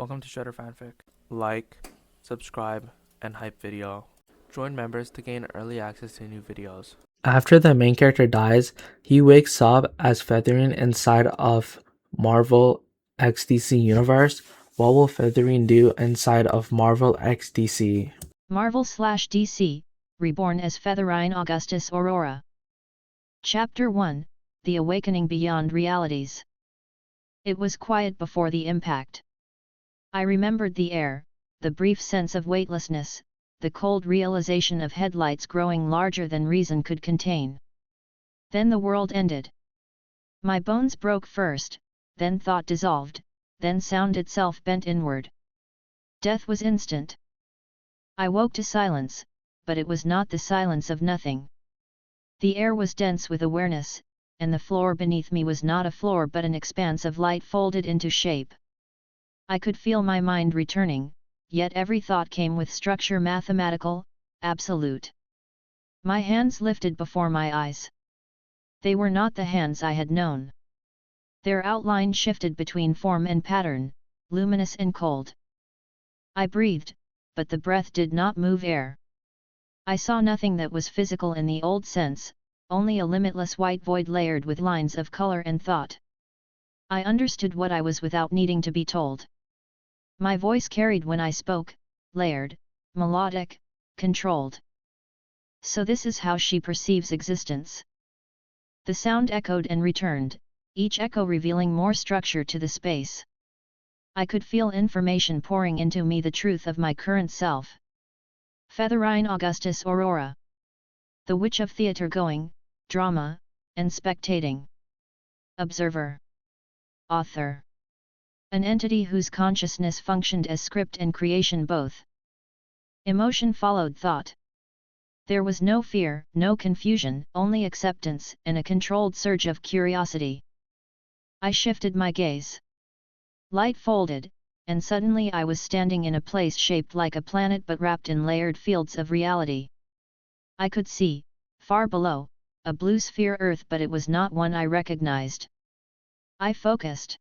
Welcome to Shredder Fanfic. Like, subscribe, and hype video. Join members to gain early access to new videos. After the main character dies, he wakes up as Featherine inside of Marvel XDC universe. What will Featherine do inside of Marvel XDC? Marvel/DC, Reborn as Featherine Augustus Aurora. Chapter 1, The Awakening Beyond Realities. It was quiet before the impact. I remembered the air, the brief sense of weightlessness, the cold realization of headlights growing larger than reason could contain. Then the world ended. My bones broke first, then thought dissolved, then sound itself bent inward. Death was instant. I woke to silence, but it was not the silence of nothing. The air was dense with awareness, and the floor beneath me was not a floor but an expanse of light folded into shape. I could feel my mind returning, yet every thought came with structure mathematical, absolute. My hands lifted before my eyes. They were not the hands I had known. Their outline shifted between form and pattern, luminous and cold. I breathed, but the breath did not move air. I saw nothing that was physical in the old sense, only a limitless white void layered with lines of color and thought. I understood what I was without needing to be told. My voice carried when I spoke, layered, melodic, controlled. So this is how she perceives existence. The sound echoed and returned, each echo revealing more structure to the space. I could feel information pouring into me, the truth of my current self. Featherine Augustus Aurora. The witch of theater going, drama, and spectating. Observer. Author. An entity whose consciousness functioned as script and creation both. Emotion followed thought. There was no fear, no confusion, only acceptance and a controlled surge of curiosity. I shifted my gaze. Light folded, and suddenly I was standing in a place shaped like a planet but wrapped in layered fields of reality. I could see, far below, a blue sphere Earth, but it was not one I recognized. I focused.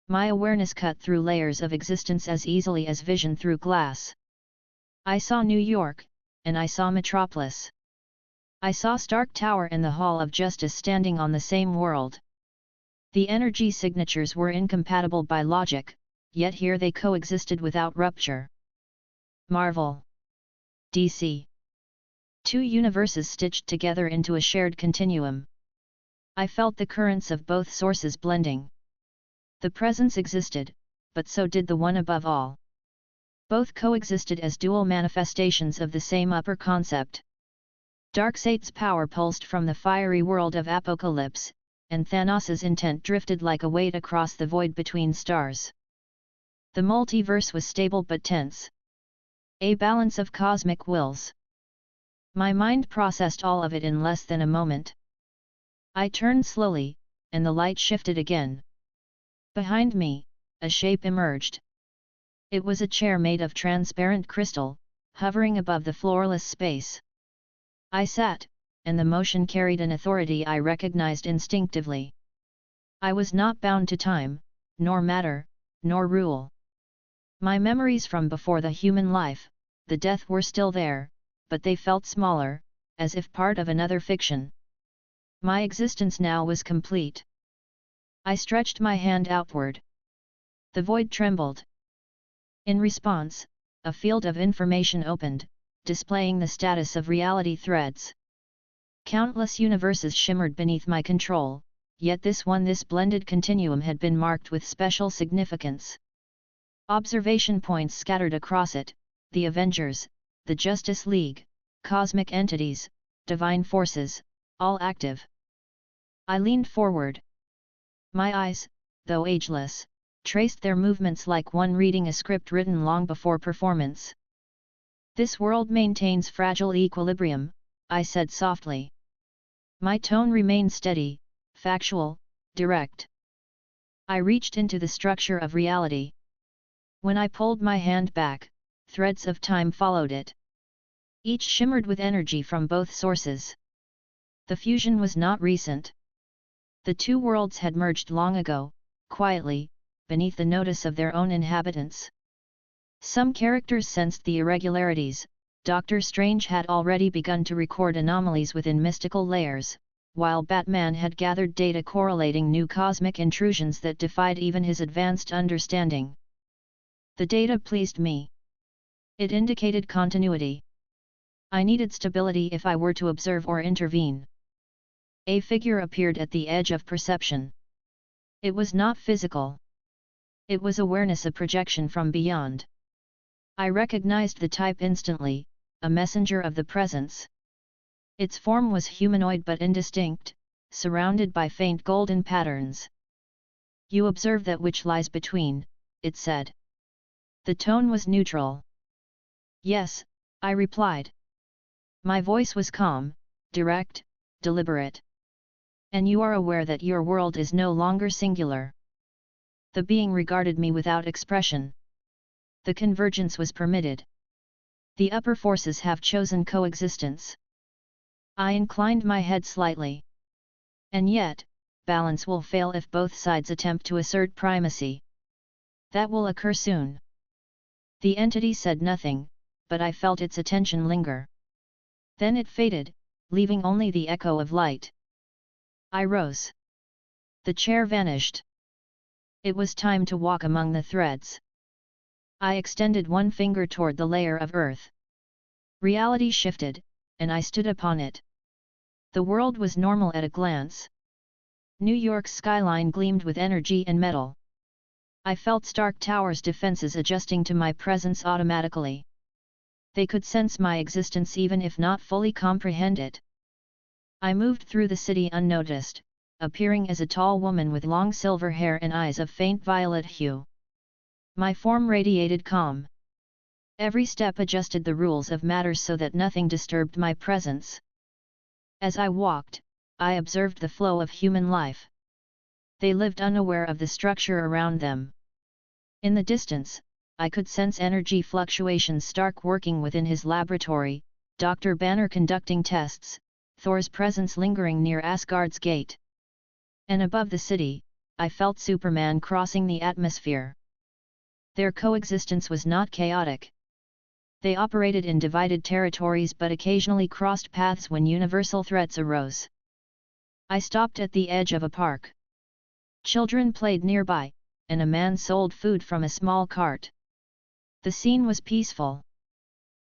My awareness cut through layers of existence as easily as vision through glass. I saw New York, and I saw Metropolis. I saw Stark Tower and the Hall of Justice standing on the same world. The energy signatures were incompatible by logic, yet here they coexisted without rupture. Marvel. DC. Two universes stitched together into a shared continuum. I felt the currents of both sources blending. The presence existed, but so did the one above all. Both coexisted as dual manifestations of the same upper concept. Darkseid's power pulsed from the fiery world of Apocalypse, and Thanos' intent drifted like a weight across the void between stars. The multiverse was stable but tense. A balance of cosmic wills. My mind processed all of it in less than a moment. I turned slowly, and the light shifted again. Behind me, a shape emerged. It was a chair made of transparent crystal, hovering above the floorless space. I sat, and the motion carried an authority I recognized instinctively. I was not bound to time, nor matter, nor rule. My memories from before the human life, the death, were still there, but they felt smaller, as if part of another fiction. My existence now was complete. I stretched my hand outward. The void trembled. In response, a field of information opened, displaying the status of reality threads. Countless universes shimmered beneath my control, yet this blended continuum had been marked with special significance. Observation points scattered across it, the Avengers, the Justice League, cosmic entities, divine forces, all active. I leaned forward. My eyes, though ageless, traced their movements like one reading a script written long before performance. This world maintains fragile equilibrium, I said softly. My tone remained steady, factual, direct. I reached into the structure of reality. When I pulled my hand back, threads of time followed it. Each shimmered with energy from both sources. The fusion was not recent. The two worlds had merged long ago, quietly, beneath the notice of their own inhabitants. Some characters sensed the irregularities. Doctor Strange had already begun to record anomalies within mystical layers, while Batman had gathered data correlating new cosmic intrusions that defied even his advanced understanding. The data pleased me. It indicated continuity. I needed stability if I were to observe or intervene. A figure appeared at the edge of perception. It was not physical. It was awareness, a projection from beyond. I recognized the type instantly, a messenger of the presence. Its form was humanoid but indistinct, surrounded by faint golden patterns. "You observe that which lies between," it said. The tone was neutral. "Yes," I replied. My voice was calm, direct, deliberate. "And you are aware that your world is no longer singular." The being regarded me without expression. The convergence was permitted. The upper forces have chosen coexistence. I inclined my head slightly. And yet, balance will fail if both sides attempt to assert primacy. That will occur soon. The entity said nothing, but I felt its attention linger. Then it faded, leaving only the echo of light. I rose. The chair vanished. It was time to walk among the threads. I extended one finger toward the layer of earth. Reality shifted, and I stood upon it. The world was normal at a glance. New York's skyline gleamed with energy and metal. I felt Stark Tower's defenses adjusting to my presence automatically. They could sense my existence even if not fully comprehend it. I moved through the city unnoticed, appearing as a tall woman with long silver hair and eyes of faint violet hue. My form radiated calm. Every step adjusted the rules of matter so that nothing disturbed my presence. As I walked, I observed the flow of human life. They lived unaware of the structure around them. In the distance, I could sense energy fluctuations. Stark working within his laboratory, Dr. Banner conducting tests, Thor's presence lingering near Asgard's gate. And above the city, I felt Superman crossing the atmosphere. Their coexistence was not chaotic. They operated in divided territories but occasionally crossed paths when universal threats arose. I stopped at the edge of a park. Children played nearby, and a man sold food from a small cart. The scene was peaceful.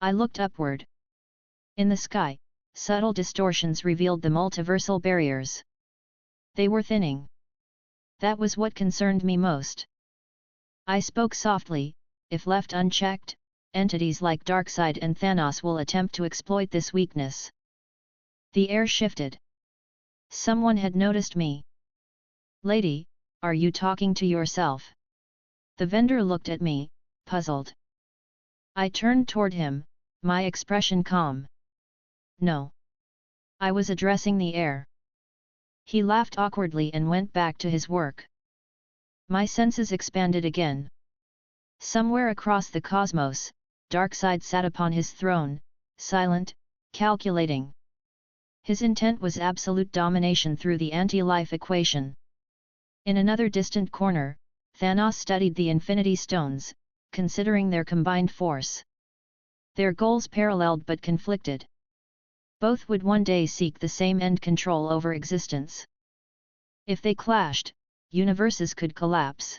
I looked upward. In the sky, subtle distortions revealed the multiversal barriers. They were thinning. That was what concerned me most. I spoke softly. If left unchecked, entities like Darkseid and Thanos will attempt to exploit this weakness. The air shifted. Someone had noticed me. "Lady, are you talking to yourself?" The vendor looked at me, puzzled. I turned toward him, my expression calm. "No. I was addressing the air." He laughed awkwardly and went back to his work. My senses expanded again. Somewhere across the cosmos, Darkseid sat upon his throne, silent, calculating. His intent was absolute domination through the anti-life equation. In another distant corner, Thanos studied the Infinity Stones, considering their combined force. Their goals paralleled but conflicted. Both would one day seek the same end: control over existence. If they clashed, universes could collapse.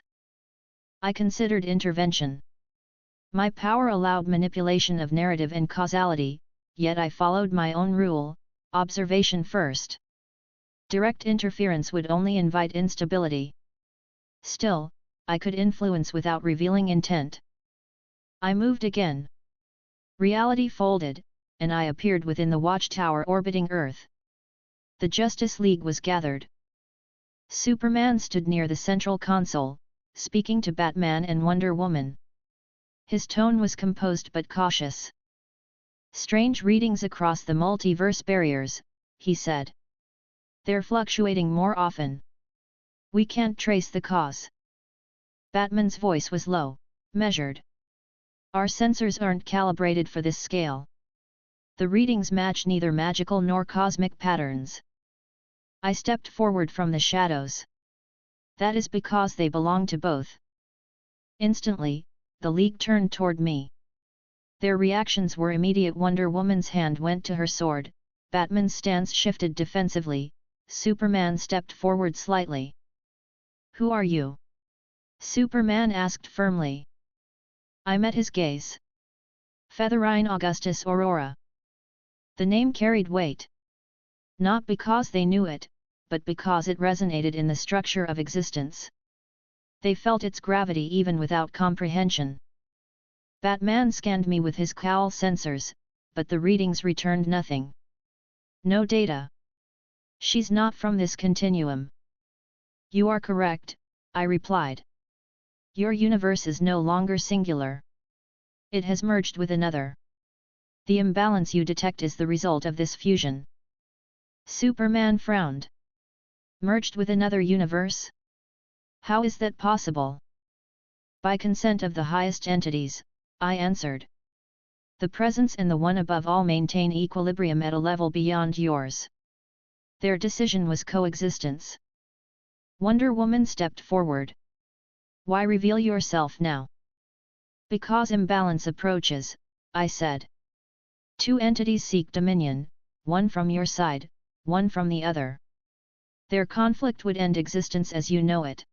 I considered intervention. My power allowed manipulation of narrative and causality, yet I followed my own rule: observation first. Direct interference would only invite instability. Still, I could influence without revealing intent. I moved again. Reality folded, and I appeared within the watchtower orbiting Earth. The Justice League was gathered. Superman stood near the central console, speaking to Batman and Wonder Woman. His tone was composed but cautious. "Strange readings across the multiverse barriers," he said. "They're fluctuating more often. We can't trace the cause." Batman's voice was low, measured. "Our sensors aren't calibrated for this scale. The readings match neither magical nor cosmic patterns." I stepped forward from the shadows. "That is because they belong to both." Instantly, the League turned toward me. Their reactions were immediate. Wonder Woman's hand went to her sword, Batman's stance shifted defensively, Superman stepped forward slightly. "Who are you?" Superman asked firmly. I met his gaze. "Featherine Augustus Aurora." The name carried weight. Not because they knew it, but because it resonated in the structure of existence. They felt its gravity even without comprehension. Batman scanned me with his cowl sensors, but the readings returned nothing. No data. "She's not from this continuum." "You are correct," I replied. "Your universe is no longer singular. It has merged with another. The imbalance you detect is the result of this fusion." Superman frowned. "Merged with another universe? How is that possible?" "By consent of the highest entities," I answered. "The presence and the one above all maintain equilibrium at a level beyond yours. Their decision was coexistence." Wonder Woman stepped forward. "Why reveal yourself now?" "Because imbalance approaches," I said. "Two entities seek dominion, one from your side, one from the other. Their conflict would end existence as you know it."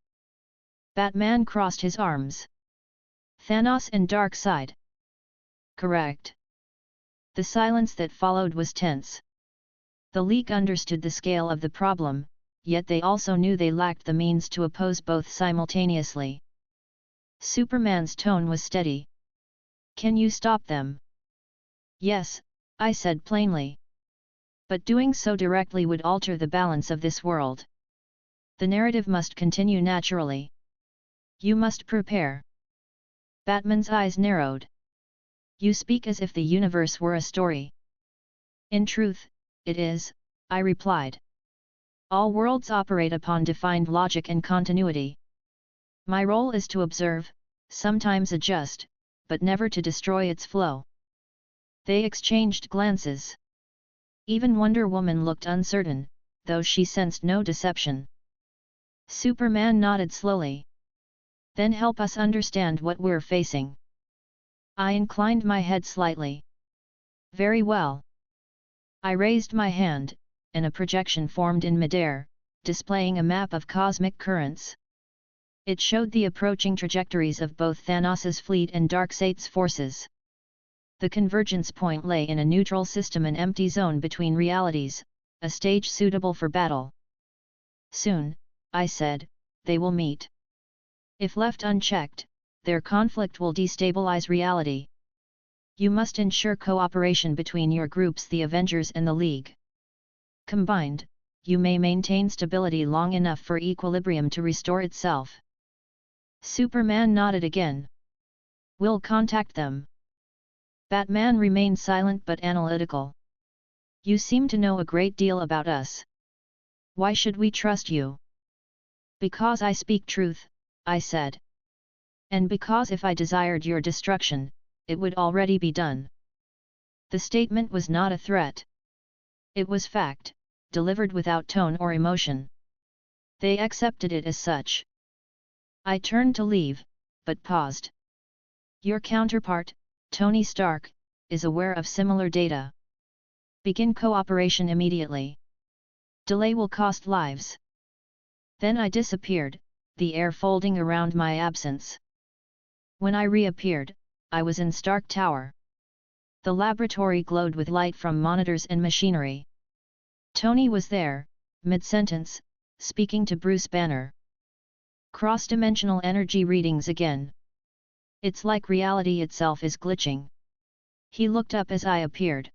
Batman crossed his arms. "Thanos and Darkseid." "Correct." The silence that followed was tense. The League understood the scale of the problem, yet they also knew they lacked the means to oppose both simultaneously. Superman's tone was steady. "Can you stop them?" "Yes," I said plainly. "But doing so directly would alter the balance of this world. The narrative must continue naturally. You must prepare." Batman's eyes narrowed. "You speak as if the universe were a story." "In truth, it is," I replied. "All worlds operate upon defined logic and continuity. My role is to observe, sometimes adjust, but never to destroy its flow." They exchanged glances. Even Wonder Woman looked uncertain, though she sensed no deception. Superman nodded slowly. "Then help us understand what we're facing." I inclined my head slightly. "Very well." I raised my hand, and a projection formed in midair, displaying a map of cosmic currents. It showed the approaching trajectories of both Thanos's fleet and Darkseid's forces. The convergence point lay in a neutral system, an empty zone between realities, a stage suitable for battle. "Soon," I said, "they will meet. If left unchecked, their conflict will destabilize reality. You must ensure cooperation between your groups, the Avengers and the League. Combined, you may maintain stability long enough for equilibrium to restore itself." Superman nodded again. "We'll contact them." Batman remained silent but analytical. "You seem to know a great deal about us. Why should we trust you?" "Because I speak truth," I said. "And because if I desired your destruction, it would already be done." The statement was not a threat. It was fact, delivered without tone or emotion. They accepted it as such. I turned to leave, but paused. "Your counterpart, Tony Stark, is aware of similar data. Begin cooperation immediately. Delay will cost lives." Then I disappeared, the air folding around my absence. When I reappeared, I was in Stark Tower. The laboratory glowed with light from monitors and machinery. Tony was there, mid-sentence, speaking to Bruce Banner. "Cross-dimensional energy readings again. It's like reality itself is glitching." He looked up as I appeared.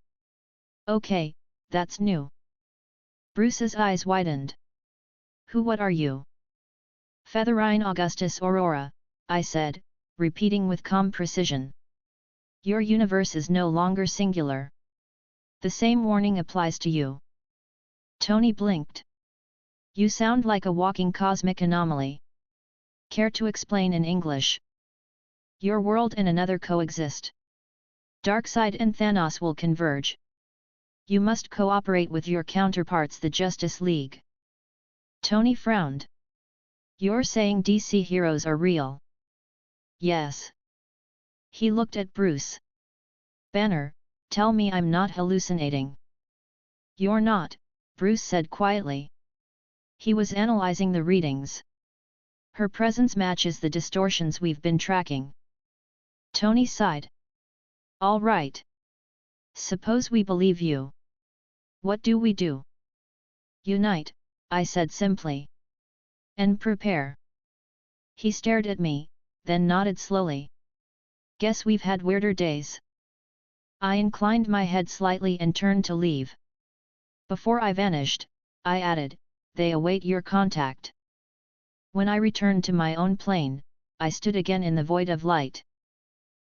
"Okay, that's new." Bruce's eyes widened. What are you?" "Featherine Augustus Aurora," I said, repeating with calm precision. "Your universe is no longer singular. The same warning applies to you." Tony blinked. "You sound like a walking cosmic anomaly. Care to explain in English?" "Your world and another coexist. Darkseid and Thanos will converge. You must cooperate with your counterparts, the Justice League." Tony frowned. "You're saying DC heroes are real?" Yes. He looked at Bruce. Banner, tell me I'm not hallucinating. You're not, Bruce said quietly. He was analyzing the readings. Her presence matches the distortions we've been tracking. Tony sighed. All right. Suppose we believe you. What do we do? Unite, I said simply. And prepare. He stared at me, then nodded slowly. Guess we've had weirder days. I inclined my head slightly and turned to leave. Before I vanished, I added, they await your contact. When I returned to my own plane, I stood again in the void of light.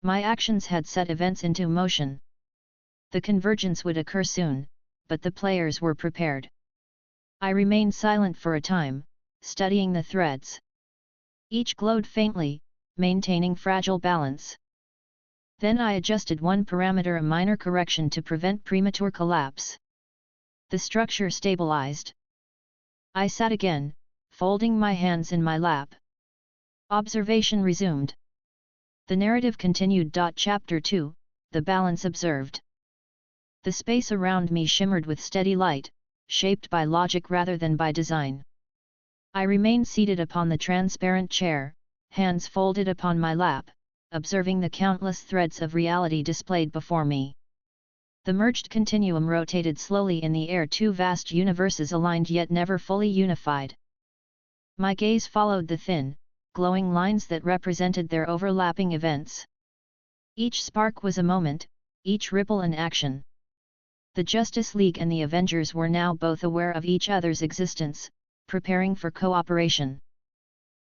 My actions had set events into motion. The convergence would occur soon, but the players were prepared. I remained silent for a time, studying the threads. Each glowed faintly, maintaining fragile balance. Then I adjusted one parameter, a minor correction to prevent premature collapse. The structure stabilized. I sat again, folding my hands in my lap. Observation resumed. The narrative continued. Chapter 2, The Balance Observed. The space around me shimmered with steady light, shaped by logic rather than by design. I remained seated upon the transparent chair, hands folded upon my lap, observing the countless threads of reality displayed before me. The merged continuum rotated slowly in the air, two vast universes aligned yet never fully unified. My gaze followed the thin, glowing lines that represented their overlapping events. Each spark was a moment, each ripple an action. The Justice League and the Avengers were now both aware of each other's existence, preparing for cooperation.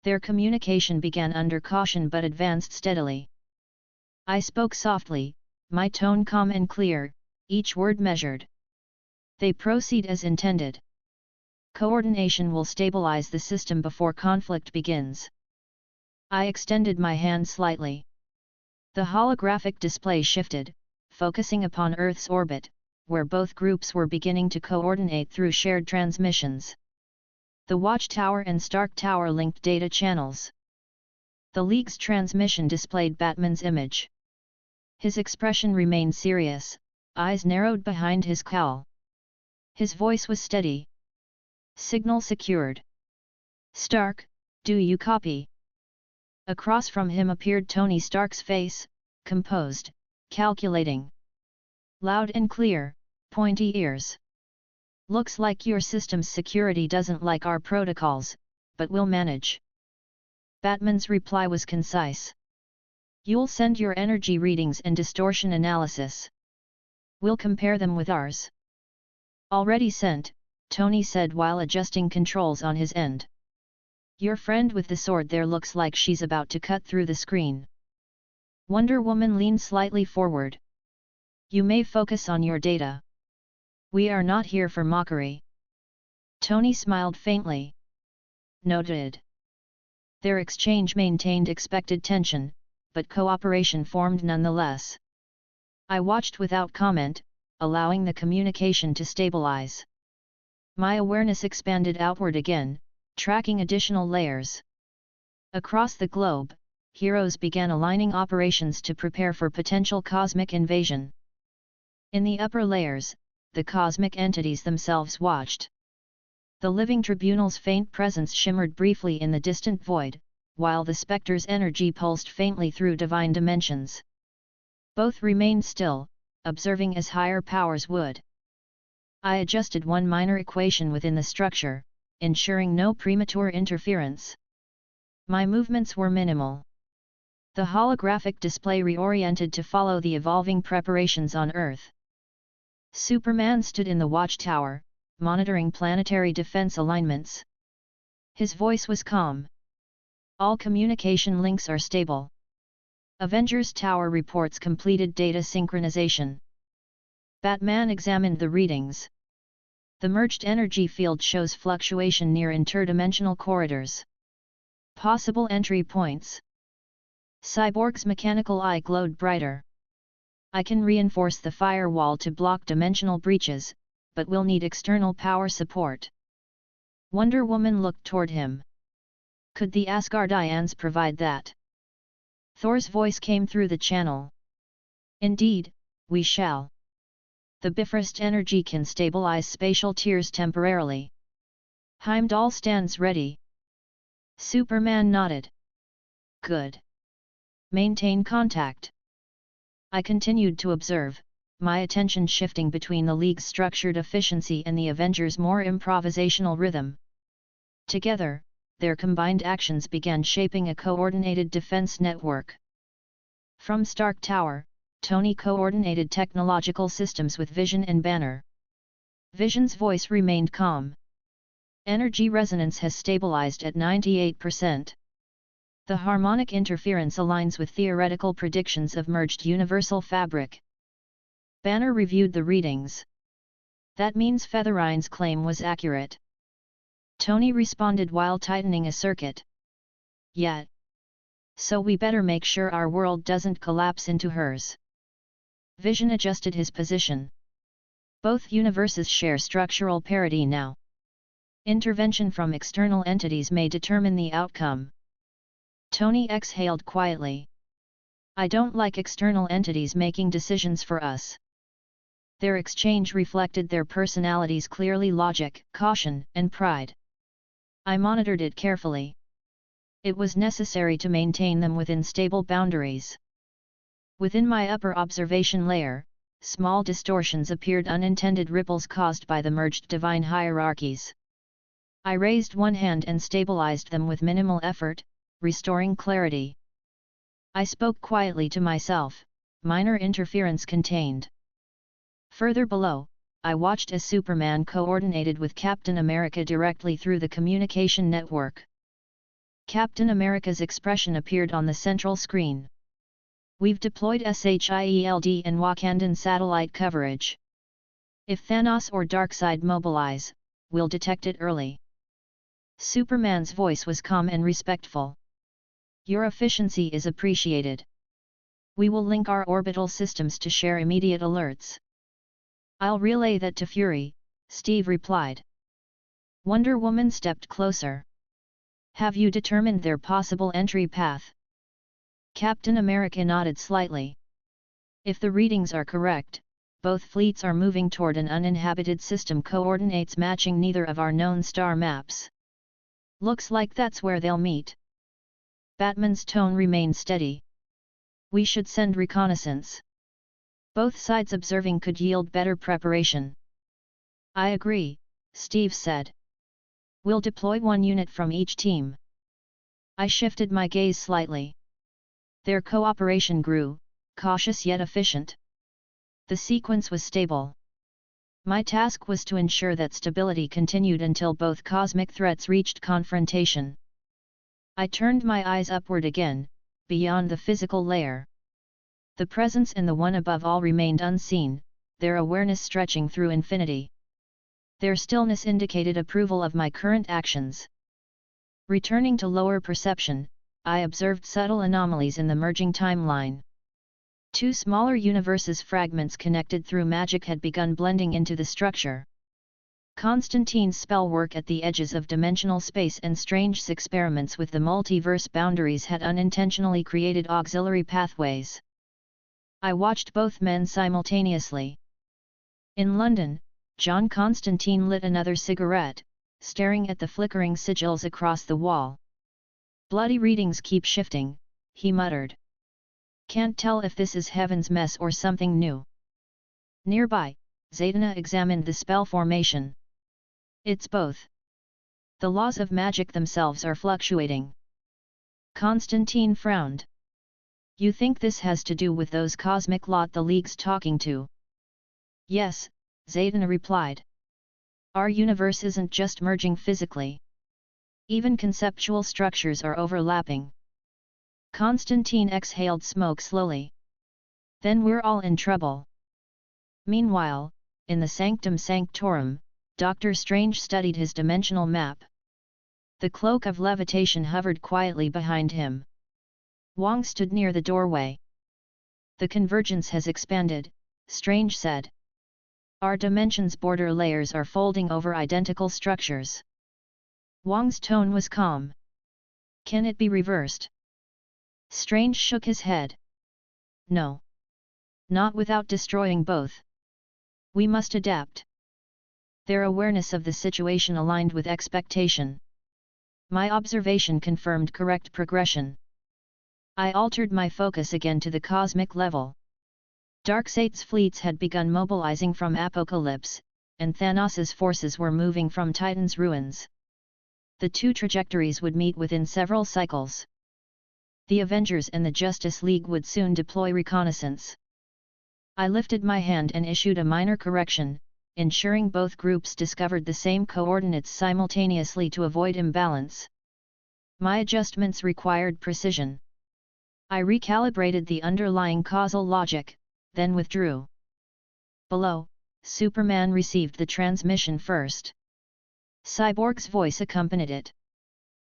Their communication began under caution but advanced steadily. I spoke softly, my tone calm and clear, each word measured. They proceed as intended. Coordination will stabilize the system before conflict begins. I extended my hand slightly. The holographic display shifted, focusing upon Earth's orbit, where both groups were beginning to coordinate through shared transmissions. The Watchtower and Stark Tower linked data channels. The League's transmission displayed Batman's image. His expression remained serious, eyes narrowed behind his cowl. His voice was steady. Signal secured. Stark, do you copy? Across from him appeared Tony Stark's face, composed, calculating. Loud and clear, pointy ears. Looks like your system's security doesn't like our protocols, but we'll manage. Batman's reply was concise. You'll send your energy readings and distortion analysis. We'll compare them with ours. Already sent, Tony said while adjusting controls on his end. Your friend with the sword there looks like she's about to cut through the screen. Wonder Woman leaned slightly forward. You may focus on your data. We are not here for mockery. Tony smiled faintly. Noted. Their exchange maintained expected tension, but cooperation formed nonetheless. I watched without comment, allowing the communication to stabilize. My awareness expanded outward again, tracking additional layers. Across the globe, heroes began aligning operations to prepare for potential cosmic invasion. In the upper layers, the cosmic entities themselves watched. The living tribunal's faint presence shimmered briefly in the distant void, while the specter's energy pulsed faintly through divine dimensions. Both remained still, observing as higher powers would. I adjusted one minor equation within the structure, ensuring no premature interference. My movements were minimal. The holographic display reoriented to follow the evolving preparations on Earth. Superman stood in the watchtower, monitoring planetary defense alignments. His voice was calm. All communication links are stable. Avengers Tower reports completed data synchronization. Batman examined the readings. The merged energy field shows fluctuation near interdimensional corridors. Possible entry points. Cyborg's mechanical eye glowed brighter. I can reinforce the firewall to block dimensional breaches, but we'll need external power support. Wonder Woman looked toward him. Could the Asgardians provide that? Thor's voice came through the channel. Indeed, we shall. The Bifrost energy can stabilize spatial tiers temporarily. Heimdall stands ready. Superman nodded. Good. Maintain contact. I continued to observe, my attention shifting between the League's structured efficiency and the Avengers' more improvisational rhythm. Together, their combined actions began shaping a coordinated defense network. From Stark Tower, Tony coordinated technological systems with Vision and Banner. Vision's voice remained calm. Energy resonance has stabilized at 98%. The harmonic interference aligns with theoretical predictions of merged universal fabric. Banner reviewed the readings. That means Featherine's claim was accurate. Tony responded while tightening a circuit. Yet. So we better make sure our world doesn't collapse into hers. Vision adjusted his position. Both universes share structural parity now. Intervention from external entities may determine the outcome. Tony exhaled quietly. I don't like external entities making decisions for us. Their exchange reflected their personalities clearly: logic, caution, and pride. I monitored it carefully. It was necessary to maintain them within stable boundaries. Within my upper observation layer, small distortions appeared, unintended ripples caused by the merged divine hierarchies. I raised one hand and stabilized them with minimal effort, restoring clarity. I spoke quietly to myself, minor interference contained. Further below, I watched as Superman coordinated with Captain America directly through the communication network. Captain America's expression appeared on the central screen. We've deployed SHIELD and Wakandan satellite coverage. If Thanos or Darkseid mobilize, we'll detect it early. Superman's voice was calm and respectful. Your efficiency is appreciated. We will link our orbital systems to share immediate alerts. I'll relay that to Fury, Steve replied. Wonder Woman stepped closer. Have you determined their possible entry path? Captain America nodded slightly. If the readings are correct, both fleets are moving toward an uninhabited system, coordinates matching neither of our known star maps. Looks like that's where they'll meet. Batman's tone remained steady. We should send reconnaissance. Both sides observing could yield better preparation. I agree, Steve said. We'll deploy one unit from each team. I shifted my gaze slightly. Their cooperation grew, cautious yet efficient. The sequence was stable. My task was to ensure that stability continued until both cosmic threats reached confrontation. I turned my eyes upward again, beyond the physical layer. The presence and the one above all remained unseen, their awareness stretching through infinity. Their stillness indicated approval of my current actions. Returning to lower perception, I observed subtle anomalies in the merging timeline. Two smaller universes' fragments connected through magic had begun blending into the structure. Constantine's spell work at the edges of dimensional space and Strange's experiments with the multiverse boundaries had unintentionally created auxiliary pathways. I watched both men simultaneously. In London, John Constantine lit another cigarette, staring at the flickering sigils across the wall. Bloody readings keep shifting, he muttered. Can't tell if this is heaven's mess or something new. Nearby, Zatanna examined the spell formation. It's both. The laws of magic themselves are fluctuating. Constantine frowned. You think this has to do with those cosmic lot the League's talking to? Yes, Zatanna replied. Our universe isn't just merging physically. Even conceptual structures are overlapping. Constantine exhaled smoke slowly. Then we're all in trouble. Meanwhile, in the Sanctum Sanctorum, Doctor Strange studied his dimensional map. The cloak of levitation hovered quietly behind him. Wong stood near the doorway. The convergence has expanded, Strange said. Our dimension's border layers are folding over identical structures. Wong's tone was calm. Can it be reversed? Strange shook his head. No. Not without destroying both. We must adapt. Their awareness of the situation aligned with expectation. My observation confirmed correct progression. I altered my focus again to the cosmic level. Darkseid's fleets had begun mobilizing from Apocalypse, and Thanos' forces were moving from Titan's ruins. The two trajectories would meet within several cycles. The Avengers and the Justice League would soon deploy reconnaissance. I lifted my hand and issued a minor correction, ensuring both groups discovered the same coordinates simultaneously to avoid imbalance. My adjustments required precision. I recalibrated the underlying causal logic, then withdrew. Below, Superman received the transmission first. Cyborg's voice accompanied it.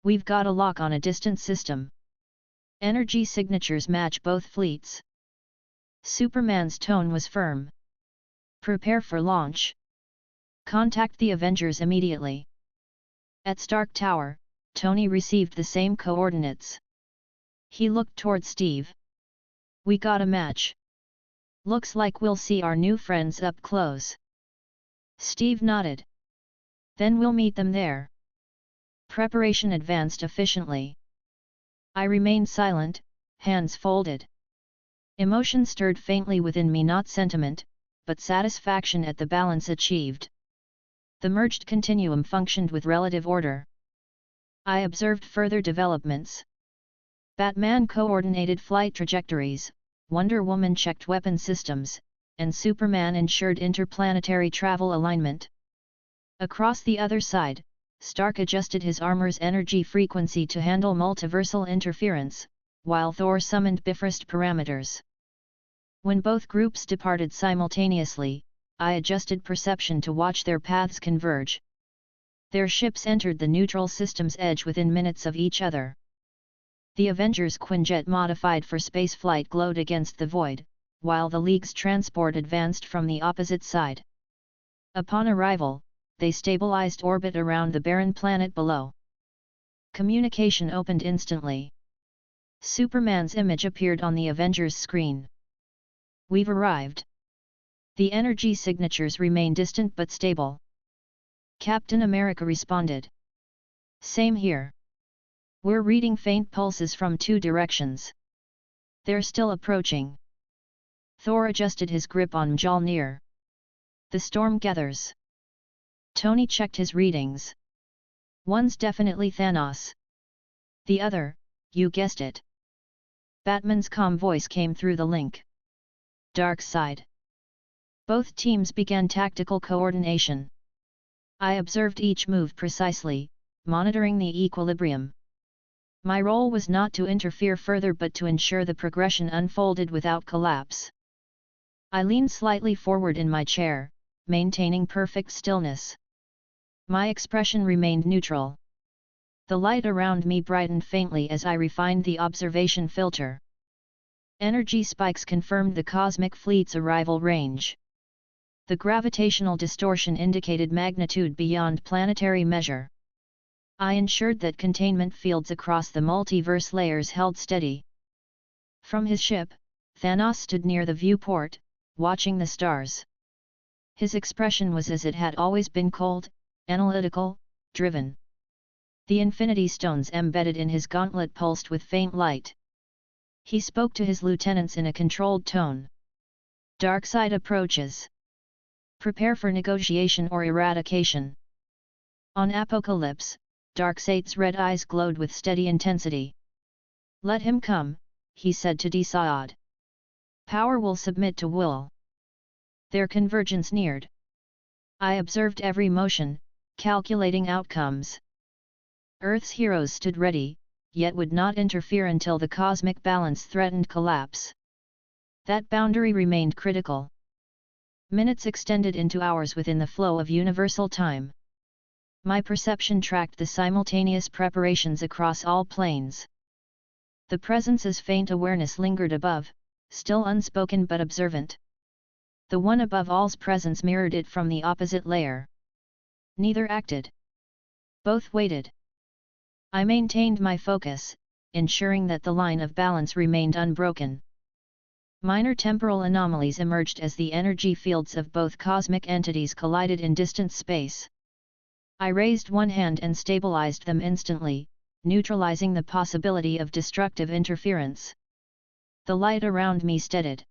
We've got a lock on a distant system. Energy signatures match both fleets. Superman's tone was firm. Prepare for launch. Contact the Avengers immediately. At Stark Tower, Tony received the same coordinates. He looked toward Steve. We got a match. Looks like we'll see our new friends up close. Steve nodded. Then we'll meet them there. Preparation advanced efficiently. I remained silent, hands folded. Emotion stirred faintly within me, not sentiment, but satisfaction at the balance achieved. The merged continuum functioned with relative order. I observed further developments. Batman coordinated flight trajectories, Wonder Woman checked weapon systems, and Superman ensured interplanetary travel alignment. Across the other side, Stark adjusted his armor's energy frequency to handle multiversal interference, while Thor summoned Bifrost parameters. When both groups departed simultaneously, I adjusted perception to watch their paths converge. Their ships entered the neutral system's edge within minutes of each other. The Avengers' Quinjet modified for spaceflight glowed against the void, while the League's transport advanced from the opposite side. Upon arrival, they stabilized orbit around the barren planet below. Communication opened instantly. Superman's image appeared on the Avengers' screen. We've arrived. The energy signatures remain distant but stable. Captain America responded. Same here. We're reading faint pulses from two directions. They're still approaching. Thor adjusted his grip on Mjolnir. The storm gathers. Tony checked his readings. One's definitely Thanos. The other, you guessed it. Batman's calm voice came through the link. Darkseid. Both teams began tactical coordination. I observed each move precisely, monitoring the equilibrium. My role was not to interfere further but to ensure the progression unfolded without collapse. I leaned slightly forward in my chair, maintaining perfect stillness. My expression remained neutral. The light around me brightened faintly as I refined the observation filter. Energy spikes confirmed the cosmic fleet's arrival range. The gravitational distortion indicated magnitude beyond planetary measure. I ensured that containment fields across the multiverse layers held steady. From his ship, Thanos stood near the viewport, watching the stars. His expression was as it had always been, cold, analytical, driven. The Infinity Stones embedded in his gauntlet pulsed with faint light. He spoke to his lieutenants in a controlled tone. Darkseid approaches. Prepare for negotiation or eradication. On Apocalypse, Darkseid's red eyes glowed with steady intensity. Let him come, he said to Darkseid. Power will submit to will. Their convergence neared. I observed every motion, calculating outcomes. Earth's heroes stood ready, yet would not interfere until the cosmic balance threatened collapse. That boundary remained critical. Minutes extended into hours within the flow of universal time. My perception tracked the simultaneous preparations across all planes. The presence's faint awareness lingered above, still unspoken but observant. The one above all's presence mirrored it from the opposite layer. Neither acted. Both waited. I maintained my focus, ensuring that the line of balance remained unbroken. Minor temporal anomalies emerged as the energy fields of both cosmic entities collided in distant space. I raised one hand and stabilized them instantly, neutralizing the possibility of destructive interference. The light around me steadied.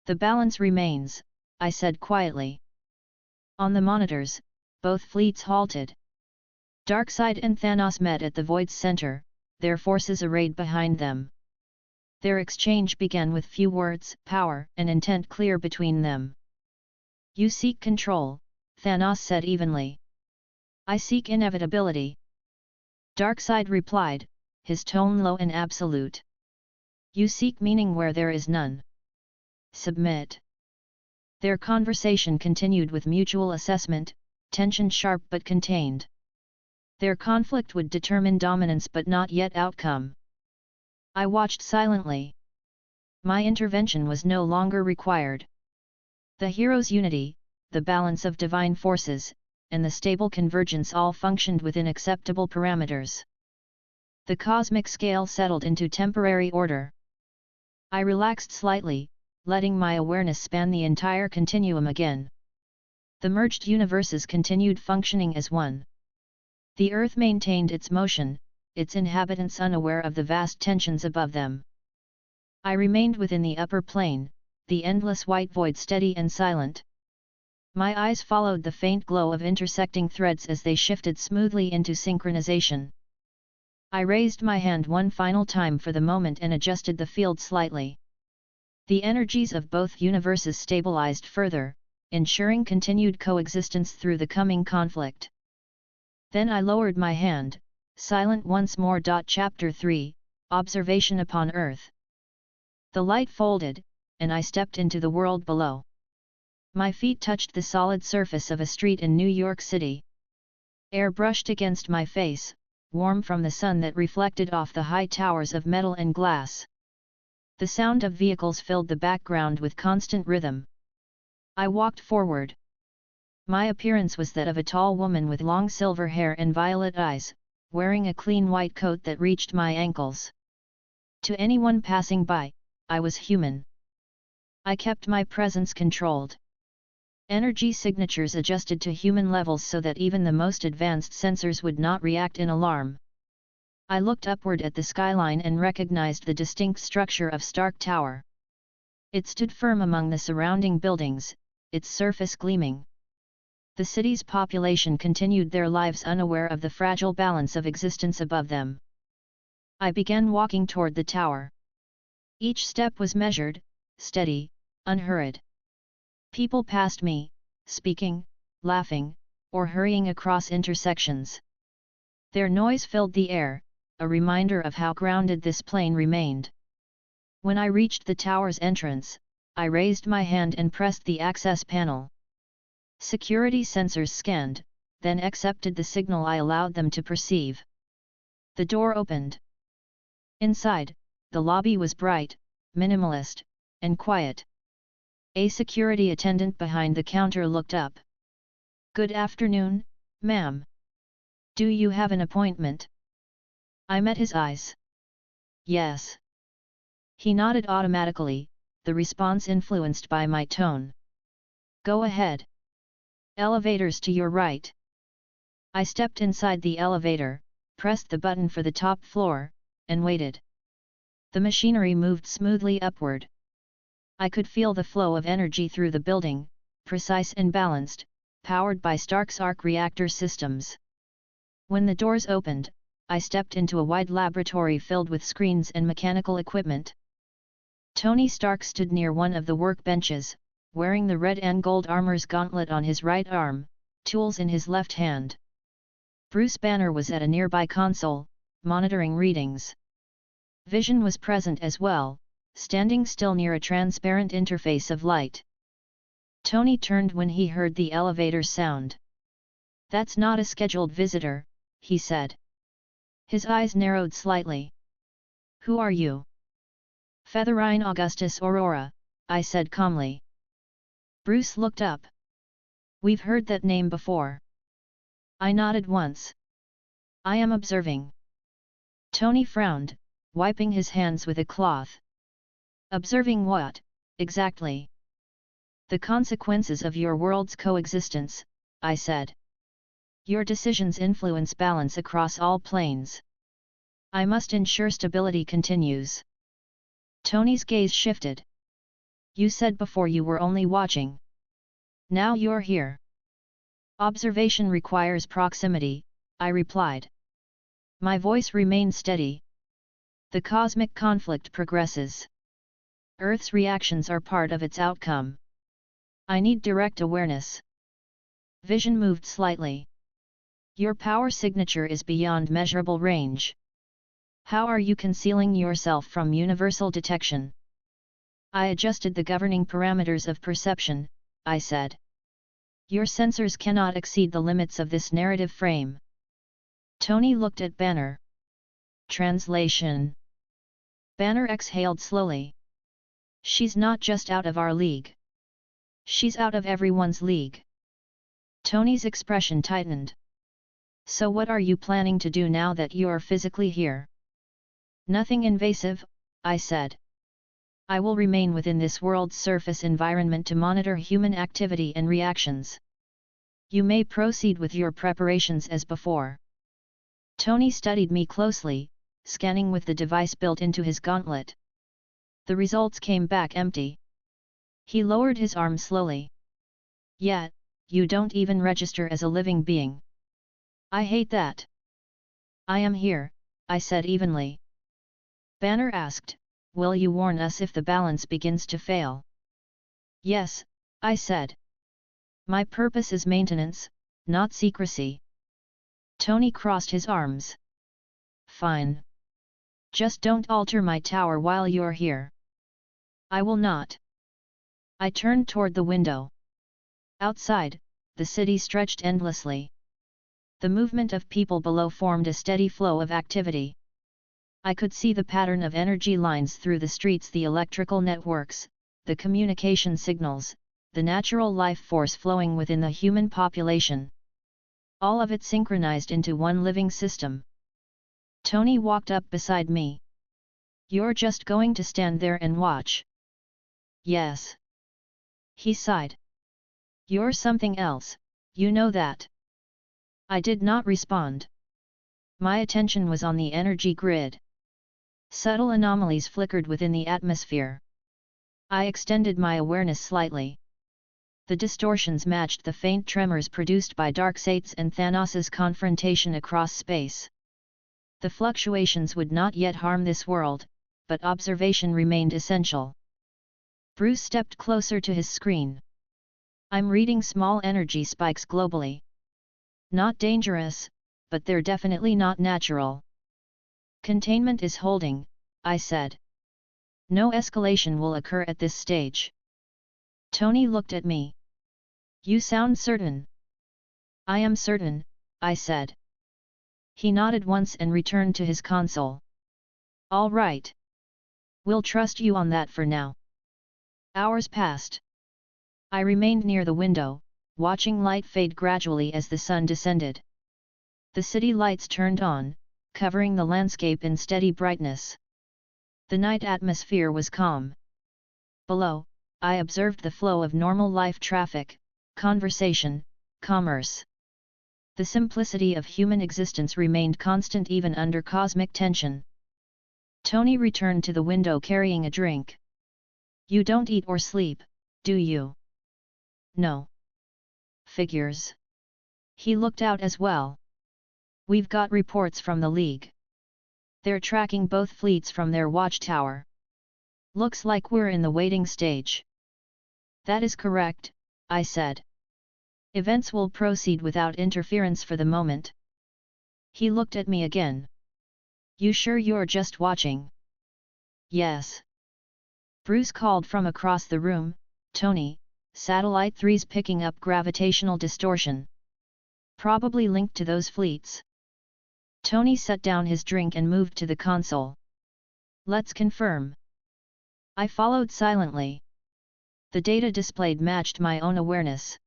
"The balance remains," I said quietly. On the monitors, both fleets halted. Darkseid and Thanos met at the Void's center, their forces arrayed behind them. Their exchange began with few words, power and intent clear between them. "You seek control," Thanos said evenly. "I seek inevitability," Darkseid replied, his tone low and absolute. "You seek meaning where there is none. Submit." Their conversation continued with mutual assessment, tension sharp but contained. Their conflict would determine dominance but not yet outcome. I watched silently. My intervention was no longer required. The heroes' unity, the balance of divine forces, and the stable convergence all functioned within acceptable parameters. The cosmic scale settled into temporary order. I relaxed slightly, letting my awareness span the entire continuum again. The merged universes continued functioning as one. The Earth maintained its motion, its inhabitants unaware of the vast tensions above them. I remained within the upper plane, the endless white void steady and silent. My eyes followed the faint glow of intersecting threads as they shifted smoothly into synchronization. I raised my hand one final time for the moment and adjusted the field slightly. The energies of both universes stabilized further, ensuring continued coexistence through the coming conflict. Then I lowered my hand, silent once more. Chapter 3, Observation upon Earth. The light folded, and I stepped into the world below. My feet touched the solid surface of a street in New York City. Air brushed against my face, warm from the sun that reflected off the high towers of metal and glass. The sound of vehicles filled the background with constant rhythm. I walked forward. My appearance was that of a tall woman with long silver hair and violet eyes, wearing a clean white coat that reached my ankles. To anyone passing by, I was human. I kept my presence controlled. Energy signatures adjusted to human levels so that even the most advanced sensors would not react in alarm. I looked upward at the skyline and recognized the distinct structure of Stark Tower. It stood firm among the surrounding buildings, its surface gleaming. The city's population continued their lives unaware of the fragile balance of existence above them. I began walking toward the tower. Each step was measured, steady, unhurried. People passed me, speaking, laughing, or hurrying across intersections. Their noise filled the air, a reminder of how grounded this plane remained. When I reached the tower's entrance, I raised my hand and pressed the access panel. Security sensors scanned, then accepted the signal I allowed them to perceive. The door opened. Inside, the lobby was bright, minimalist, and quiet. A security attendant behind the counter looked up. "Good afternoon, ma'am. Do you have an appointment?" I met his eyes. "Yes." He nodded automatically, the response influenced by my tone. "Go ahead. Elevators to your right." I stepped inside the elevator, pressed the button for the top floor, and waited. The machinery moved smoothly upward. I could feel the flow of energy through the building, precise and balanced, powered by Stark's arc reactor systems. When the doors opened, I stepped into a wide laboratory filled with screens and mechanical equipment. Tony Stark stood near one of the workbenches, wearing the red and gold armor's gauntlet on his right arm, tools in his left hand. Bruce Banner was at a nearby console, monitoring readings. Vision was present as well, standing still near a transparent interface of light. Tony turned when he heard the elevator sound. "That's not a scheduled visitor," he said. His eyes narrowed slightly. "Who are you?" "Featherine Augustus Aurora," I said calmly. Bruce looked up. "We've heard that name before." I nodded once. "I am observing." Tony frowned, wiping his hands with a cloth. Observing what, exactly? The consequences of your world's coexistence, I said. Your decisions influence balance across all planes. I must ensure stability continues. Tony's gaze shifted. You said before you were only watching. Now you're here. Observation requires proximity, I replied. My voice remained steady. The cosmic conflict progresses. Earth's reactions are part of its outcome. I need direct awareness. Vision moved slightly. Your power signature is beyond measurable range. How are you concealing yourself from universal detection? I adjusted the governing parameters of perception, I said. Your sensors cannot exceed the limits of this narrative frame. Tony looked at Banner. Translation. Banner exhaled slowly. She's not just out of our league. She's out of everyone's league. Tony's expression tightened. So what are you planning to do now that you're physically here? Nothing invasive, I said. I will remain within this world's surface environment to monitor human activity and reactions. You may proceed with your preparations as before. Tony studied me closely, scanning with the device built into his gauntlet. The results came back empty. He lowered his arm slowly. Yet, you don't even register as a living being. I hate that. I am here, I said evenly. Banner asked, will you warn us if the balance begins to fail? Yes, I said. My purpose is maintenance, not secrecy. Tony crossed his arms. Fine. Just don't alter my tower while you're here. I will not. I turned toward the window. Outside, the city stretched endlessly. The movement of people below formed a steady flow of activity. I could see the pattern of energy lines through the streets, the electrical networks, the communication signals, the natural life force flowing within the human population. All of it synchronized into one living system. Tony walked up beside me. You're just going to stand there and watch? Yes. He sighed. You're something else, you know that. I did not respond. My attention was on the energy grid. Subtle anomalies flickered within the atmosphere. I extended my awareness slightly. The distortions matched the faint tremors produced by Darkseid's and Thanos' confrontation across space. The fluctuations would not yet harm this world, but observation remained essential. Bruce stepped closer to his screen. I'm reading small energy spikes globally. Not dangerous, but they're definitely not natural. Containment is holding, I said. No escalation will occur at this stage. Tony looked at me. You sound certain. I am certain, I said. He nodded once and returned to his console. All right. We'll trust you on that for now. Hours passed. I remained near the window, watching light fade gradually as the sun descended. The city lights turned on, covering the landscape in steady brightness. The night atmosphere was calm. Below, I observed the flow of normal life traffic, conversation, commerce. The simplicity of human existence remained constant even under cosmic tension. Tony returned to the window carrying a drink. You don't eat or sleep, do you? No. Figures. He looked out as well. We've got reports from the League. They're tracking both fleets from their watchtower. Looks like we're in the waiting stage. That is correct, I said. Events will proceed without interference for the moment. He looked at me again. You sure you're just watching? Yes. Bruce called from across the room, Tony, Satellite 3's picking up gravitational distortion. Probably linked to those fleets. Tony set down his drink and moved to the console. Let's confirm. I followed silently. The data displayed matched my own awareness.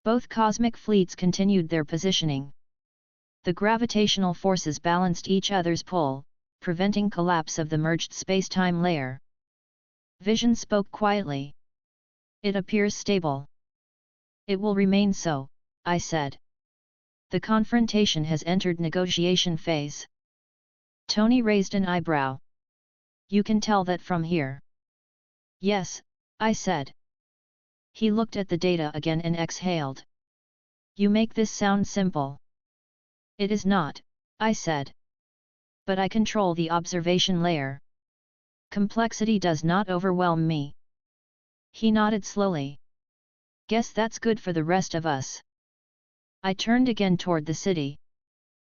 Both cosmic fleets continued their positioning. The gravitational forces balanced each other's pull, preventing collapse of the merged space-time layer. Vision spoke quietly. It appears stable. It will remain so, I said. The confrontation has entered negotiation phase. Tony raised an eyebrow. You can tell that from here. Yes, I said. He looked at the data again and exhaled. You make this sound simple. It is not, I said. But I control the observation layer. Complexity does not overwhelm me. He nodded slowly. Guess that's good for the rest of us. I turned again toward the city.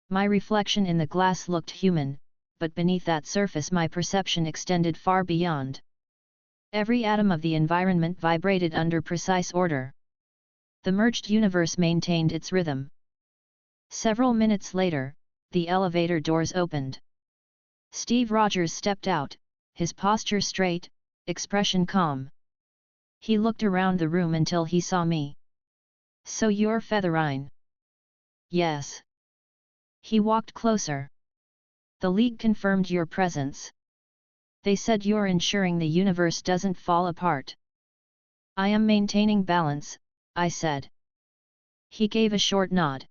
My reflection in the glass looked human, but beneath that surface my perception extended far beyond. Every atom of the environment vibrated under precise order. The merged universe maintained its rhythm. Several minutes later, the elevator doors opened. Steve Rogers stepped out, his posture straight, expression calm. He looked around the room until he saw me. So you're Featherine? Yes. He walked closer. The League confirmed your presence. They said you're ensuring the universe doesn't fall apart. I am maintaining balance, I said. He gave a short nod.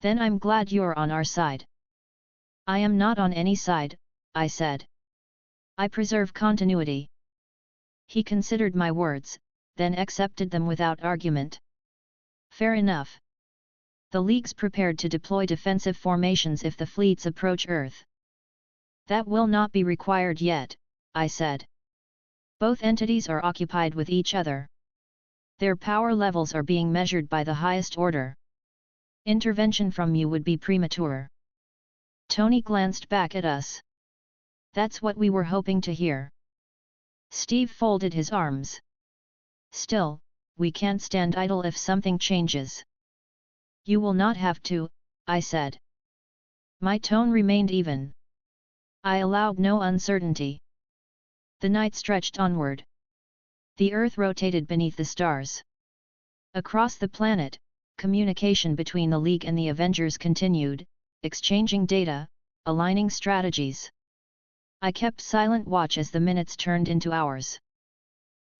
Then I'm glad you're on our side. I am not on any side, I said. I preserve continuity. He considered my words, then accepted them without argument. Fair enough. The League's prepared to deploy defensive formations if the fleets approach Earth. That will not be required yet, I said. Both entities are occupied with each other. Their power levels are being measured by the highest order. Intervention from you would be premature. Tony glanced back at us. That's what we were hoping to hear. Steve folded his arms. Still, we can't stand idle if something changes. You will not have to, I said. My tone remained even. I allowed no uncertainty. The night stretched onward. The Earth rotated beneath the stars. Across the planet, communication between the League and the Avengers continued, exchanging data, aligning strategies. I kept silent watch as the minutes turned into hours.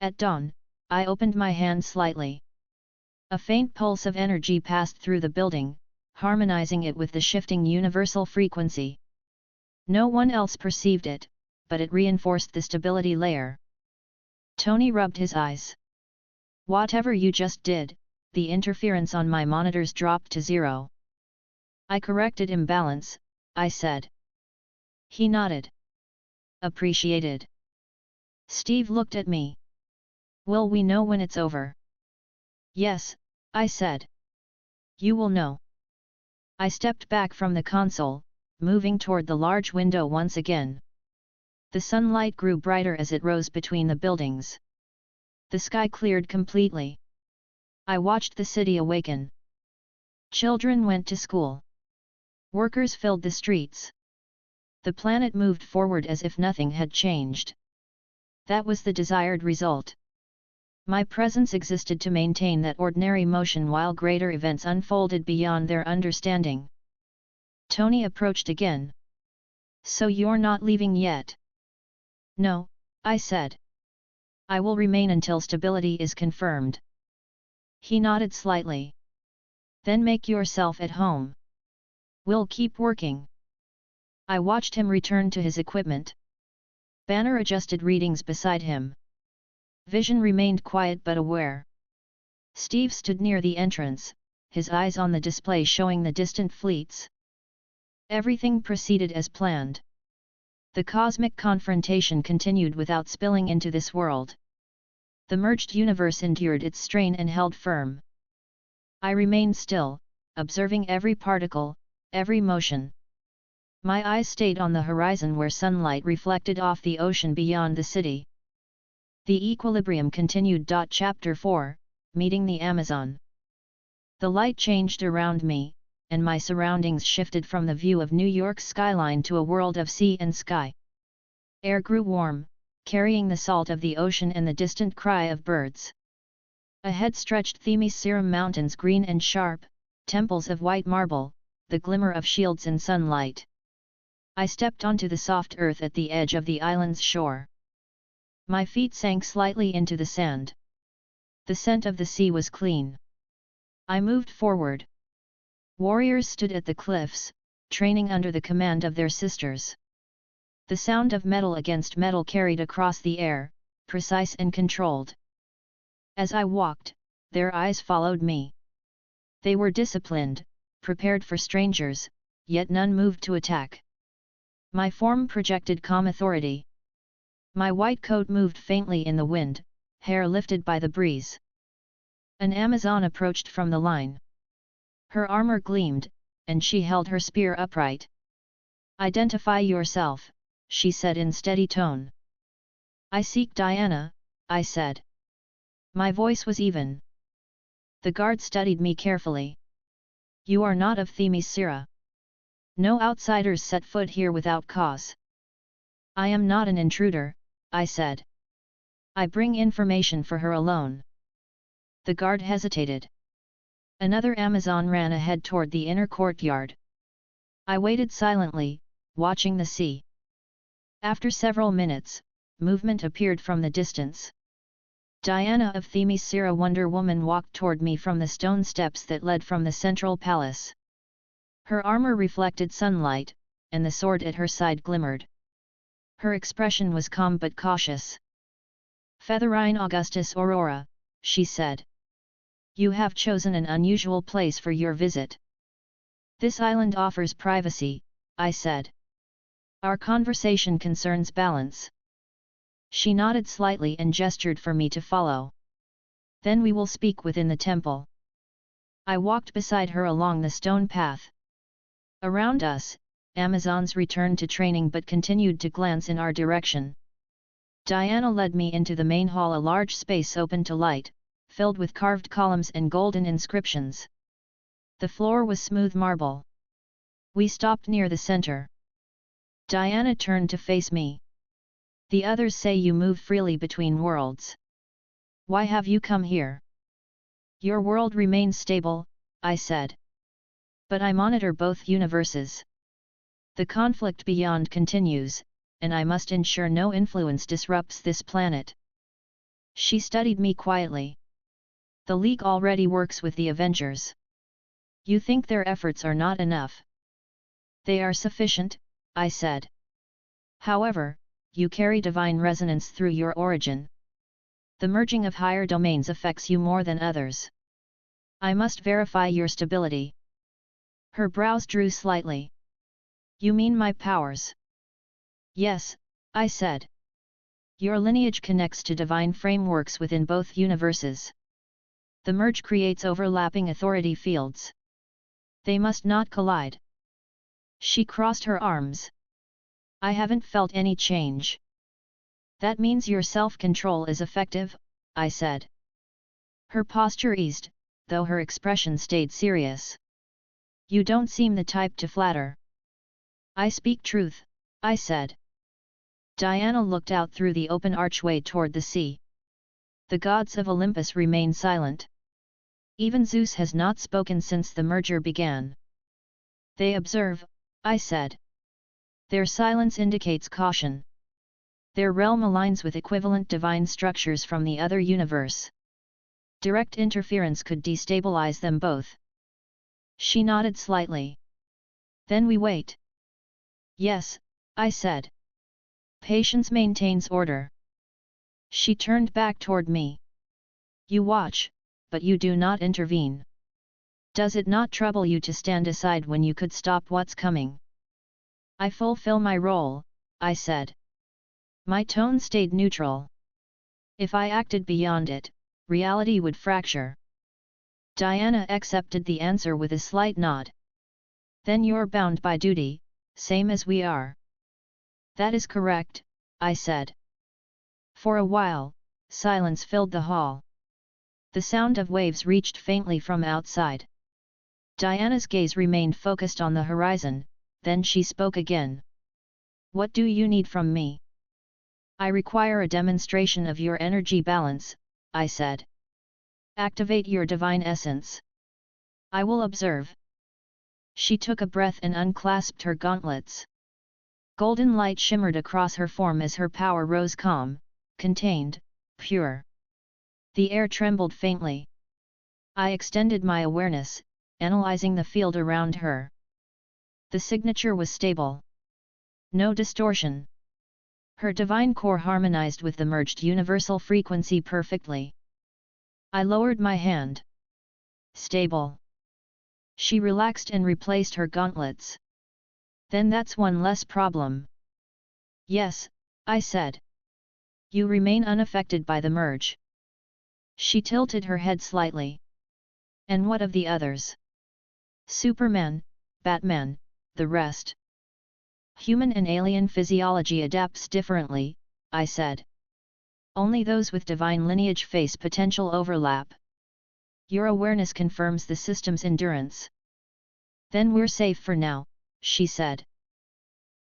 At dawn, I opened my hand slightly. A faint pulse of energy passed through the building, harmonizing it with the shifting universal frequency. No one else perceived it, but it reinforced the stability layer. Tony rubbed his eyes. Whatever you just did, the interference on my monitors dropped to 0. I corrected imbalance, I said. He nodded. Appreciated. Steve looked at me. Will we know when it's over? Yes, I said. You will know. I stepped back from the console, moving toward the large window once again. The sunlight grew brighter as it rose between the buildings. The sky cleared completely. I watched the city awaken. Children went to school. Workers filled the streets. The planet moved forward as if nothing had changed. That was the desired result. My presence existed to maintain that ordinary motion while greater events unfolded beyond their understanding. Tony approached again. So you're not leaving yet? No, I said. I will remain until stability is confirmed. He nodded slightly. Then make yourself at home. We'll keep working. I watched him return to his equipment. Banner adjusted readings beside him. Vision remained quiet but aware. Steve stood near the entrance, his eyes on the display showing the distant fleets. Everything proceeded as planned. The cosmic confrontation continued without spilling into this world. The merged universe endured its strain and held firm. I remained still, observing every particle, every motion. My eyes stayed on the horizon where sunlight reflected off the ocean beyond the city. The equilibrium continued. Chapter 4, Meeting the Amazon. The light changed around me, and my surroundings shifted from the view of New York's skyline to a world of sea and sky. Air grew warm, carrying the salt of the ocean and the distant cry of birds. Ahead stretched Themis-Serum mountains, green and sharp, temples of white marble, the glimmer of shields in sunlight. I stepped onto the soft earth at the edge of the island's shore. My feet sank slightly into the sand. The scent of the sea was clean. I moved forward. Warriors stood at the cliffs, training under the command of their sisters. The sound of metal against metal carried across the air, precise and controlled. As I walked, their eyes followed me. They were disciplined, prepared for strangers, yet none moved to attack. My form projected calm authority. My white coat moved faintly in the wind, hair lifted by the breeze. An Amazon approached from the line. Her armor gleamed, and she held her spear upright. "Identify yourself," she said in steady tone. "I seek Diana," I said. My voice was even. The guard studied me carefully. "You are not of Themyscira. No outsiders set foot here without cause." "I am not an intruder," I said. "I bring information for her alone." The guard hesitated. Another Amazon ran ahead toward the inner courtyard. I waited silently, watching the sea. After several minutes, movement appeared from the distance. Diana of Themyscira, Wonder Woman, walked toward me from the stone steps that led from the central palace. Her armor reflected sunlight, and the sword at her side glimmered. Her expression was calm but cautious. "Featherine Augustus Aurora," she said. "You have chosen an unusual place for your visit." "This island offers privacy," I said. "Our conversation concerns balance." She nodded slightly and gestured for me to follow. "Then we will speak within the temple." I walked beside her along the stone path. Around us, Amazons returned to training but continued to glance in our direction. Diana led me into the main hall, a large space open to light, filled with carved columns and golden inscriptions. The floor was smooth marble. We stopped near the center. Diana turned to face me. "The others say you move freely between worlds. Why have you come here?" "Your world remains stable," I said. "But I monitor both universes. The conflict beyond continues, and I must ensure no influence disrupts this planet." She studied me quietly. "The League already works with the Avengers. You think their efforts are not enough?" "They are sufficient," I said. "However, you carry divine resonance through your origin. The merging of higher domains affects you more than others. I must verify your stability." Her brows drew slightly. "You mean my powers?" "Yes," I said. "Your lineage connects to divine frameworks within both universes. The merge creates overlapping authority fields. They must not collide." She crossed her arms. "I haven't felt any change." "That means your self-control is effective," I said. Her posture eased, though her expression stayed serious. "You don't seem the type to flatter." "I speak truth," I said. Diana looked out through the open archway toward the sea. "The gods of Olympus remain silent. Even Zeus has not spoken since the merger began." "They observe," I said. "Their silence indicates caution. Their realm aligns with equivalent divine structures from the other universe. Direct interference could destabilize them both." She nodded slightly. "Then we wait." "Yes," I said. "Patience maintains order." She turned back toward me. "You watch, but you do not intervene. Does it not trouble you to stand aside when you could stop what's coming?" "I fulfill my role," I said. My tone stayed neutral. If I acted beyond it, reality would fracture. Diana accepted the answer with a slight nod. "Then you're bound by duty, same as we are." "That is correct," I said. For a while, silence filled the hall. The sound of waves reached faintly from outside. Diana's gaze remained focused on the horizon, then she spoke again. "What do you need from me?" "I require a demonstration of your energy balance," I said. "Activate your divine essence." "I will observe." She took a breath and unclasped her gauntlets. Golden light shimmered across her form as her power rose calm, contained, pure. The air trembled faintly. I extended my awareness, analyzing the field around her. The signature was stable. No distortion. Her divine core harmonized with the merged universal frequency perfectly. I lowered my hand. Stable. She relaxed and replaced her gauntlets. Then that's one less problem. Yes, I said. You remain unaffected by the merge. She tilted her head slightly. And what of the others? Superman, Batman, the rest. Human and alien physiology adapts differently, I said. Only those with divine lineage face potential overlap. Your awareness confirms the system's endurance. Then we're safe for now, she said.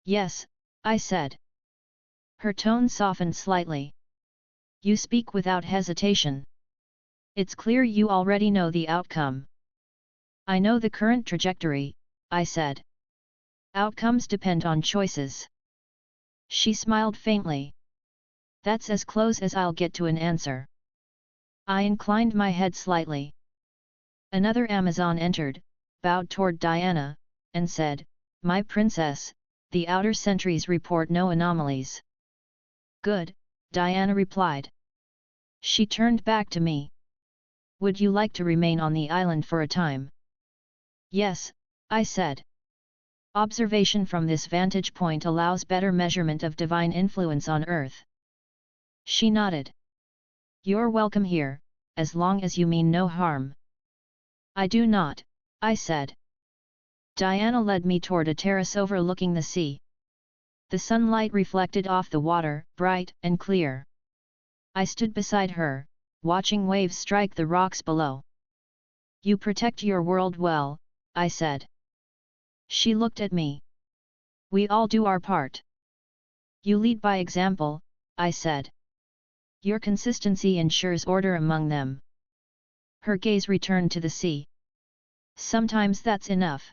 Yes, I said. Her tone softened slightly. You speak without hesitation. It's clear you already know the outcome. I know the current trajectory, I said. Outcomes depend on choices. She smiled faintly. That's as close as I'll get to an answer. I inclined my head slightly. Another Amazon entered, bowed toward Diana, and said, My princess, the outer sentries report no anomalies. Good, Diana replied. She turned back to me. Would you like to remain on the island for a time? Yes, I said. Observation from this vantage point allows better measurement of divine influence on Earth. She nodded. You're welcome here, as long as you mean no harm. I do not, I said. Diana led me toward a terrace overlooking the sea. The sunlight reflected off the water, bright and clear. I stood beside her, watching waves strike the rocks below. You protect your world well, I said. She looked at me. We all do our part. You lead by example, I said. Your consistency ensures order among them. Her gaze returned to the sea. Sometimes that's enough.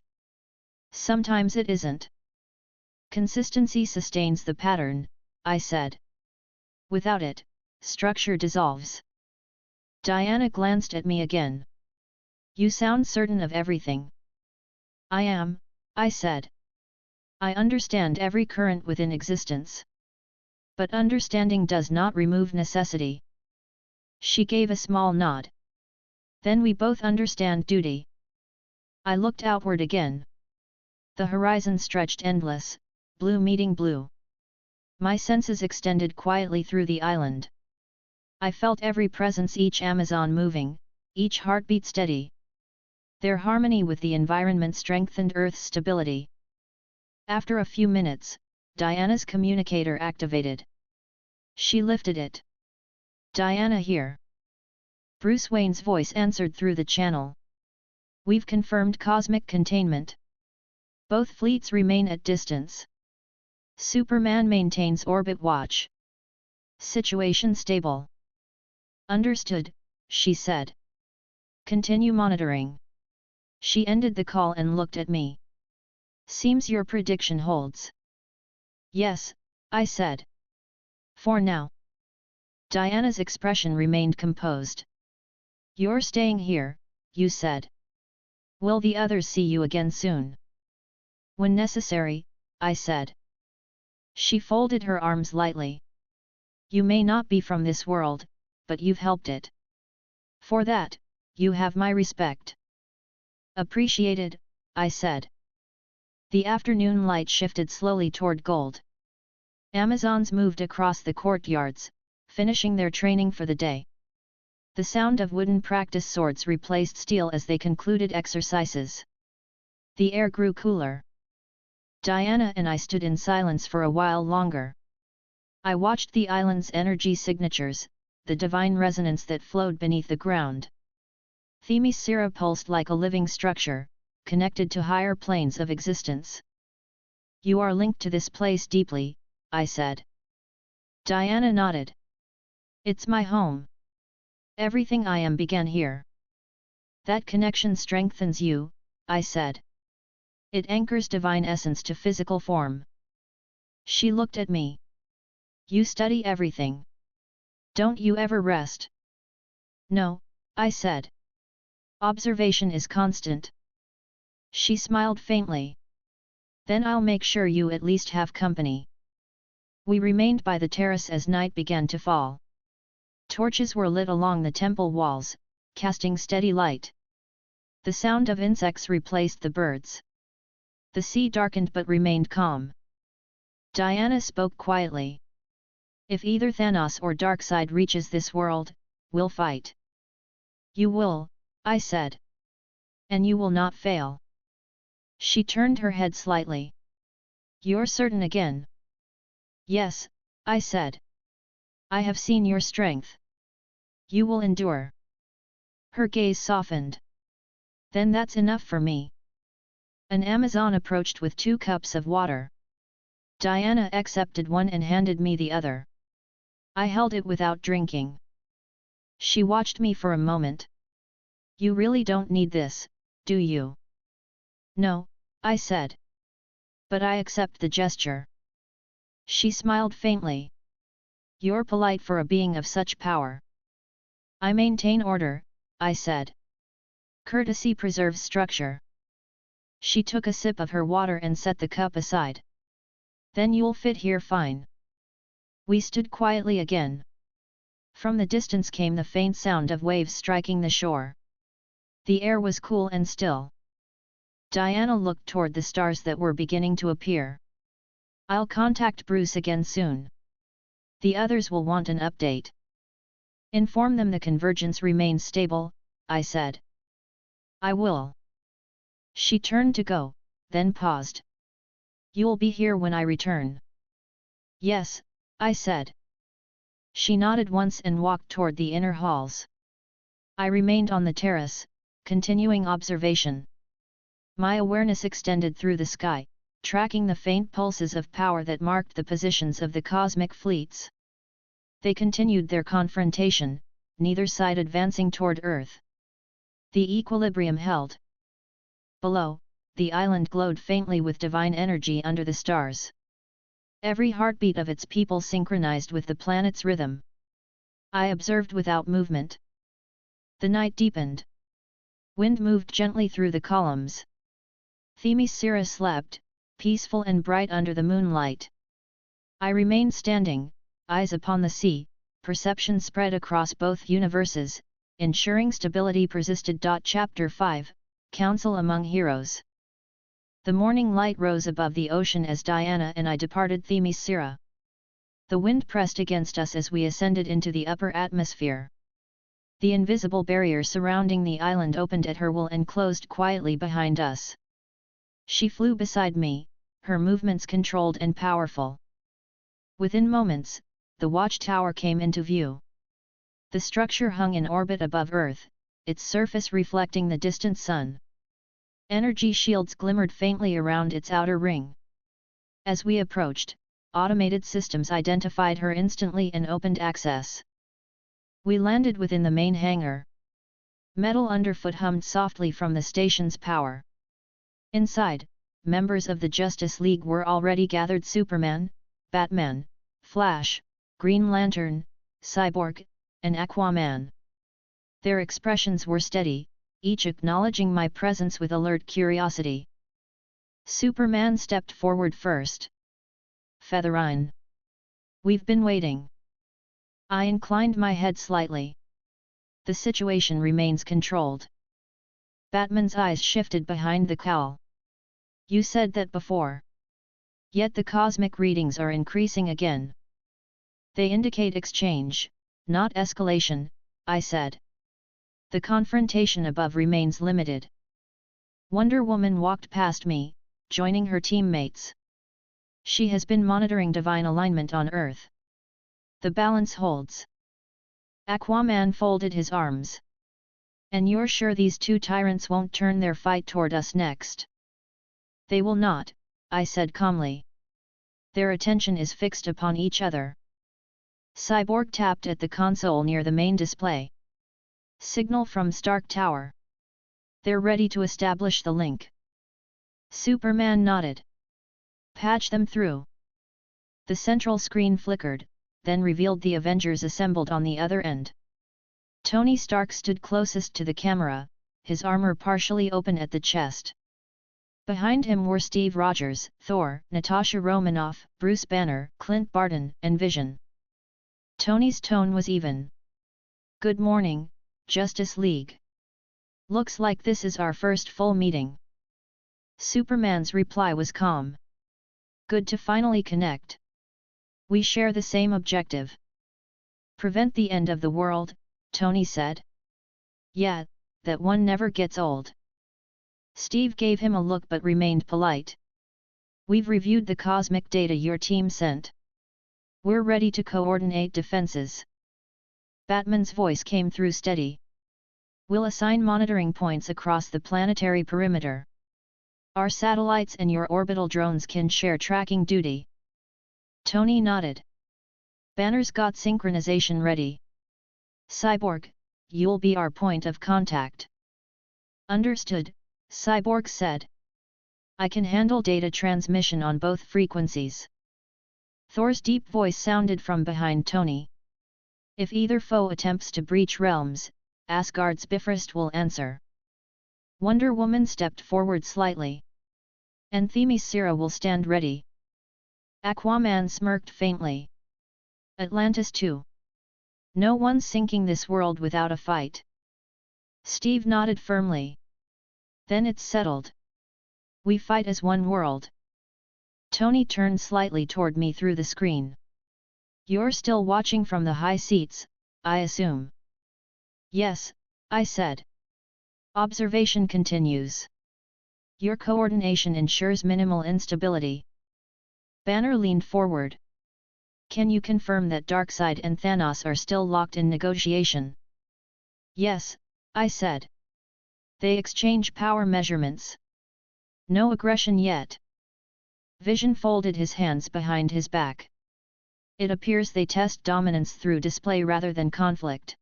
Sometimes it isn't. Consistency sustains the pattern, I said. Without it, structure dissolves. Diana glanced at me again. You sound certain of everything. I am, I said. I understand every current within existence. But understanding does not remove necessity. She gave a small nod. Then we both understand duty. I looked outward again. The horizon stretched endless, blue meeting blue. My senses extended quietly through the island. I felt every presence, each Amazon moving, each heartbeat steady. Their harmony with the environment strengthened Earth's stability. After a few minutes, Diana's communicator activated. She lifted it. Diana here. Bruce Wayne's voice answered through the channel. We've confirmed cosmic containment. Both fleets remain at distance. Superman maintains orbit watch. Situation stable. Understood, she said. Continue monitoring. She ended the call and looked at me. Seems your prediction holds. Yes, I said. For now. Diana's expression remained composed. You're staying here, you said. Will the others see you again soon? When necessary, I said. She folded her arms lightly. You may not be from this world, but you've helped it. For that, you have my respect. Appreciated, I said. The afternoon light shifted slowly toward gold. Amazons moved across the courtyards, finishing their training for the day. The sound of wooden practice swords replaced steel as they concluded exercises. The air grew cooler. Diana and I stood in silence for a while longer. I watched the island's energy signatures, the divine resonance that flowed beneath the ground. Themyscira pulsed like a living structure, connected to higher planes of existence. You are linked to this place deeply, I said. Diana nodded. It's my home. Everything I am began here. That connection strengthens you, I said. It anchors divine essence to physical form. She looked at me. You study everything. Don't you ever rest? No, I said. Observation is constant. She smiled faintly. Then I'll make sure you at least have company. We remained by the terrace as night began to fall. Torches were lit along the temple walls, casting steady light. The sound of insects replaced the birds. The sea darkened but remained calm. Diana spoke quietly. If either Thanos or Darkseid reaches this world, we'll fight. You will, I said. And you will not fail. She turned her head slightly. You're certain again? Yes, I said. I have seen your strength. You will endure. Her gaze softened. Then that's enough for me. An Amazon approached with 2 cups of water. Diana accepted one and handed me the other. I held it without drinking. She watched me for a moment. You really don't need this, do you? No, I said. But I accept the gesture. She smiled faintly. You're polite for a being of such power. I maintain order, I said. Courtesy preserves structure. She took a sip of her water and set the cup aside. Then you'll fit here fine. We stood quietly again. From the distance came the faint sound of waves striking the shore. The air was cool and still. Diana looked toward the stars that were beginning to appear. I'll contact Bruce again soon. The others will want an update. Inform them the convergence remains stable, I said. I will. She turned to go, then paused. You'll be here when I return. Yes, I said. She nodded once and walked toward the inner halls. I remained on the terrace, continuing observation. My awareness extended through the sky, tracking the faint pulses of power that marked the positions of the cosmic fleets. They continued their confrontation, neither side advancing toward Earth. The equilibrium held. Below, the island glowed faintly with divine energy under the stars. Every heartbeat of its people synchronized with the planet's rhythm. I observed without movement. The night deepened. Wind moved gently through the columns. Themyscira slept, peaceful and bright under the moonlight. I remained standing, eyes upon the sea, perception spread across both universes, ensuring stability persisted. Chapter 5, Council Among Heroes. The morning light rose above the ocean as Diana and I departed Themyscira. The wind pressed against us as we ascended into the upper atmosphere. The invisible barrier surrounding the island opened at her will and closed quietly behind us. She flew beside me, her movements controlled and powerful. Within moments, the watchtower came into view. The structure hung in orbit above Earth, its surface reflecting the distant sun. Energy shields glimmered faintly around its outer ring. As we approached, automated systems identified her instantly and opened access. We landed within the main hangar. Metal underfoot hummed softly from the station's power. Inside, members of the Justice League were already gathered: Superman, Batman, Flash, Green Lantern, Cyborg, and Aquaman. Their expressions were steady, each acknowledging my presence with alert curiosity. Superman stepped forward first. Featherine. We've been waiting. I inclined my head slightly. The situation remains controlled. Batman's eyes shifted behind the cowl. You said that before. Yet the cosmic readings are increasing again. They indicate exchange, not escalation, I said. The confrontation above remains limited. Wonder Woman walked past me, joining her teammates. She has been monitoring divine alignment on Earth. The balance holds. Aquaman folded his arms. And you're sure these two tyrants won't turn their fight toward us next? They will not, I said calmly. Their attention is fixed upon each other. Cyborg tapped at the console near the main display. Signal from Stark Tower. They're ready to establish the link. Superman nodded. Patch them through. The central screen flickered, then revealed the Avengers assembled on the other end. Tony Stark stood closest to the camera, his armor partially open at the chest. Behind him were Steve Rogers, Thor, Natasha Romanoff, Bruce Banner, Clint Barton, and Vision. Tony's tone was even. "Good morning, Justice League. Looks like this is our first full meeting." Superman's reply was calm. "Good to finally connect. We share the same objective. Prevent the end of the world," Tony said. "Yeah, that one never gets old." Steve gave him a look but remained polite. "We've reviewed the cosmic data your team sent. We're ready to coordinate defenses." Batman's voice came through steady. "We'll assign monitoring points across the planetary perimeter. Our satellites and your orbital drones can share tracking duty." Tony nodded. "Banner's got synchronization ready. Cyborg, you'll be our point of contact." "Understood," Cyborg said. "I can handle data transmission on both frequencies." Thor's deep voice sounded from behind Tony. "If either foe attempts to breach realms, Asgard's Bifrost will answer." Wonder Woman stepped forward slightly. "And Themyscira will stand ready." Aquaman smirked faintly. "Atlantis too. No one's sinking this world without a fight." Steve nodded firmly. "Then it's settled. We fight as one world." Tony turned slightly toward me through the screen. "You're still watching from the high seats, I assume?" "Yes," I said. "Observation continues. Your coordination ensures minimal instability." Banner leaned forward. "Can you confirm that Darkseid and Thanos are still locked in negotiation?" "Yes," I said. "They exchange power measurements. No aggression yet." Vision folded his hands behind his back. "It appears they test dominance through display rather than conflict."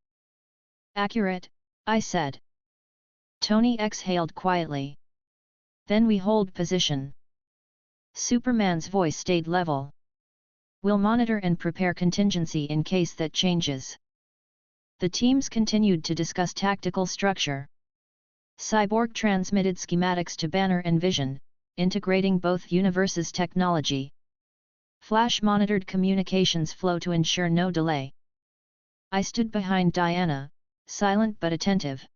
"Accurate," I said. Tony exhaled quietly. "Then we hold position." Superman's voice stayed level. "We'll monitor and prepare contingency in case that changes." The teams continued to discuss tactical structure. Cyborg transmitted schematics to Banner and Vision, integrating both universes' technology. Flash monitored communications flow to ensure no delay. I stood behind Diana, silent but attentive.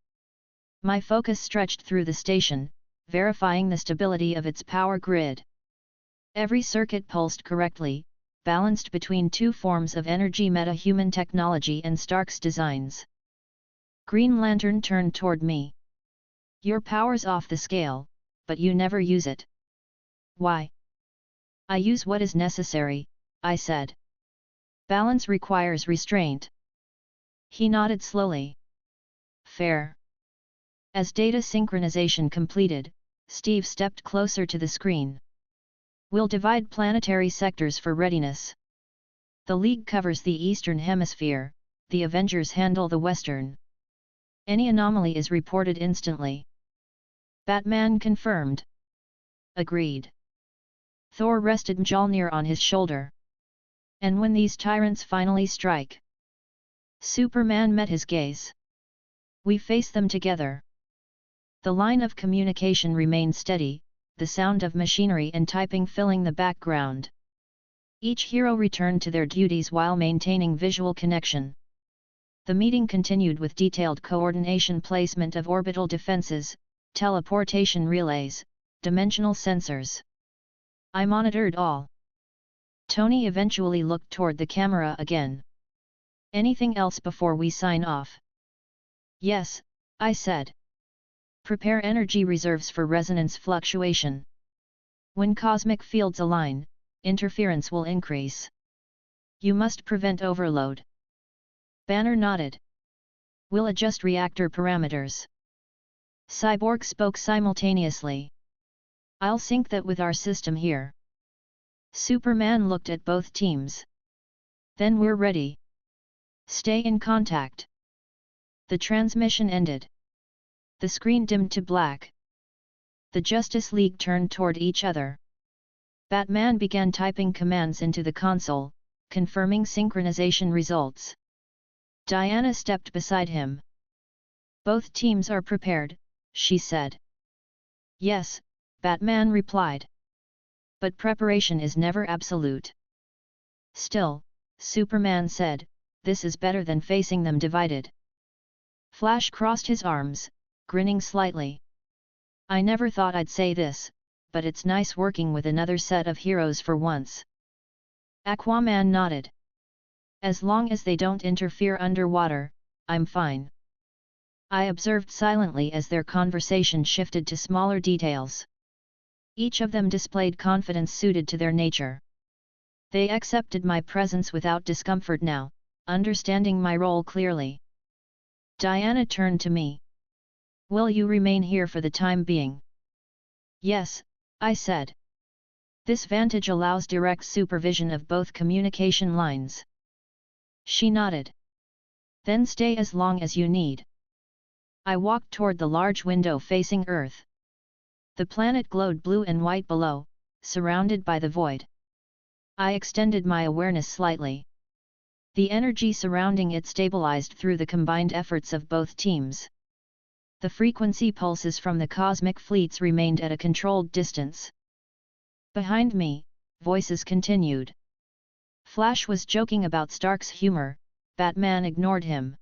My focus stretched through the station, verifying the stability of its power grid. Every circuit pulsed correctly, balanced between two forms of energy: meta-human technology and Stark's designs. Green Lantern turned toward me. "Your power's off the scale, but you never use it." "Why?" "I use what is necessary," I said. "Balance requires restraint." He nodded slowly. "Fair." As data synchronization completed, Steve stepped closer to the screen. "We'll divide planetary sectors for readiness. The League covers the Eastern Hemisphere, the Avengers handle the Western. Any anomaly is reported instantly." Batman confirmed. "Agreed." Thor rested Mjolnir on his shoulder. "And when these tyrants finally strike?" Superman met his gaze. "We face them together." The line of communication remained steady, the sound of machinery and typing filling the background. Each hero returned to their duties while maintaining visual connection. The meeting continued with detailed coordination: placement of orbital defenses, teleportation relays, dimensional sensors. I monitored all. Tony eventually looked toward the camera again. "Anything else before we sign off?" "Yes," I said. "Prepare energy reserves for resonance fluctuation. When cosmic fields align, interference will increase. You must prevent overload." Banner nodded. "We'll adjust reactor parameters." Cyborg spoke simultaneously. "I'll sync that with our system here." Superman looked at both teams. "Then we're ready. Stay in contact." The transmission ended. The screen dimmed to black. The Justice League turned toward each other. Batman began typing commands into the console, confirming synchronization results. Diana stepped beside him. "Both teams are prepared," she said. "Yes," Batman replied. "But preparation is never absolute." "Still," Superman said, "this is better than facing them divided." Flash crossed his arms, grinning slightly. "I never thought I'd say this, but it's nice working with another set of heroes for once." Aquaman nodded. "As long as they don't interfere underwater, I'm fine." I observed silently as their conversation shifted to smaller details. Each of them displayed confidence suited to their nature. They accepted my presence without discomfort now, understanding my role clearly. Diana turned to me. "Will you remain here for the time being?" "Yes," I said. "This vantage allows direct supervision of both communication lines." She nodded. "Then stay as long as you need." I walked toward the large window facing Earth. The planet glowed blue and white below, surrounded by the void. I extended my awareness slightly. The energy surrounding it stabilized through the combined efforts of both teams. The frequency pulses from the cosmic fleets remained at a controlled distance. Behind me, voices continued. Flash was joking about Stark's humor, Batman ignored him.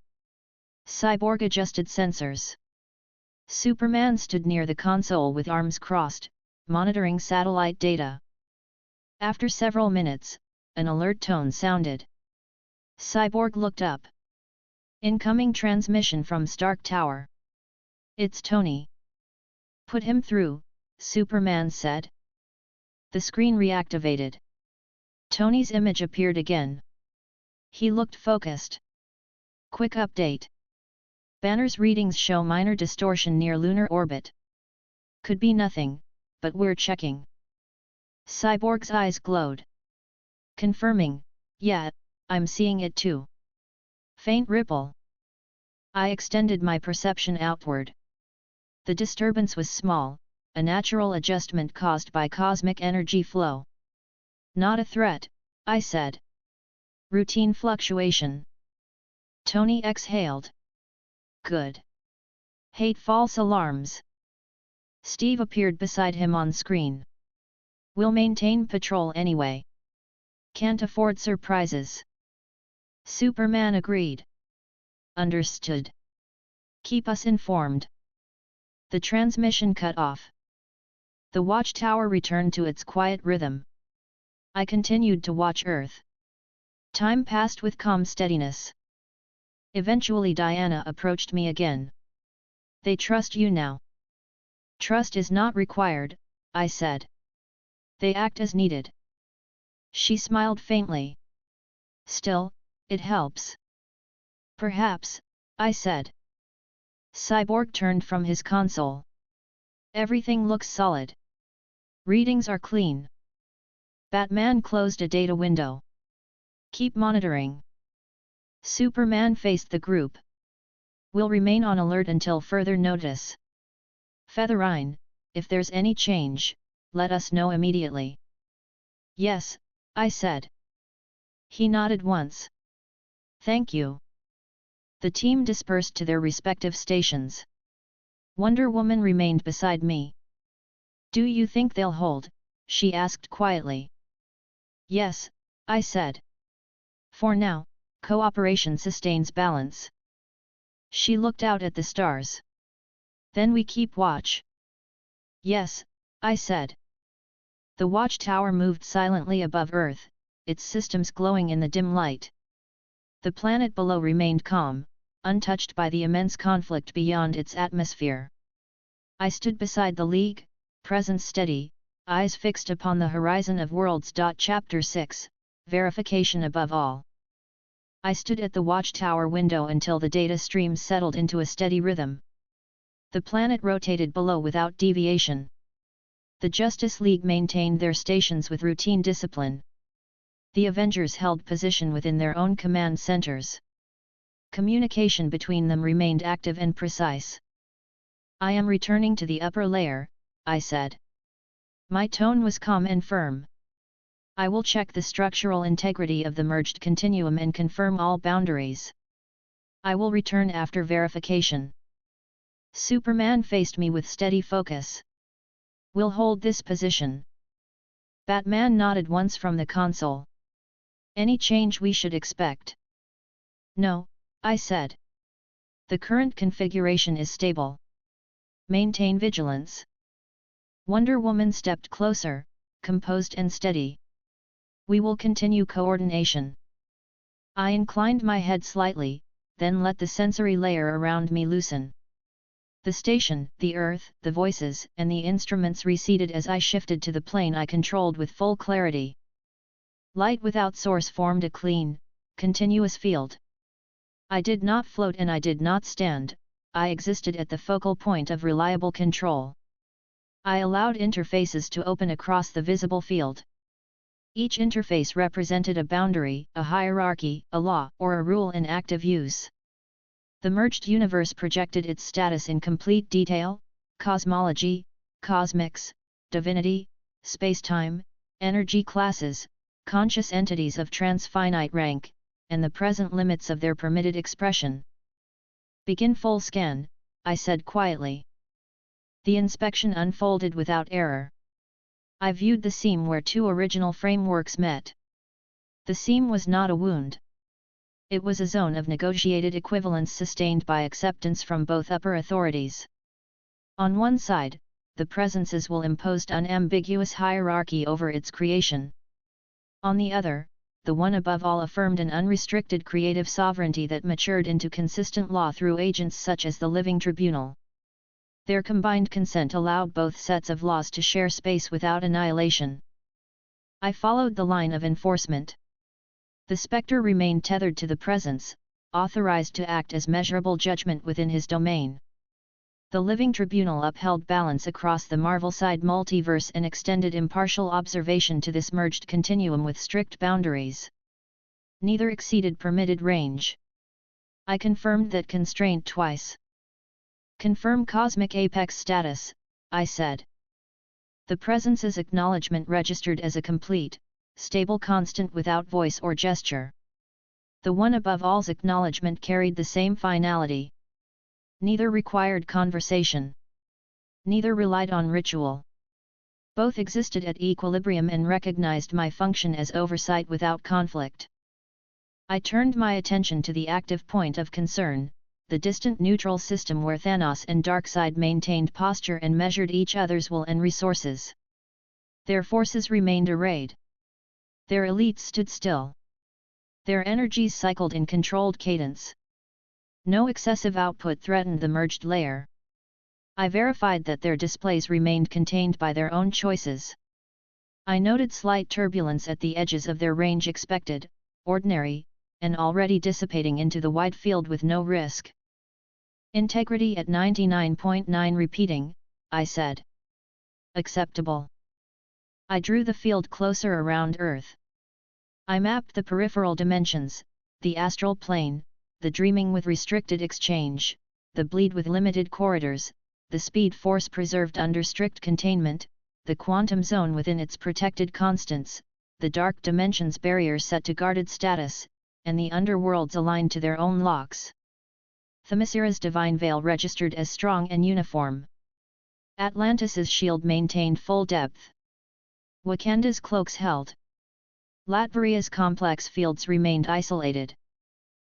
Cyborg adjusted sensors. Superman stood near the console with arms crossed, monitoring satellite data. After several minutes, an alert tone sounded. Cyborg looked up. "Incoming transmission from Stark Tower." "It's Tony." "Put him through," Superman said. The screen reactivated. Tony's image appeared again. He looked focused. "Quick update. Banner's readings show minor distortion near lunar orbit. Could be nothing, but we're checking." Cyborg's eyes glowed. Confirming, "Yeah, I'm seeing it too." Faint ripple. I extended my perception outward. The disturbance was small, a natural adjustment caused by cosmic energy flow. "Not a threat," I said. "Routine fluctuation." Tony exhaled. "Good. Hate false alarms." Steve appeared beside him on screen. "We'll maintain patrol anyway. Can't afford surprises." Superman agreed. "Understood. Keep us informed." The transmission cut off. The watchtower returned to its quiet rhythm. I continued to watch Earth. Time passed with calm steadiness. Eventually Diana approached me again. "They trust you now." "Trust is not required," I said. "They act as needed." She smiled faintly. "Still, it helps." "Perhaps," I said. Cyborg turned from his console. "Everything looks solid. Readings are clean." Batman closed a data window. "Keep monitoring." Superman faced the group. "We'll remain on alert until further notice. Featherine, if there's any change, let us know immediately." "Yes," I said. He nodded once. "Thank you." The team dispersed to their respective stations. Wonder Woman remained beside me. "Do you think they'll hold?" she asked quietly. "Yes," I said. "For now, cooperation sustains balance." She looked out at the stars. "Then we keep watch." "Yes," I said. The watchtower moved silently above Earth, its systems glowing in the dim light. The planet below remained calm, untouched by the immense conflict beyond its atmosphere. I stood beside the League, presence steady, eyes fixed upon the horizon of worlds. Chapter 6, Verification above all. I stood at the watchtower window until the data stream settled into a steady rhythm. The planet rotated below without deviation. The Justice League maintained their stations with routine discipline. The Avengers held position within their own command centers. Communication between them remained active and precise. "I am returning to the upper layer," I said. My tone was calm and firm. I will check the structural integrity of the merged continuum and confirm all boundaries. I will return after verification. Superman faced me with steady focus. We'll hold this position. Batman nodded once from the console. Any change we should expect? No, I said. The current configuration is stable. Maintain vigilance. Wonder Woman stepped closer, composed and steady. We will continue coordination. I inclined my head slightly, then let the sensory layer around me loosen. The station, the earth, the voices, and the instruments receded as I shifted to the plane I controlled with full clarity. Light without source formed a clean, continuous field. I did not float and I did not stand, I existed at the focal point of reliable control. I allowed interfaces to open across the visible field. Each interface represented a boundary, a hierarchy, a law, or a rule in active use. The merged universe projected its status in complete detail: cosmology, cosmics, divinity, spacetime, energy classes, conscious entities of transfinite rank, and the present limits of their permitted expression. Begin full scan, I said quietly. The inspection unfolded without error. I viewed the seam where two original frameworks met. The seam was not a wound. It was a zone of negotiated equivalence sustained by acceptance from both upper authorities. On one side, the presence's will imposed unambiguous hierarchy over its creation. On the other, the one above all affirmed an unrestricted creative sovereignty that matured into consistent law through agents such as the living tribunal. Their combined consent allowed both sets of laws to share space without annihilation. I followed the line of enforcement. The spectre remained tethered to the presence, authorized to act as measurable judgment within his domain. The living tribunal upheld balance across the Marvel-side multiverse and extended impartial observation to this merged continuum with strict boundaries. Neither exceeded permitted range. I confirmed that constraint twice. Confirm cosmic apex status, I said. The presence's acknowledgement registered as a complete, stable constant without voice or gesture. The one above all's acknowledgement carried the same finality. Neither required conversation. Neither relied on ritual. Both existed at equilibrium and recognized my function as oversight without conflict. I turned my attention to the active point of concern, the distant neutral system where Thanos and Darkseid maintained posture and measured each other's will and resources. Their forces remained arrayed. Their elites stood still. Their energies cycled in controlled cadence. No excessive output threatened the merged layer. I verified that their displays remained contained by their own choices. I noted slight turbulence at the edges of their range expected, ordinary, and already dissipating into the wide field with no risk. Integrity at 99.9 repeating, I said. Acceptable. I drew the field closer around Earth. I mapped the peripheral dimensions, the astral plane, the dreaming with restricted exchange, the bleed with limited corridors, the speed force preserved under strict containment, the quantum zone within its protected constants, the dark dimensions barrier set to guarded status, and the underworlds aligned to their own locks. Themyscira's divine veil registered as strong and uniform. Atlantis's shield maintained full depth. Wakanda's cloaks held. Latveria's complex fields remained isolated.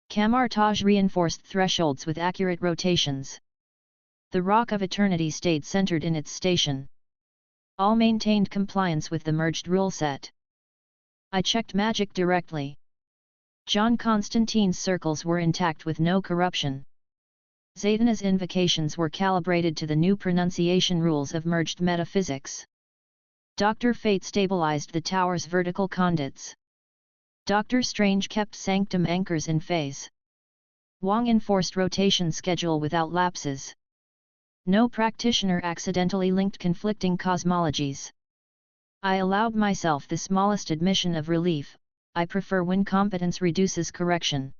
Camartage reinforced thresholds with accurate rotations. The Rock of Eternity stayed centered in its station. All maintained compliance with the merged rule set. I checked magic directly. John Constantine's circles were intact with no corruption. Zatanna's invocations were calibrated to the new pronunciation rules of merged metaphysics. Dr. Fate stabilized the tower's vertical conduits. Dr. Strange kept sanctum anchors in phase. Wong enforced rotation schedule without lapses. No practitioner accidentally linked conflicting cosmologies. I allowed myself the smallest admission of relief: I prefer when competence reduces correction.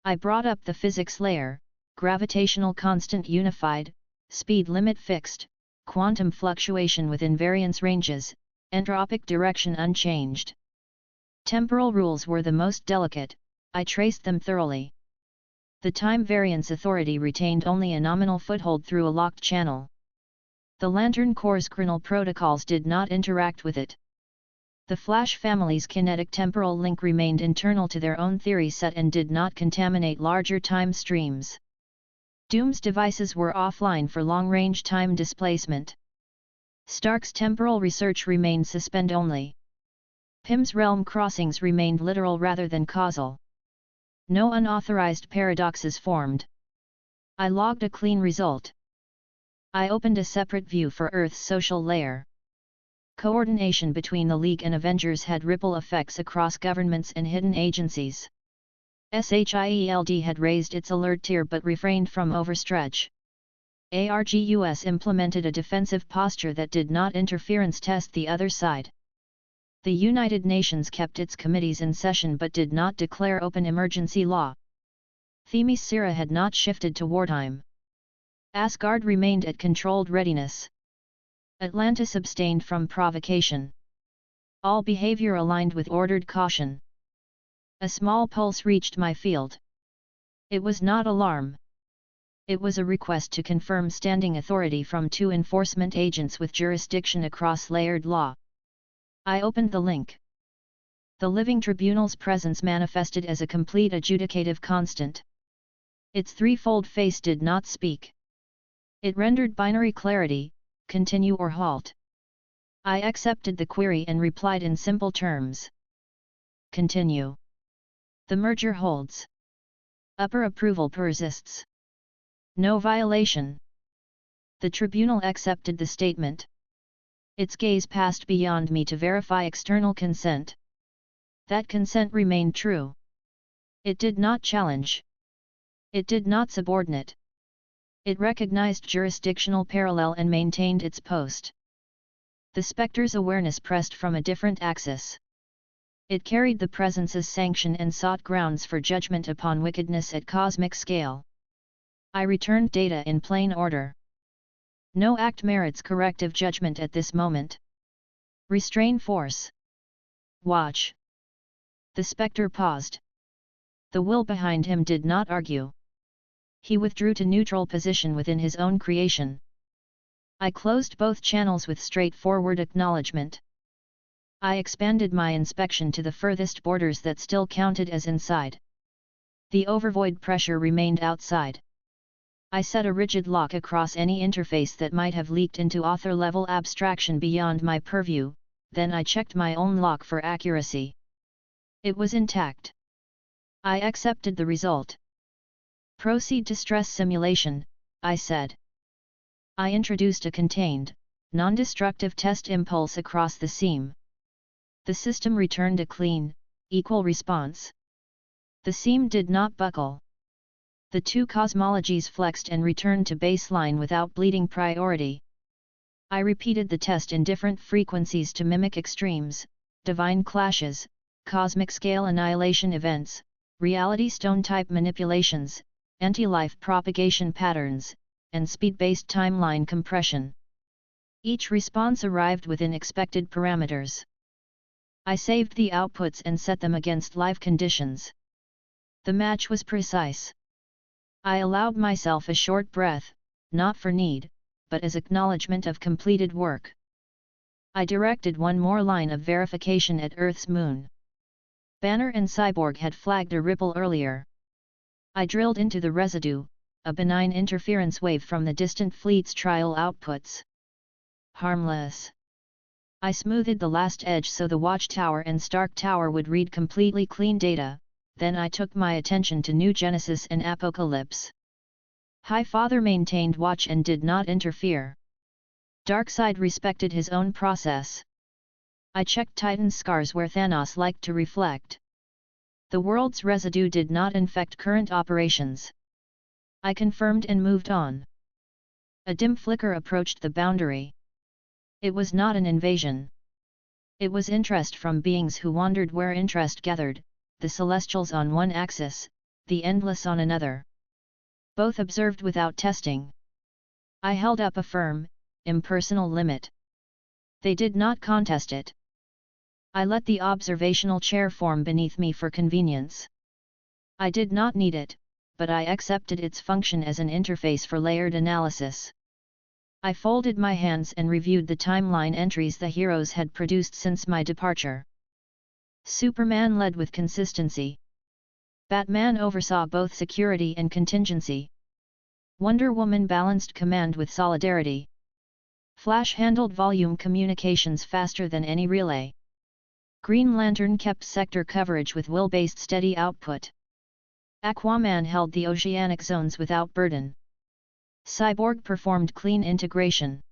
I brought up the physics layer: gravitational constant unified, speed limit fixed, quantum fluctuation within variance ranges, entropic direction unchanged. Temporal rules were the most delicate, I traced them thoroughly. The time variance authority retained only a nominal foothold through a locked channel. The Lantern Corps' kernel protocols did not interact with it. The Flash family's kinetic temporal link remained internal to their own theory set and did not contaminate larger time streams. Doom's devices were offline for long-range time displacement. Stark's temporal research remained suspend only. Pym's realm crossings remained literal rather than causal. No unauthorized paradoxes formed. I logged a clean result. I opened a separate view for Earth's social layer. Coordination between the League and Avengers had ripple effects across governments and hidden agencies. SHIELD had raised its alert tier but refrained from overstretch. ARGUS implemented a defensive posture that did not interference test the other side. The United Nations kept its committees in session but did not declare open emergency law. Themyscira had not shifted to wartime. Asgard remained at controlled readiness. Atlantis abstained from provocation. All behavior aligned with ordered caution. A small pulse reached my field. It was not alarm. It was a request to confirm standing authority from 2 enforcement agents with jurisdiction across layered law. I opened the link. The living tribunal's presence manifested as a complete adjudicative constant. Its threefold face did not speak. It rendered binary clarity, continue or halt. I accepted the query and replied in simple terms. Continue. The merger holds. Upper approval persists. No violation. The tribunal accepted the statement. Its gaze passed beyond me to verify external consent. That consent remained true. It did not challenge. It did not subordinate. It recognized jurisdictional parallel and maintained its post. The specter's awareness pressed from a different axis. It carried the presence's sanction and sought grounds for judgment upon wickedness at cosmic scale. I returned data in plain order. No act merits corrective judgment at this moment. Restrain force. Watch. The spectre paused. The will behind him did not argue. He withdrew to neutral position within his own creation. I closed both channels with straightforward acknowledgement. I expanded my inspection to the furthest borders that still counted as inside. The overvoid pressure remained outside. I set a rigid lock across any interface that might have leaked into author-level abstraction beyond my purview, then I checked my own lock for accuracy. It was intact. I accepted the result. Proceed to stress simulation, I said. I introduced a contained, non-destructive test impulse across the seam. The system returned a clean, equal response. The seam did not buckle. The 2 cosmologies flexed and returned to baseline without bleeding priority. I repeated the test in different frequencies to mimic extremes, divine clashes, cosmic scale annihilation events, reality stone type manipulations, anti-life propagation patterns, and speed-based timeline compression. Each response arrived within expected parameters. I saved the outputs and set them against live conditions. The match was precise. I allowed myself a short breath, not for need, but as acknowledgement of completed work. I directed one more line of verification at Earth's moon. Banner and Cyborg had flagged a ripple earlier. I drilled into the residue, a benign interference wave from the distant fleet's trial outputs. Harmless. I smoothed the last edge so the Watchtower and Stark Tower would read completely clean data, then I took my attention to New Genesis and Apocalypse. Highfather maintained watch and did not interfere. Darkseid respected his own process. I checked Titan's scars where Thanos liked to reflect. The world's residue did not infect current operations. I confirmed and moved on. A dim flicker approached the boundary. It was not an invasion. It was interest from beings who wandered where interest gathered, the celestials on one axis, the endless on another. Both observed without testing. I held up a firm, impersonal limit. They did not contest it. I let the observational chair form beneath me for convenience. I did not need it, but I accepted its function as an interface for layered analysis. I folded my hands and reviewed the timeline entries the heroes had produced since my departure. Superman led with consistency. Batman oversaw both security and contingency. Wonder Woman balanced command with solidarity. Flash handled volume communications faster than any relay. Green Lantern kept sector coverage with will-based steady output. Aquaman held the oceanic zones without burden. Cyborg performed clean integration.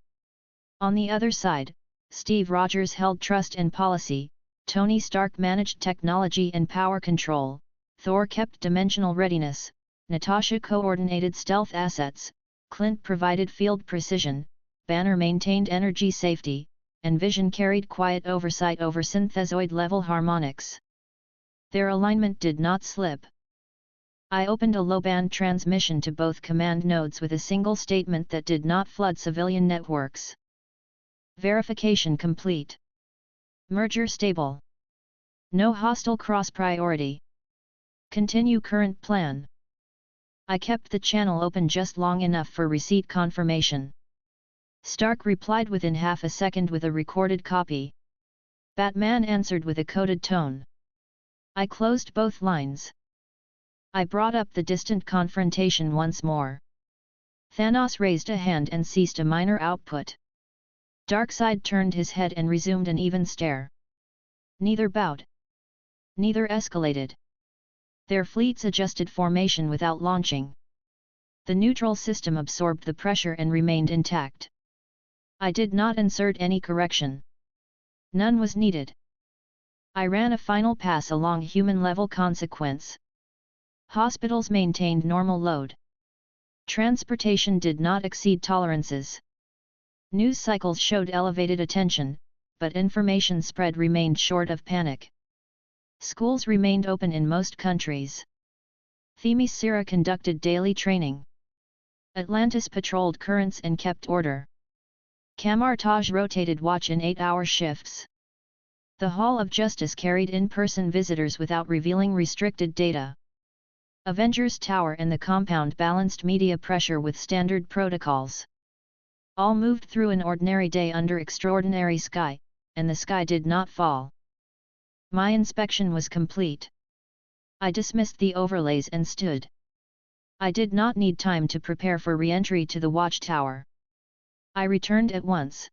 On the other side, Steve Rogers held trust and policy, Tony Stark managed technology and power control, Thor kept dimensional readiness, Natasha coordinated stealth assets, Clint provided field precision, Banner maintained energy safety, and Vision carried quiet oversight over synthezoid-level harmonics. Their alignment did not slip. I opened a low-band transmission to both command nodes with a single statement that did not flood civilian networks. Verification complete. Merger stable. No hostile cross-priority. Continue current plan. I kept the channel open just long enough for receipt confirmation. Stark replied within half a second with a recorded copy. Batman answered with a coded tone. I closed both lines. I brought up the distant confrontation once more. Thanos raised a hand and ceased a minor output. Darkseid turned his head and resumed an even stare. Neither bowed. Neither escalated. Their fleets adjusted formation without launching. The neutral system absorbed the pressure and remained intact. I did not insert any correction. None was needed. I ran a final pass along human-level consequence. Hospitals maintained normal load. Transportation did not exceed tolerances. News cycles showed elevated attention, but information spread remained short of panic. Schools remained open in most countries. Themyscira conducted daily training. Atlantis patrolled currents and kept order. Camartage rotated watch in 8-hour shifts. The Hall of Justice carried in-person visitors without revealing restricted data. Avengers Tower and the compound balanced media pressure with standard protocols. All moved through an ordinary day under extraordinary sky, and the sky did not fall. My inspection was complete. I dismissed the overlays and stood. I did not need time to prepare for re-entry to the watchtower. I returned at once.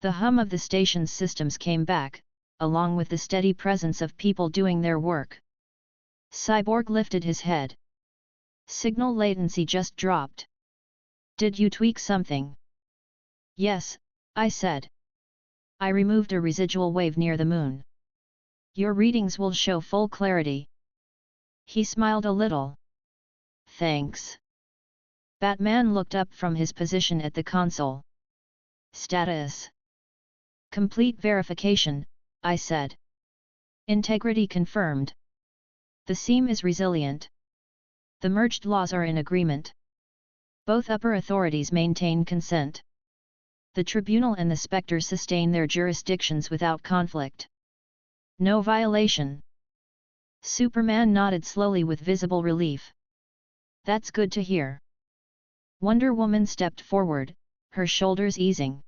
The hum of the station's systems came back, along with the steady presence of people doing their work. Cyborg lifted his head. Signal latency just dropped. Did you tweak something? Yes, I said. I removed a residual wave near the moon. Your readings will show full clarity. He smiled a little. Thanks. Batman looked up from his position at the console. Status. Complete verification, I said. Integrity confirmed. The seam is resilient. The merged laws are in agreement. Both upper authorities maintain consent. The Tribunal and the Spectre sustain their jurisdictions without conflict. No violation. Superman nodded slowly with visible relief. That's good to hear. Wonder Woman stepped forward, her shoulders easing.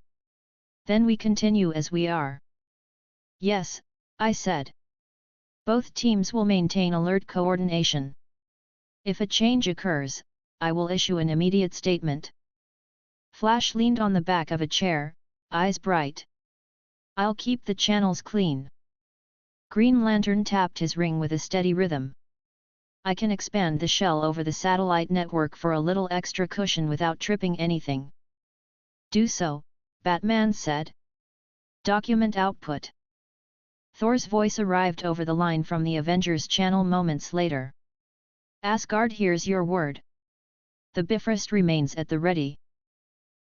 Then we continue as we are. Yes, I said. Both teams will maintain alert coordination. If a change occurs, I will issue an immediate statement. Flash leaned on the back of a chair, eyes bright. I'll keep the channels clean. Green Lantern tapped his ring with a steady rhythm. I can expand the shell over the satellite network for a little extra cushion without tripping anything. Do so, Batman said. Document output. Thor's voice arrived over the line from the Avengers channel moments later. Asgard hears your word. The Bifrost remains at the ready.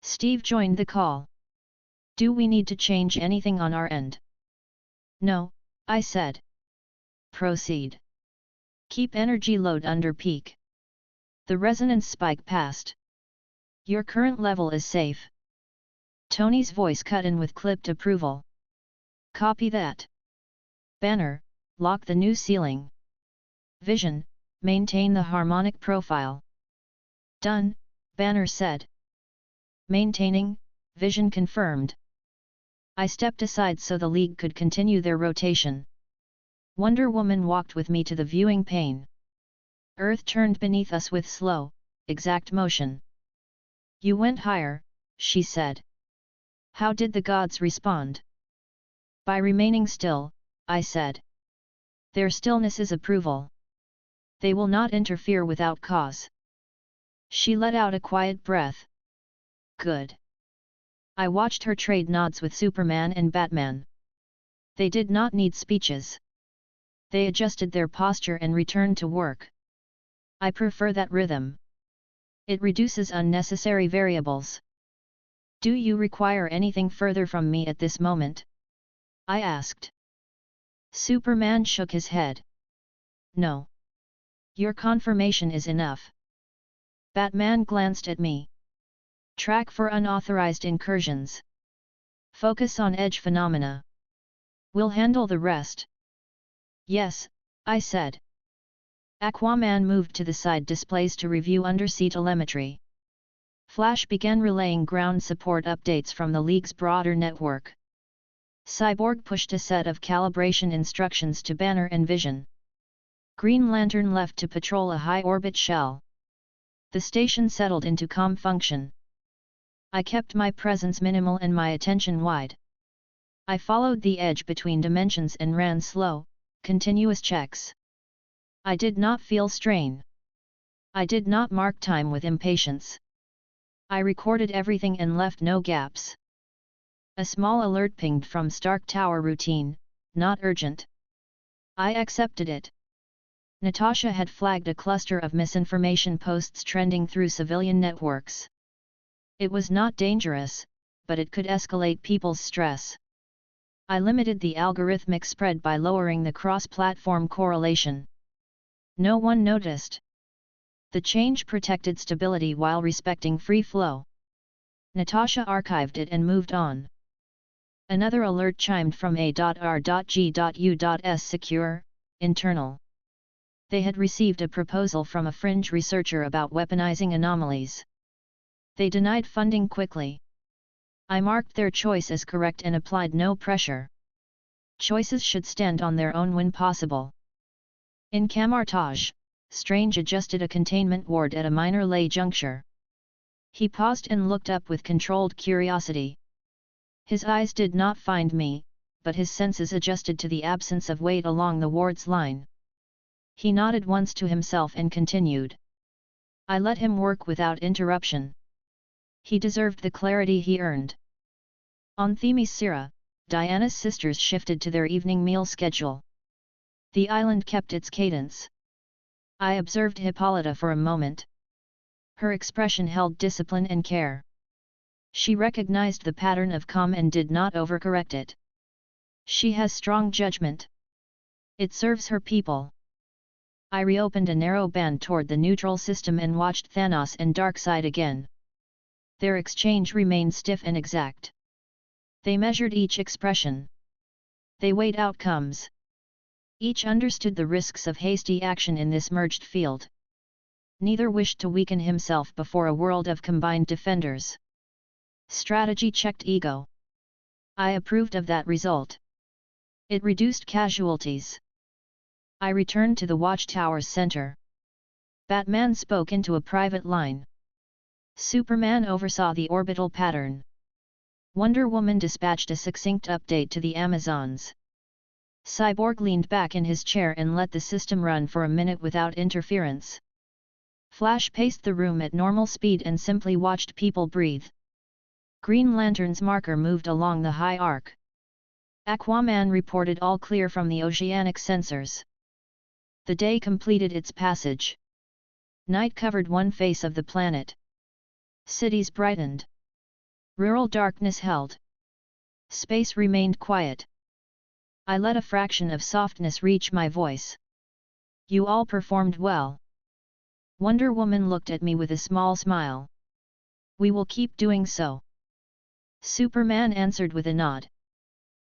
Steve joined the call. Do we need to change anything on our end? No, I said. Proceed. Keep energy load under peak. The resonance spike passed. Your current level is safe. Tony's voice cut in with clipped approval. Copy that. Banner, lock the new ceiling. Vision, maintain the harmonic profile. Done, Banner said. Maintaining, Vision confirmed. I stepped aside so the League could continue their rotation. Wonder Woman walked with me to the viewing pane. Earth turned beneath us with slow, exact motion. You went higher, she said. How did the gods respond? By remaining still, I said. Their stillness is approval. They will not interfere without cause. She let out a quiet breath. Good. I watched her trade nods with Superman and Batman. They did not need speeches. They adjusted their posture and returned to work. I prefer that rhythm. It reduces unnecessary variables. Do you require anything further from me at this moment? I asked. Superman shook his head. No. Your confirmation is enough. Batman glanced at me. Track for unauthorized incursions. Focus on edge phenomena. We'll handle the rest. Yes, I said. Aquaman moved to the side displays to review undersea telemetry. Flash began relaying ground support updates from the League's broader network. Cyborg pushed a set of calibration instructions to Banner and Vision. Green Lantern left to patrol a high-orbit shell. The station settled into calm function. I kept my presence minimal and my attention wide. I followed the edge between dimensions and ran slow, continuous checks. I did not feel strain. I did not mark time with impatience. I recorded everything and left no gaps. A small alert pinged from Stark Tower routine, not urgent. I accepted it. Natasha had flagged a cluster of misinformation posts trending through civilian networks. It was not dangerous, but it could escalate people's stress. I limited the algorithmic spread by lowering the cross-platform correlation. No one noticed. The change protected stability while respecting free flow. Natasha archived it and moved on. Another alert chimed from A.R.G.U.S secure, internal. They had received a proposal from a fringe researcher about weaponizing anomalies. They denied funding quickly. I marked their choice as correct and applied no pressure. Choices should stand on their own when possible. In Camartage, Strange adjusted a containment ward at a minor lay juncture. He paused and looked up with controlled curiosity. His eyes did not find me, but his senses adjusted to the absence of weight along the ward's line. He nodded once to himself and continued. I let him work without interruption. He deserved the clarity he earned. On Themyscira, Diana's sisters shifted to their evening meal schedule. The island kept its cadence. I observed Hippolyta for a moment. Her expression held discipline and care. She recognized the pattern of calm and did not overcorrect it. She has strong judgment. It serves her people. I reopened a narrow band toward the neutral system and watched Thanos and Darkseid again. Their exchange remained stiff and exact. They measured each expression. They weighed outcomes. Each understood the risks of hasty action in this merged field. Neither wished to weaken himself before a world of combined defenders. Strategy checked ego. I approved of that result. It reduced casualties. I returned to the watchtower's center. Batman spoke into a private line. Superman oversaw the orbital pattern. Wonder Woman dispatched a succinct update to the Amazons. Cyborg leaned back in his chair and let the system run for a minute without interference. Flash paced the room at normal speed and simply watched people breathe. Green Lantern's marker moved along the high arc. Aquaman reported all clear from the oceanic sensors. The day completed its passage. Night covered one face of the planet. Cities brightened. Rural darkness held. Space remained quiet. I let a fraction of softness reach my voice. You all performed well. Wonder Woman looked at me with a small smile. We will keep doing so. Superman answered with a nod.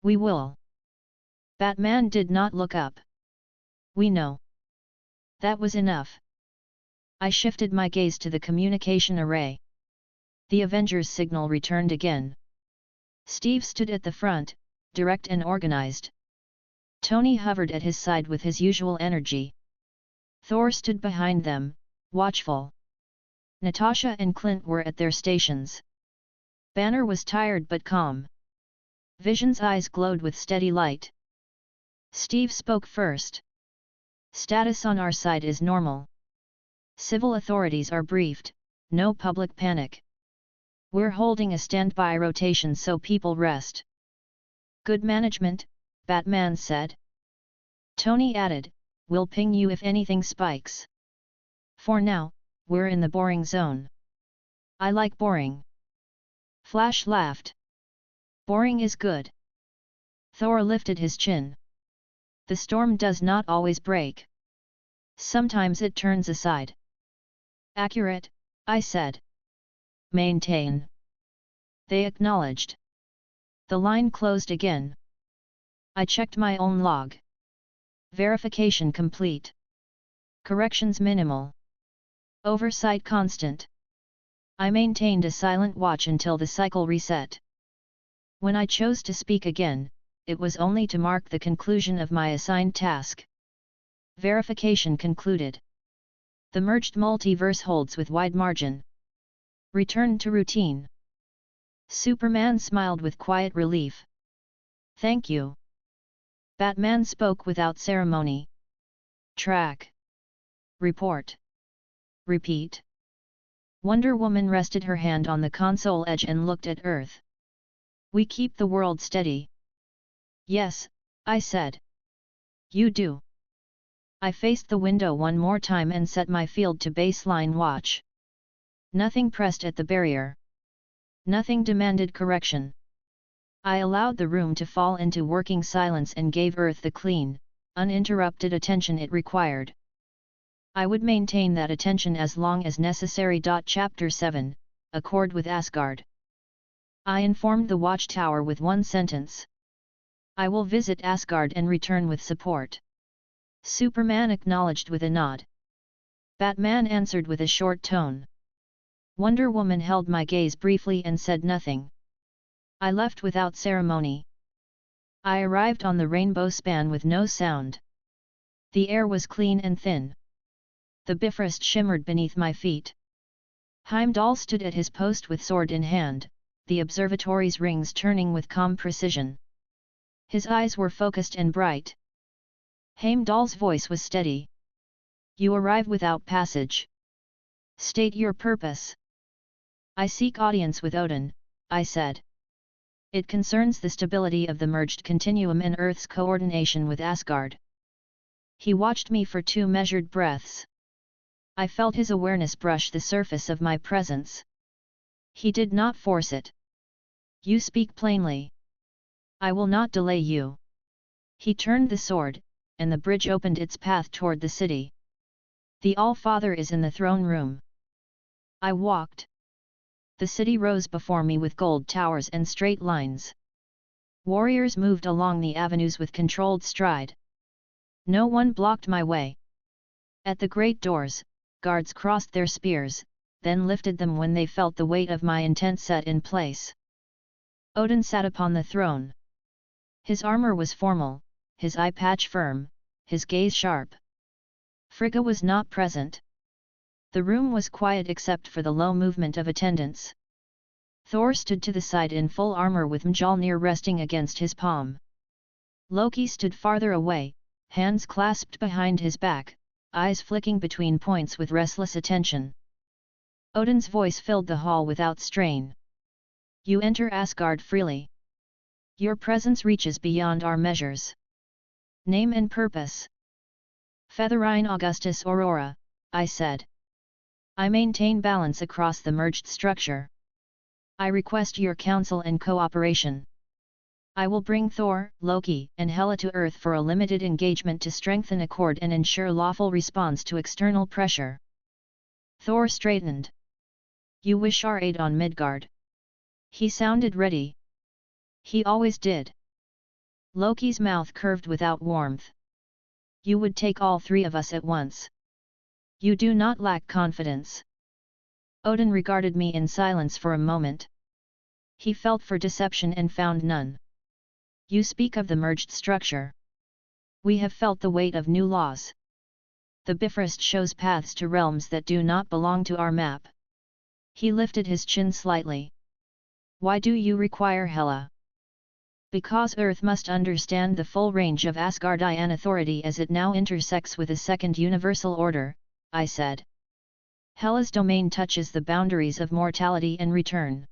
We will. Batman did not look up. We know. That was enough. I shifted my gaze to the communication array. The Avengers' signal returned again. Steve stood at the front, direct and organized. Tony hovered at his side with his usual energy. Thor stood behind them, watchful. Natasha and Clint were at their stations. Banner was tired but calm. Vision's eyes glowed with steady light. Steve spoke first. Status on our side is normal. Civil authorities are briefed, no public panic. We're holding a standby rotation so people rest. Good management, Batman said. Tony added, we'll ping you if anything spikes. For now, we're in the boring zone. I like boring. Flash laughed. Boring is good. Thor lifted his chin. The storm does not always break. Sometimes it turns aside. Accurate, I said. Maintain. They acknowledged. The line closed again. I checked my own log. Verification complete. Corrections minimal. Oversight constant. I maintained a silent watch until the cycle reset. When I chose to speak again, it was only to mark the conclusion of my assigned task. Verification concluded. The merged multiverse holds with wide margin. Return to routine. Superman smiled with quiet relief. Thank you. Batman spoke without ceremony. Track. Report. Repeat. Wonder Woman rested her hand on the console edge and looked at Earth. We keep the world steady. Yes, I said. You do. I faced the window one more time and set my field to baseline watch. Nothing pressed at the barrier. Nothing demanded correction. I allowed the room to fall into working silence and gave Earth the clean, uninterrupted attention it required. I would maintain that attention as long as necessary. Chapter 7, Accord with Asgard. I informed the watchtower with one sentence. I will visit Asgard and return with support. Superman acknowledged with a nod. Batman answered with a short tone. Wonder Woman held my gaze briefly and said nothing. I left without ceremony. I arrived on the rainbow span with no sound. The air was clean and thin. The Bifrost shimmered beneath my feet. Heimdall stood at his post with sword in hand, the observatory's rings turning with calm precision. His eyes were focused and bright. Heimdall's voice was steady. You arrive without passage. State your purpose. I seek audience with Odin, I said. It concerns the stability of the merged continuum and Earth's coordination with Asgard. He watched me for 2 measured breaths. I felt his awareness brush the surface of my presence. He did not force it. You speak plainly. I will not delay you. He turned the sword, and the bridge opened its path toward the city. The All-Father is in the throne room. I walked. The city rose before me with gold towers and straight lines. Warriors moved along the avenues with controlled stride. No one blocked my way. At the great doors, guards crossed their spears, then lifted them when they felt the weight of my intent set in place. Odin sat upon the throne. His armor was formal, his eye patch firm, his gaze sharp. Frigga was not present. The room was quiet except for the low movement of attendants. Thor stood to the side in full armor with Mjolnir resting against his palm. Loki stood farther away, hands clasped behind his back, eyes flicking between points with restless attention. Odin's voice filled the hall without strain. You enter Asgard freely. Your presence reaches beyond our measures. Name and purpose. Featherine Augustus Aurora, I said. I maintain balance across the merged structure. I request your counsel and cooperation. I will bring Thor, Loki, and Hela to Earth for a limited engagement to strengthen accord and ensure lawful response to external pressure. Thor straightened. You wish our aid on Midgard. He sounded ready. He always did. Loki's mouth curved without warmth. You would take all three of us at once. You do not lack confidence. Odin regarded me in silence for a moment. He felt for deception and found none. You speak of the merged structure. We have felt the weight of new laws. The Bifrost shows paths to realms that do not belong to our map. He lifted his chin slightly. Why do you require Hela? Because Earth must understand the full range of Asgardian authority as it now intersects with a second universal order, I said. Hela's domain touches the boundaries of mortality and return.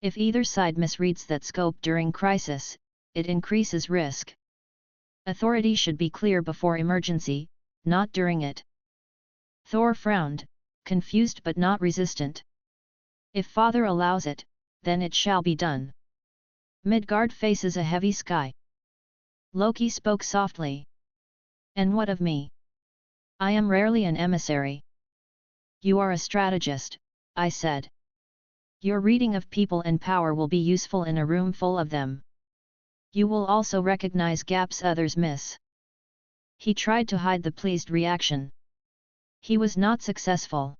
If either side misreads that scope during crisis, it increases risk. Authority should be clear before emergency, not during it. Thor frowned, confused but not resistant. If Father allows it, then it shall be done. Midgard faces a heavy sky. Loki spoke softly. And what of me? I am rarely an emissary. You are a strategist, I said. Your reading of people and power will be useful in a room full of them. You will also recognize gaps others miss. He tried to hide the pleased reaction. He was not successful.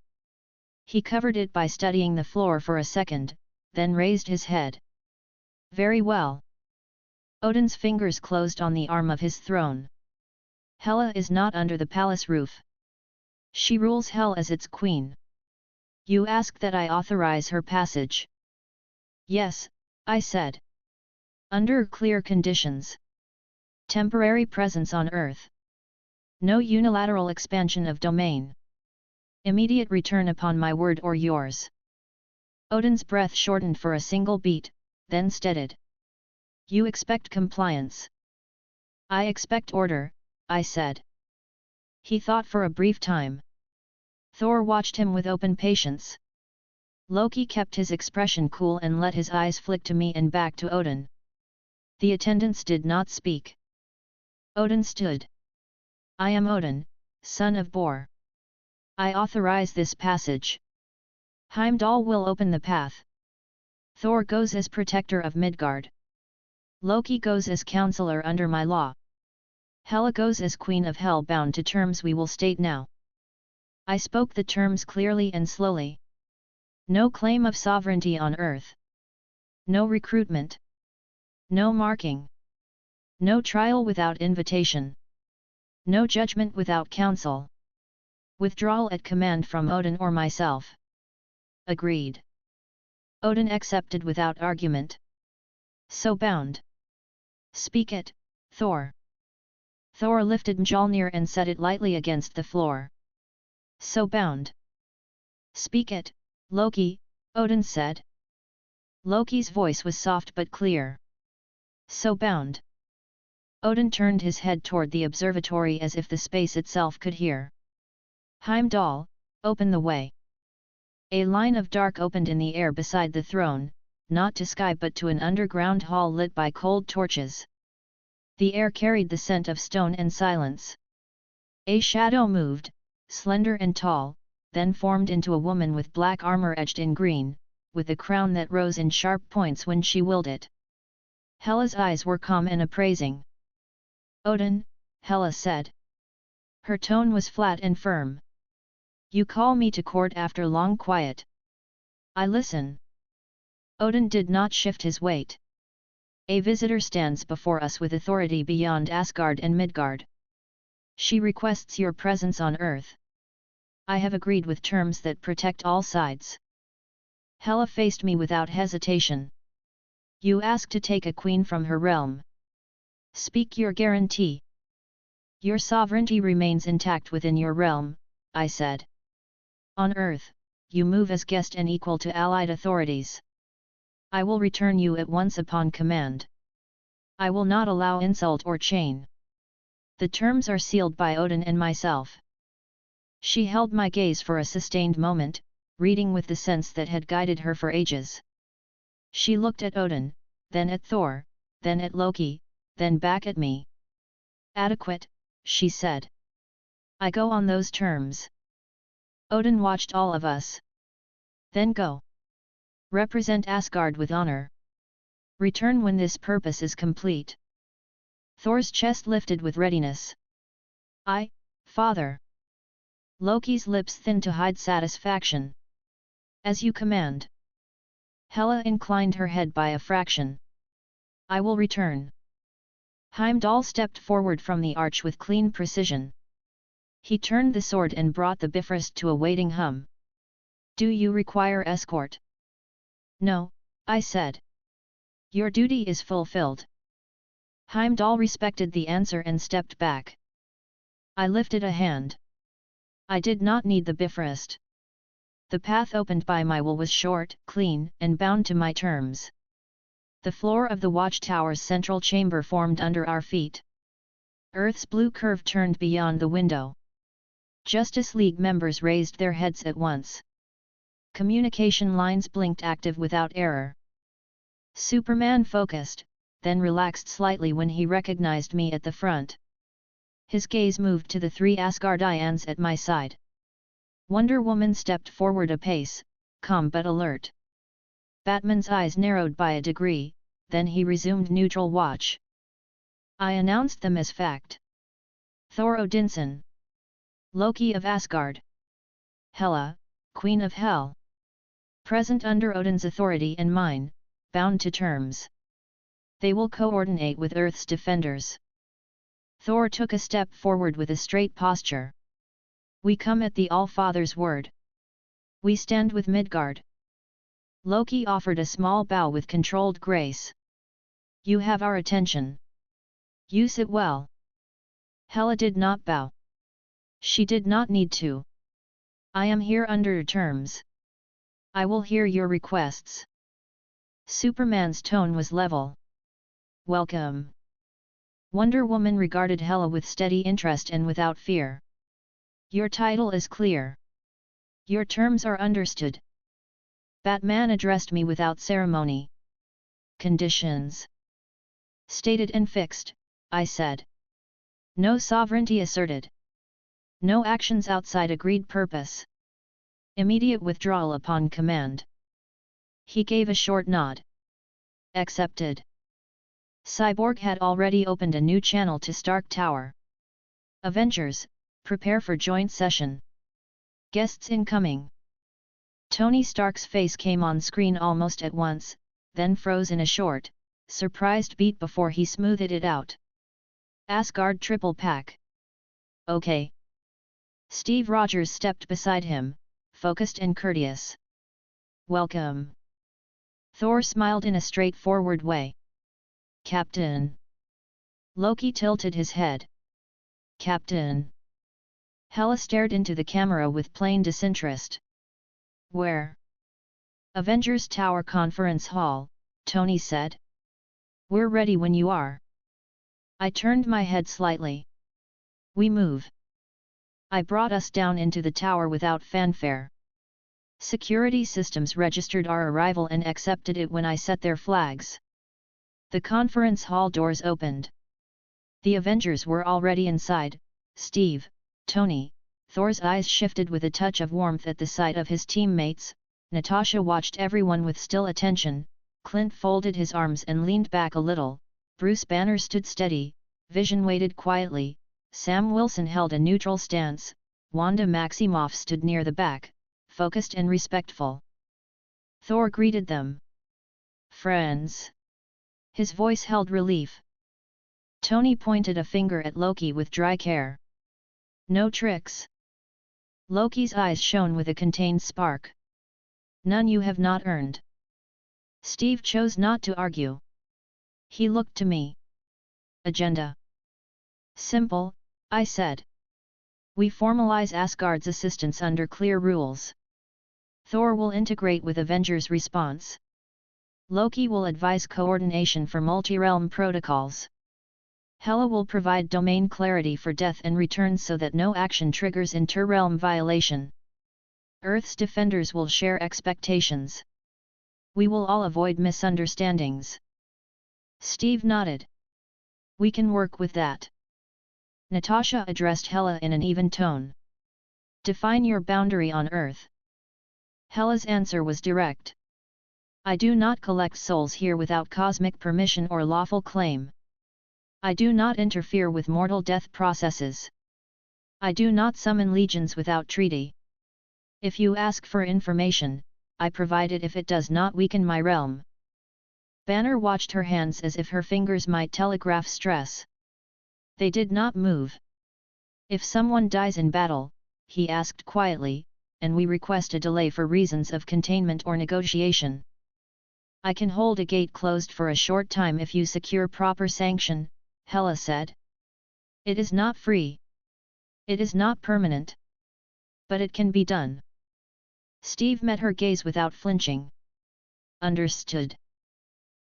He covered it by studying the floor for a second, then raised his head. Very well. Odin's fingers closed on the arm of his throne. Hela is not under the palace roof. She rules Hel as its queen. You ask that I authorize her passage? Yes, I said. Under clear conditions. Temporary presence on Earth. No unilateral expansion of domain. Immediate return upon my word or yours. Odin's breath shortened for a single beat, then steadied. You expect compliance. I expect order, I said. He thought for a brief time. Thor watched him with open patience. Loki kept his expression cool and let his eyes flick to me and back to Odin. The attendants did not speak. Odin stood. I am Odin, son of Bor. I authorize this passage. Heimdall will open the path. Thor goes as protector of Midgard. Loki goes as counselor under my law. Hela goes as queen of Hel, bound to terms we will state now. I spoke the terms clearly and slowly. No claim of sovereignty on earth. No recruitment. No marking. No trial without invitation. No judgment without counsel. Withdrawal at command from Odin or myself. Agreed. Odin accepted without argument. So bound. Speak it, Thor. Thor lifted Mjolnir and set it lightly against the floor. So bound. Speak it, Loki, Odin said. Loki's voice was soft but clear. So bound. Odin turned his head toward the observatory as if the space itself could hear. Heimdall, open the way. A line of dark opened in the air beside the throne, not to sky but to an underground hall lit by cold torches. The air carried the scent of stone and silence. A shadow moved, slender and tall, then formed into a woman with black armor edged in green, with a crown that rose in sharp points when she willed it. Hela's eyes were calm and appraising. Odin, Hela said. Her tone was flat and firm. You call me to court after long quiet. I listen. Odin did not shift his weight. A visitor stands before us with authority beyond Asgard and Midgard. She requests your presence on Earth. I have agreed with terms that protect all sides. Hela faced me without hesitation. You ask to take a queen from her realm. Speak your guarantee. Your sovereignty remains intact within your realm, I said. On Earth, you move as guest and equal to allied authorities. I will return you at once upon command. I will not allow insult or chain. The terms are sealed by Odin and myself. She held my gaze for a sustained moment, reading with the sense that had guided her for ages. She looked at Odin, then at Thor, then at Loki, then back at me. Adequate, she said. I go on those terms. Odin watched all of us. Then go. Represent Asgard with honor. Return when this purpose is complete. Thor's chest lifted with readiness. Father. Loki's lips thinned to hide satisfaction. As you command. Hela inclined her head by a fraction. I will return. Heimdall stepped forward from the arch with clean precision. He turned the sword and brought the Bifrost to a waiting hum. Do you require escort? No, I said. Your duty is fulfilled. Heimdall respected the answer and stepped back. I lifted a hand. I did not need the Bifrost. The path opened by my will was short, clean, and bound to my terms. The floor of the watchtower's central chamber formed under our feet. Earth's blue curve turned beyond the window. Justice League members raised their heads at once. Communication lines blinked active without error. Superman focused, then relaxed slightly when he recognized me at the front. His gaze moved to the 3 Asgardians at my side. Wonder Woman stepped forward a pace, calm but alert. Batman's eyes narrowed by a degree, then he resumed neutral watch. I announced them as fact. Thor Odinson. Loki of Asgard. Hela, Queen of Hell. Present under Odin's authority and mine, bound to terms. They will coordinate with Earth's defenders. Thor took a step forward with a straight posture. We come at the All-Father's word. We stand with Midgard. Loki offered a small bow with controlled grace. You have our attention. Use it well. Hela did not bow. She did not need to. I am here under terms. I will hear your requests. Superman's tone was level. Welcome. Wonder Woman regarded Hela with steady interest and without fear. Your title is clear. Your terms are understood. Batman addressed me without ceremony. Conditions. Stated and fixed, I said. No sovereignty asserted. No actions outside agreed purpose. Immediate withdrawal upon command. He gave a short nod. Accepted. Cyborg had already opened a new channel to Stark Tower. Avengers, prepare for joint session. Guests incoming. Tony Stark's face came on screen almost at once, then froze in a short, surprised beat before he smoothed it out. Asgard triple pack. Okay. Steve Rogers stepped beside him, focused and courteous. Welcome. Thor smiled in a straightforward way. Captain. Loki tilted his head. Captain. Hela stared into the camera with plain disinterest. Where? Avengers Tower Conference Hall, Tony said. We're ready when you are. I turned my head slightly. We move. I brought us down into the tower without fanfare. Security systems registered our arrival and accepted it when I set their flags. The conference hall doors opened. The Avengers were already inside. Steve, Tony, Thor's eyes shifted with a touch of warmth at the sight of his teammates. Natasha watched everyone with still attention. Clint folded his arms and leaned back a little. Bruce Banner stood steady. Vision waited quietly. Sam Wilson held a neutral stance. Wanda Maximoff stood near the back, focused and respectful. Thor greeted them. Friends. His voice held relief. Tony pointed a finger at Loki with dry care. No tricks. Loki's eyes shone with a contained spark. None you have not earned. Steve chose not to argue. He looked to me. Agenda. Simple, I said. We formalize Asgard's assistance under clear rules. Thor will integrate with Avengers' response. Loki will advise coordination for multi-realm protocols. Hela will provide domain clarity for death and return so that no action triggers inter-realm violation. Earth's defenders will share expectations. We will all avoid misunderstandings. Steve nodded. We can work with that. Natasha addressed Hela in an even tone. Define your boundary on Earth. Hela's answer was direct. I do not collect souls here without cosmic permission or lawful claim. I do not interfere with mortal death processes. I do not summon legions without treaty. If you ask for information, I provide it if it does not weaken my realm. Banner watched her hands as if her fingers might telegraph stress. They did not move. If someone dies in battle, he asked quietly, and we request a delay for reasons of containment or negotiation. I can hold a gate closed for a short time if you secure proper sanction, Hela said. It is not free. It is not permanent. But it can be done. Steve met her gaze without flinching. Understood.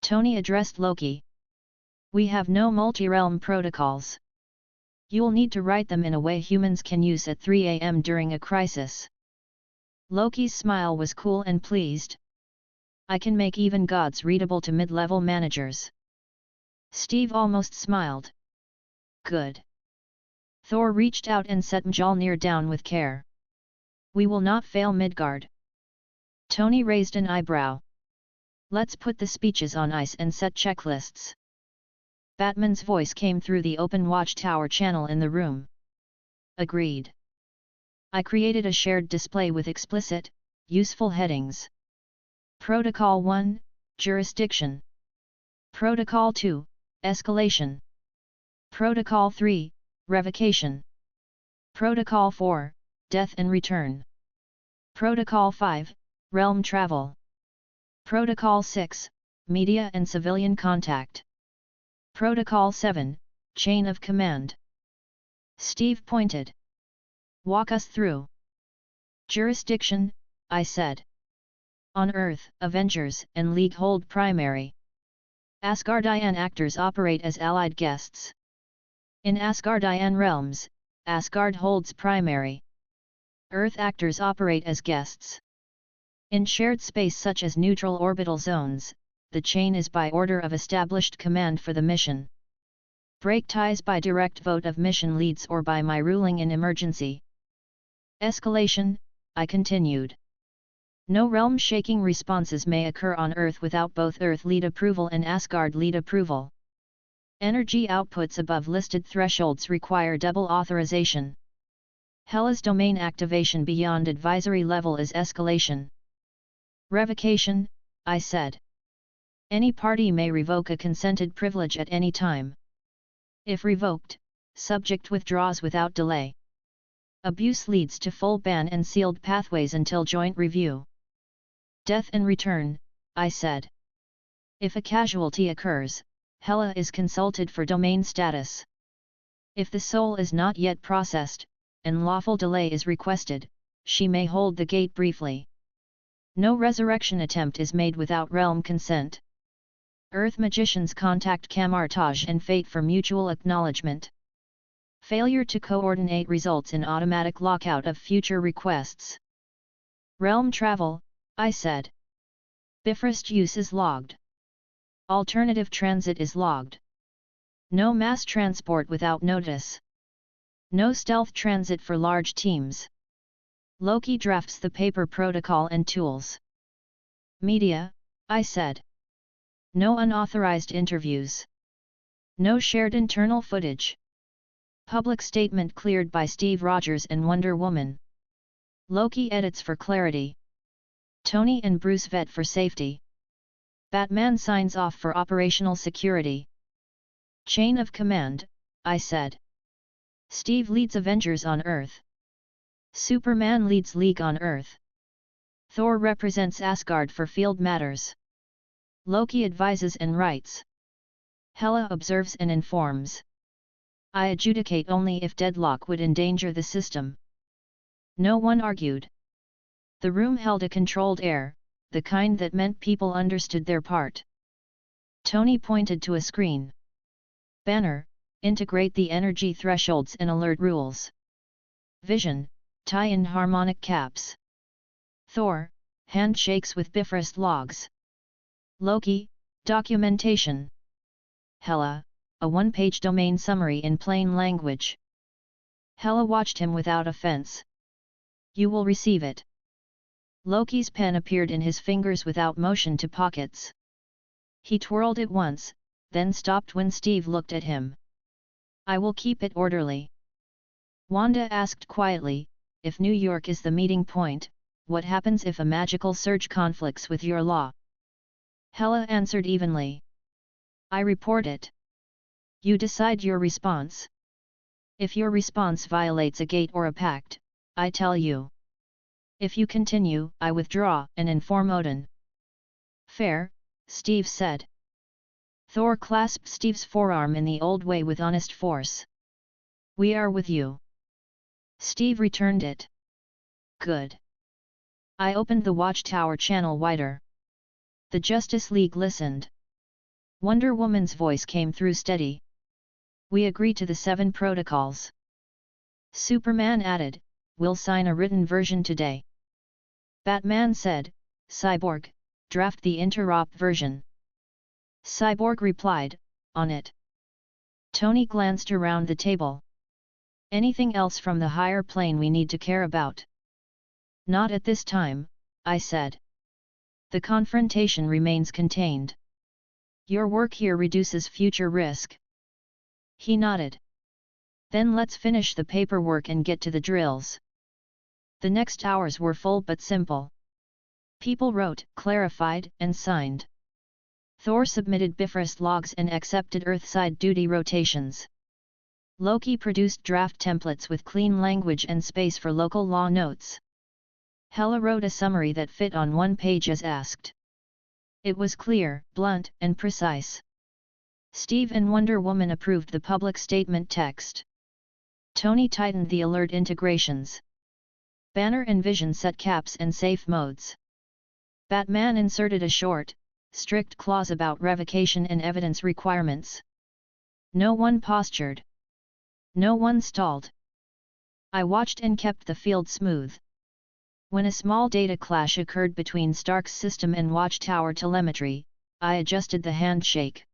Tony addressed Loki. We have no multi-realm protocols. You'll need to write them in a way humans can use at 3 AM during a crisis. Loki's smile was cool and pleased. I can make even gods readable to mid-level managers. Steve almost smiled. Good. Thor reached out and set Mjolnir down with care. We will not fail Midgard. Tony raised an eyebrow. Let's put the speeches on ice and set checklists. Batman's voice came through the open watchtower channel in the room. Agreed. I created a shared display with explicit, useful headings. Protocol 1, Jurisdiction. Protocol 2, Escalation. Protocol 3, Revocation. Protocol 4, Death and Return. Protocol 5, Realm Travel. Protocol 6, Media and Civilian Contact. Protocol 7, Chain of Command. Steve pointed. Walk us through. Jurisdiction, I said. On Earth, Avengers and League hold primary. Asgardian actors operate as allied guests. In Asgardian realms, Asgard holds primary. Earth actors operate as guests. In shared space such as neutral orbital zones, the chain is by order of established command for the mission. Break ties by direct vote of mission leads or by my ruling in emergency. Escalation, I continued. No realm-shaking responses may occur on Earth without both Earth lead approval and Asgard lead approval. Energy outputs above listed thresholds require double authorization. Hela's domain activation beyond advisory level is escalation. Revocation, I said. Any party may revoke a consented privilege at any time. If revoked, subject withdraws without delay. Abuse leads to full ban and sealed pathways until joint review. Death and return, I said. If a casualty occurs, Hela is consulted for domain status. If the soul is not yet processed, and lawful delay is requested, she may hold the gate briefly. No resurrection attempt is made without realm consent. Earth magicians contact Camartage and Fate for mutual acknowledgement. Failure to coordinate results in automatic lockout of future requests. Realm travel, I said. Bifrost use is logged. Alternative transit is logged. No mass transport without notice. No stealth transit for large teams. Loki drafts the paper protocol and tools. Media, I said. No unauthorized interviews. No shared internal footage. Public statement cleared by Steve Rogers and Wonder Woman. Loki edits for clarity. Tony and Bruce vet for safety. Batman signs off for operational security. Chain of command, I said. Steve leads Avengers on Earth. Superman leads League on Earth. Thor represents Asgard for field matters. Loki advises and writes. Hela observes and informs. I adjudicate only if deadlock would endanger the system. No one argued. The room held a controlled air, the kind that meant people understood their part. Tony pointed to a screen. Banner, integrate the energy thresholds and alert rules. Vision, tie in harmonic caps. Thor, handshakes with Bifrost logs. Loki, documentation. Hela, a one-page domain summary in plain language. Hela watched him without offense. You will receive it. Loki's pen appeared in his fingers without motion to pockets. He twirled it once, then stopped when Steve looked at him. "I will keep it orderly." Wanda asked quietly, "If New York is the meeting point, what happens if a magical surge conflicts with your law?" Hela answered evenly. "I report it. You decide your response. If your response violates a gate or a pact, I tell you. If you continue, I withdraw and inform Odin." "Fair," Steve said. Thor clasped Steve's forearm in the old way with honest force. "We are with you." Steve returned it. "Good." I opened the Watchtower channel wider. The Justice League listened. Wonder Woman's voice came through steady. "We agree to the 7 protocols." Superman added, "We'll sign a written version today." Batman said, "Cyborg, draft the interop version." Cyborg replied, "On it." Tony glanced around the table. "Anything else from the higher plane we need to care about?" "Not at this time," I said. "The confrontation remains contained. Your work here reduces future risk." He nodded. "Then let's finish the paperwork and get to the drills." The next hours were full but simple. People wrote, clarified, and signed. Thor submitted Bifrost logs and accepted Earthside duty rotations. Loki produced draft templates with clean language and space for local law notes. Hela wrote a summary that fit on one page as asked. It was clear, blunt, and precise. Steve and Wonder Woman approved the public statement text. Tony tightened the alert integrations. Banner and Vision set caps and safe modes. Batman inserted a short, strict clause about revocation and evidence requirements. No one postured. No one stalled. I watched and kept the field smooth. When a small data clash occurred between Stark's system and Watchtower telemetry, I adjusted the handshake.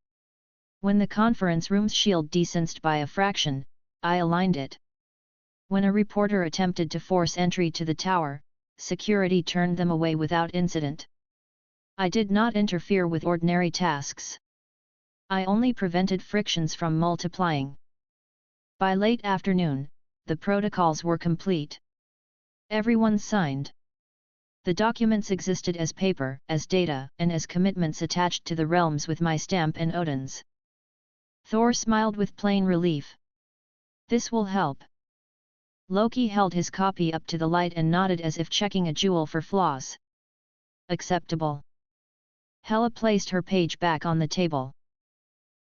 When the conference room's shield desensed by a fraction, I aligned it. When a reporter attempted to force entry to the tower, security turned them away without incident. I did not interfere with ordinary tasks. I only prevented frictions from multiplying. By late afternoon, the protocols were complete. Everyone signed. The documents existed as paper, as data, and as commitments attached to the realms with my stamp and Odin's. Thor smiled with plain relief. "This will help." Loki held his copy up to the light and nodded as if checking a jewel for flaws. "Acceptable." Hela placed her page back on the table.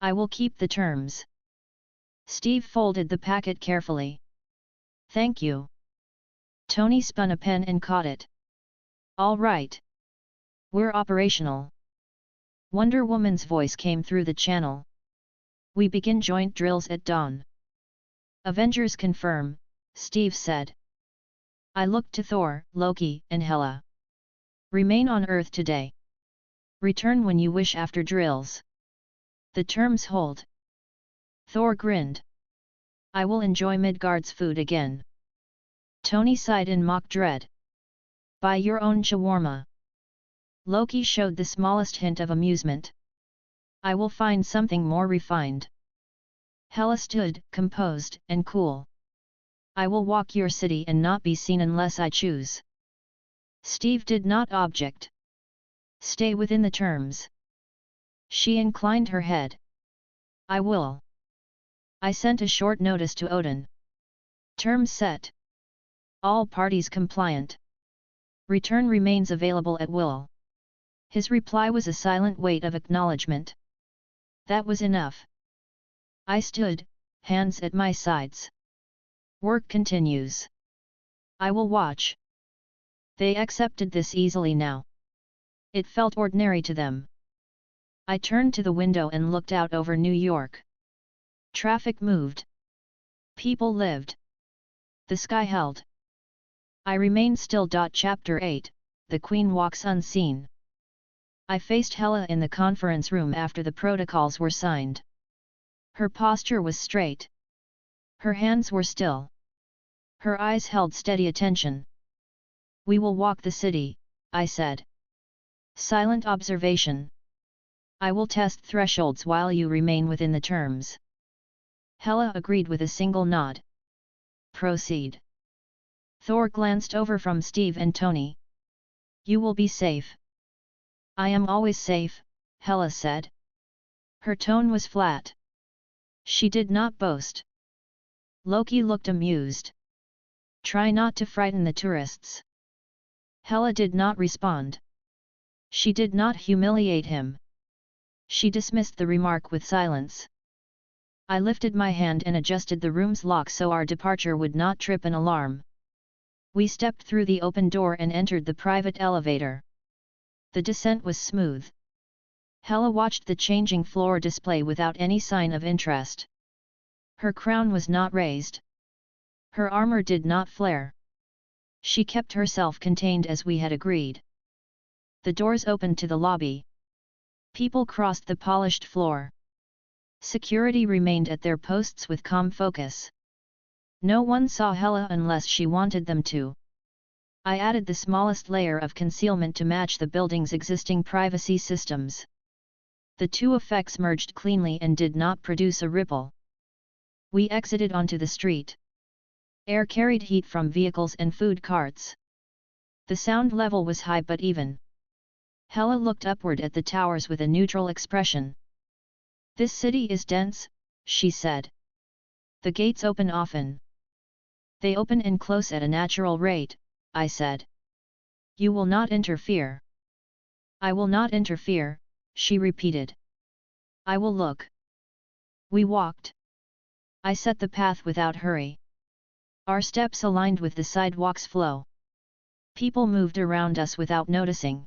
"I will keep the terms." Steve folded the packet carefully. "Thank you." Tony spun a pen and caught it. "All right. We're operational." Wonder Woman's voice came through the channel. "We begin joint drills at dawn." "Avengers confirm," Steve said. I looked to Thor, Loki, and Hela. "Remain on Earth today. Return when you wish after drills." "The terms hold." Thor grinned. "I will enjoy Midgard's food again." Tony sighed in mock dread. "Buy your own shawarma." Loki showed the smallest hint of amusement. "I will find something more refined." Hela stood, composed and cool. "I will walk your city and not be seen unless I choose." Steve did not object. "Stay within the terms." She inclined her head. "I will." I sent a short notice to Odin. "Terms set. All parties compliant. Return remains available at will." His reply was a silent weight of acknowledgement. That was enough. I stood, hands at my sides. "Work continues. I will watch." They accepted this easily now. It felt ordinary to them. I turned to the window and looked out over New York. Traffic moved. People lived. The sky held. I remained still. Chapter 8, The Queen Walks Unseen. I faced Hela in the conference room after the protocols were signed. Her posture was straight. Her hands were still. Her eyes held steady attention. "We will walk the city," I said. Silent observation. I will test thresholds while you remain within the terms. Hela agreed with a single nod. Proceed. Thor glanced over from Steve and Tony. You will be safe. I am always safe, Hela said. Her tone was flat. She did not boast. Loki looked amused. Try not to frighten the tourists. Hela did not respond. She did not humiliate him. She dismissed the remark with silence. I lifted my hand and adjusted the room's lock so our departure would not trip an alarm. We stepped through the open door and entered the private elevator. The descent was smooth. Hela watched the changing floor display without any sign of interest. Her crown was not raised. Her armor did not flare. She kept herself contained as we had agreed. The doors opened to the lobby. People crossed the polished floor. Security remained at their posts with calm focus. No one saw Hela unless she wanted them to. I added the smallest layer of concealment to match the building's existing privacy systems. The two effects merged cleanly and did not produce a ripple. We exited onto the street. Air carried heat from vehicles and food carts. The sound level was high but even. Hela looked upward at the towers with a neutral expression. This city is dense, she said. The gates open often. They open and close at a natural rate, I said. You will not interfere. I will not interfere, she repeated. I will look. We walked. I set the path without hurry. Our steps aligned with the sidewalk's flow. People moved around us without noticing.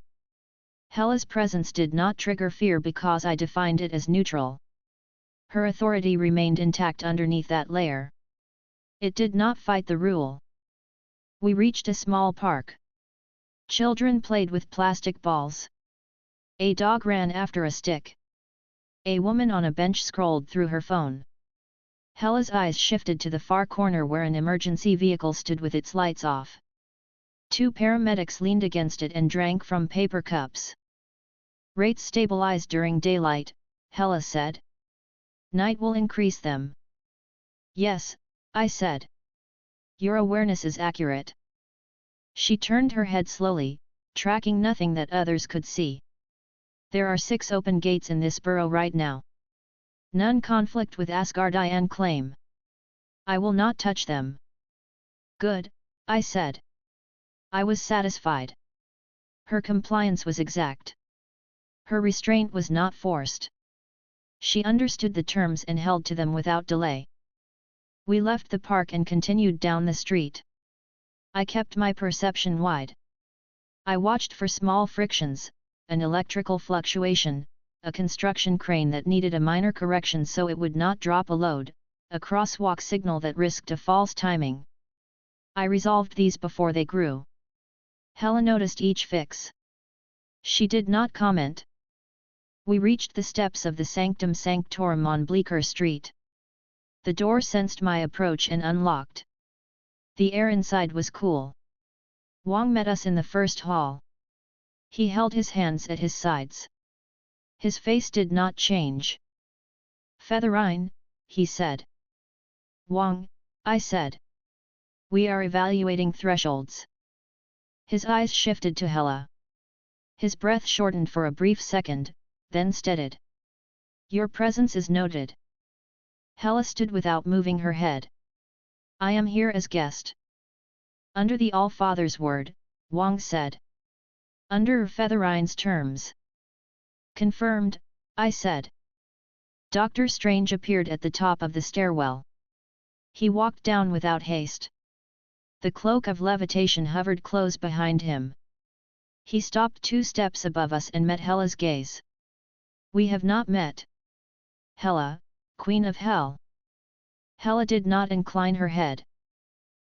Hela's presence did not trigger fear because I defined it as neutral. Her authority remained intact underneath that layer. It did not fight the rule. We reached a small park. Children played with plastic balls. A dog ran after a stick. A woman on a bench scrolled through her phone. Hela's eyes shifted to the far corner where an emergency vehicle stood with its lights off. Two paramedics leaned against it and drank from paper cups. Rates stabilize during daylight, Hela said. Night will increase them. Yes, I said. Your awareness is accurate. She turned her head slowly, tracking nothing that others could see. There are 6 open gates in this borough right now. None conflict with Asgardian claim. I will not touch them. Good, I said. I was satisfied. Her compliance was exact. Her restraint was not forced. She understood the terms and held to them without delay. We left the park and continued down the street. I kept my perception wide. I watched for small frictions, an electrical fluctuation, a construction crane that needed a minor correction so it would not drop a load, a crosswalk signal that risked a false timing. I resolved these before they grew. Hela noticed each fix. She did not comment. We reached the steps of the Sanctum Sanctorum on Bleecker Street. The door sensed my approach and unlocked. The air inside was cool. Wong met us in the first hall. He held his hands at his sides. His face did not change. Featherine, he said. Wong, I said. We are evaluating thresholds. His eyes shifted to Hela. His breath shortened for a brief second, then steadied. Your presence is noted. Hela stood without moving her head. I am here as guest. Under the All-Father's word, Wong said. Under Featherine's terms. Confirmed, I said. Doctor Strange appeared at the top of the stairwell. He walked down without haste. The cloak of levitation hovered close behind him. He stopped 2 steps above us and met Hela's gaze. We have not met. Hela, Queen of Hell. Hela did not incline her head.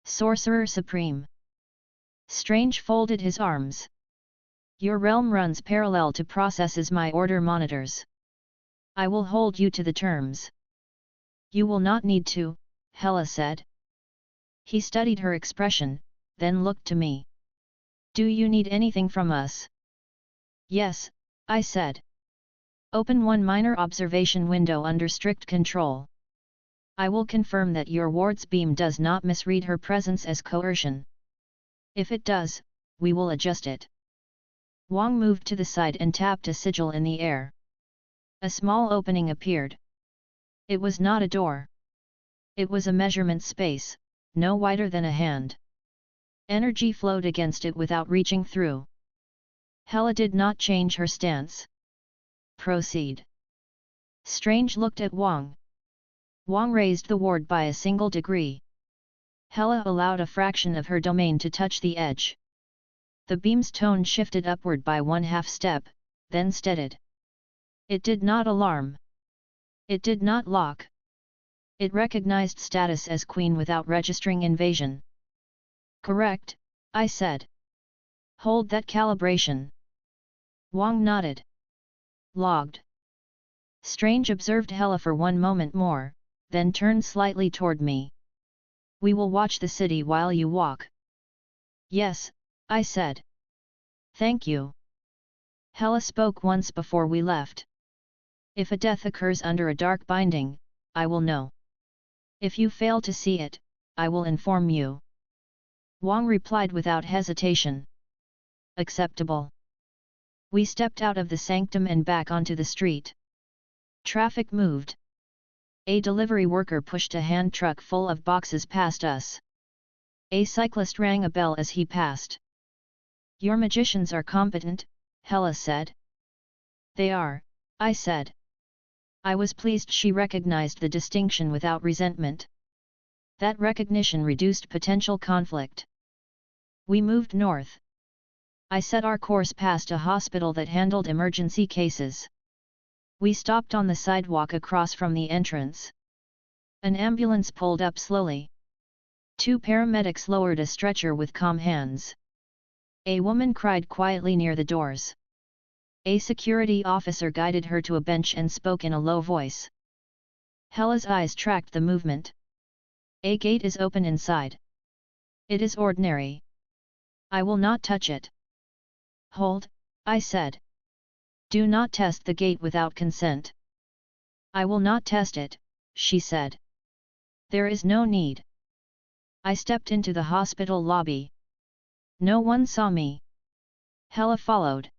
Sorcerer Supreme. Strange folded his arms. Your realm runs parallel to processes my order monitors. I will hold you to the terms. You will not need to, Hela said. He studied her expression, then looked to me. Do you need anything from us? Yes, I said. Open one minor observation window under strict control. I will confirm that your ward's beam does not misread her presence as coercion. If it does, we will adjust it. Wang moved to the side and tapped a sigil in the air. A small opening appeared. It was not a door. It was a measurement space, no wider than a hand. Energy flowed against it without reaching through. Hela did not change her stance. Proceed. Strange looked at Wang. Wang raised the ward by a single degree. Hela allowed a fraction of her domain to touch the edge. The beam's tone shifted upward by 1/2 step, then steadied. It did not alarm. It did not lock. It recognized status as queen without registering invasion. Correct, I said. Hold that calibration. Wang nodded. Logged. Strange observed Hela for one moment more, then turned slightly toward me. We will watch the city while you walk. Yes, I said. Thank you. Hela spoke once before we left. If a death occurs under a dark binding, I will know. If you fail to see it, I will inform you. Wang replied without hesitation. Acceptable. We stepped out of the sanctum and back onto the street. Traffic moved. A delivery worker pushed a hand truck full of boxes past us. A cyclist rang a bell as he passed. Your magicians are competent, Hela said. They are, I said. I was pleased she recognized the distinction without resentment. That recognition reduced potential conflict. We moved north. I set our course past a hospital that handled emergency cases. We stopped on the sidewalk across from the entrance. An ambulance pulled up slowly. 2 paramedics lowered a stretcher with calm hands. A woman cried quietly near the doors. A security officer guided her to a bench and spoke in a low voice. Hela's eyes tracked the movement. A gate is open inside. It is ordinary. I will not touch it. Hold, I said. Do not test the gate without consent. I will not test it, she said. There is no need. I stepped into the hospital lobby. No one saw me. Hela followed.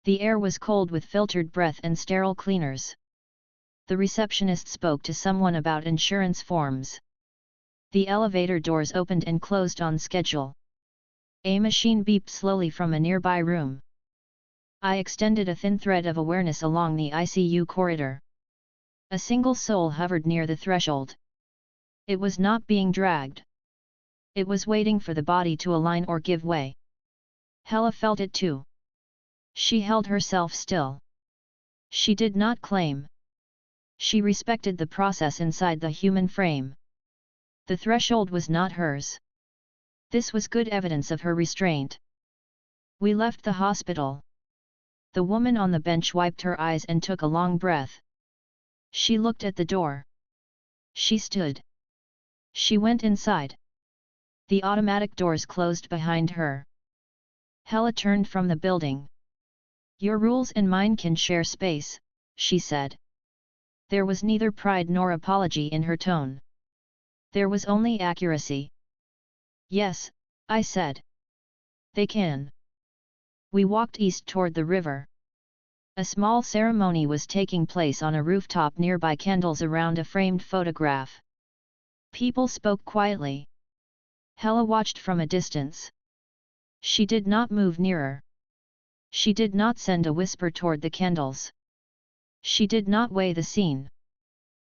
The air was cold with filtered breath and sterile cleaners. The receptionist spoke to someone about insurance forms. The elevator doors opened and closed on schedule. A machine beeped slowly from a nearby room. I extended a thin thread of awareness along the ICU corridor. A single soul hovered near the threshold. It was not being dragged. It was waiting for the body to align or give way. Hela felt it too. She held herself still. She did not claim. She respected the process inside the human frame. The threshold was not hers. This was good evidence of her restraint. We left the hospital. The woman on the bench wiped her eyes and took a long breath. She looked at the door. She stood. She went inside. The automatic doors closed behind her. Hela turned from the building. Your rules and mine can share space, she said. There was neither pride nor apology in her tone. There was only accuracy. Yes, I said. They can. We walked east toward the river. A small ceremony was taking place on a rooftop nearby, candles around a framed photograph. People spoke quietly. Hela watched from a distance. She did not move nearer. She did not send a whisper toward the candles. She did not weigh the scene.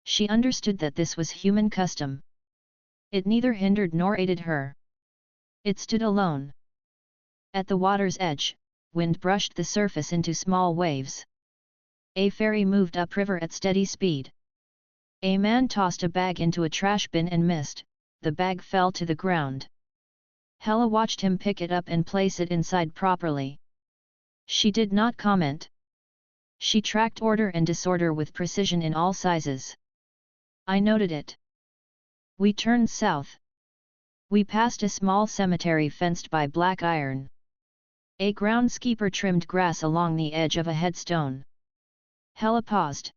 She understood that this was human custom. It neither hindered nor aided her. It stood alone. At the water's edge, wind brushed the surface into small waves. A ferry moved upriver at steady speed. A man tossed a bag into a trash bin and missed. The bag fell to the ground. Hela watched him pick it up and place it inside properly. She did not comment. She tracked order and disorder with precision in all sizes. I noted it. We turned south. We passed a small cemetery fenced by black iron. A groundskeeper trimmed grass along the edge of a headstone. Hela paused.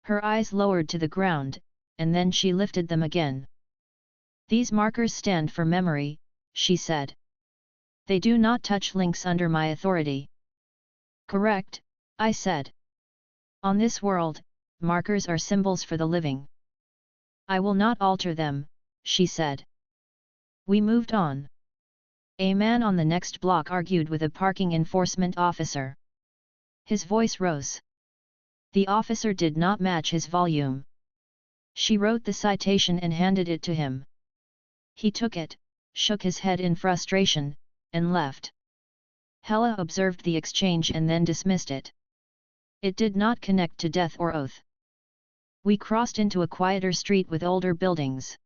Her eyes lowered to the ground, and then she lifted them again. These markers stand for memory, she said. They do not touch links under my authority. Correct, I said. On this world, markers are symbols for the living. I will not alter them, she said. We moved on. A man on the next block argued with a parking enforcement officer. His voice rose. The officer did not match his volume. She wrote the citation and handed it to him. He took it, shook his head in frustration, and left. Hela observed the exchange and then dismissed it. It did not connect to death or oath. We crossed into a quieter street with older buildings.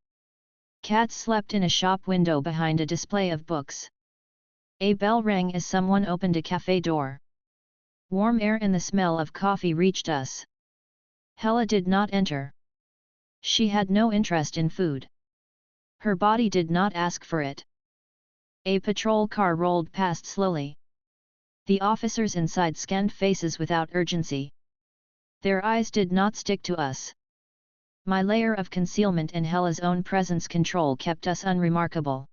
Cats slept in a shop window behind a display of books. A bell rang as someone opened a cafe door. Warm air and the smell of coffee reached us. Hela did not enter. She had no interest in food. Her body did not ask for it. A patrol car rolled past slowly. The officers inside scanned faces without urgency. Their eyes did not stick to us. My layer of concealment and Hela's own presence control kept us unremarkable.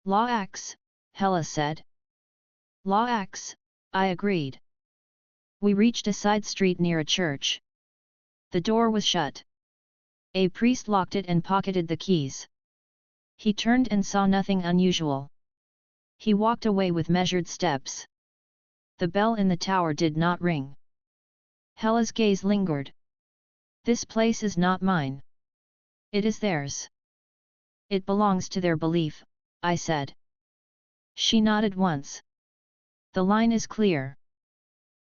Law acts, Hela said. Law acts, I agreed. We reached a side street near a church. The door was shut. A priest locked it and pocketed the keys. He turned and saw nothing unusual. He walked away with measured steps. The bell in the tower did not ring. Hela's gaze lingered. This place is not mine. It is theirs. It belongs to their belief, I said. She nodded once. The line is clear.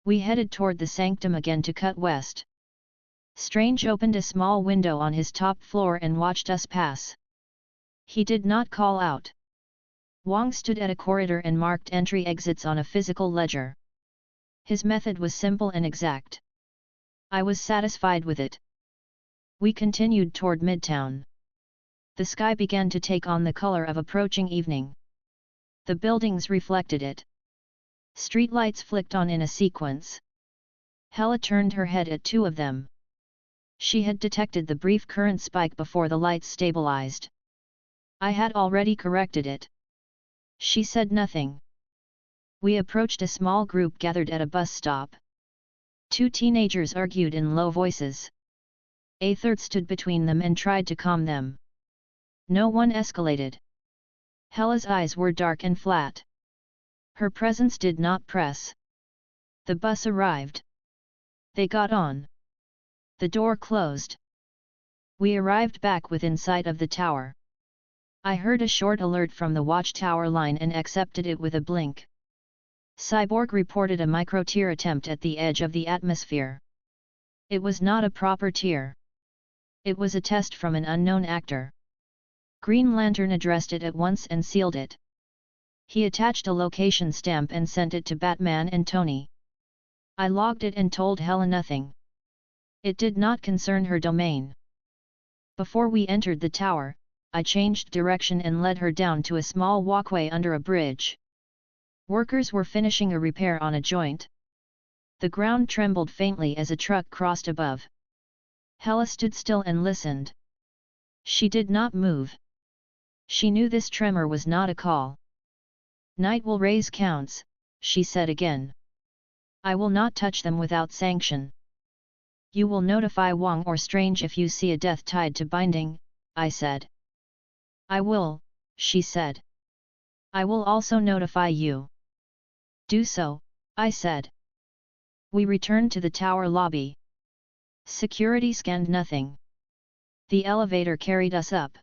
We headed toward the sanctum again to cut west. Strange opened a small window on his top floor and watched us pass. He did not call out. Wang stood at a corridor and marked entry-exits on a physical ledger. His method was simple and exact. I was satisfied with it. We continued toward Midtown. The sky began to take on the color of approaching evening. The buildings reflected it. Streetlights flicked on in a sequence. Hela turned her head at two of them. She had detected the brief current spike before the lights stabilized. I had already corrected it. She said nothing. We approached a small group gathered at a bus stop. Two teenagers argued in low voices. A third stood between them and tried to calm them. No one escalated. Hela's eyes were dark and flat. Her presence did not press. The bus arrived. They got on. The door closed. We arrived back within sight of the tower. I heard a short alert from the watchtower line and accepted it with a blink. Cyborg reported a micro-tear attempt at the edge of the atmosphere. It was not a proper tear. It was a test from an unknown actor. Green Lantern addressed it at once and sealed it. He attached a location stamp and sent it to Batman and Tony. I logged it and told Hela nothing. It did not concern her domain. Before we entered the tower, I changed direction and led her down to a small walkway under a bridge. Workers were finishing a repair on a joint. The ground trembled faintly as a truck crossed above. Hela stood still and listened. She did not move. She knew this tremor was not a call. Night will raise counts, she said again. I will not touch them without sanction. You will notify Wang or Strange if you see a death tied to binding, I said. I will, she said. I will also notify you. Do so, I said. We returned to the tower lobby. Security scanned nothing. The elevator carried us up.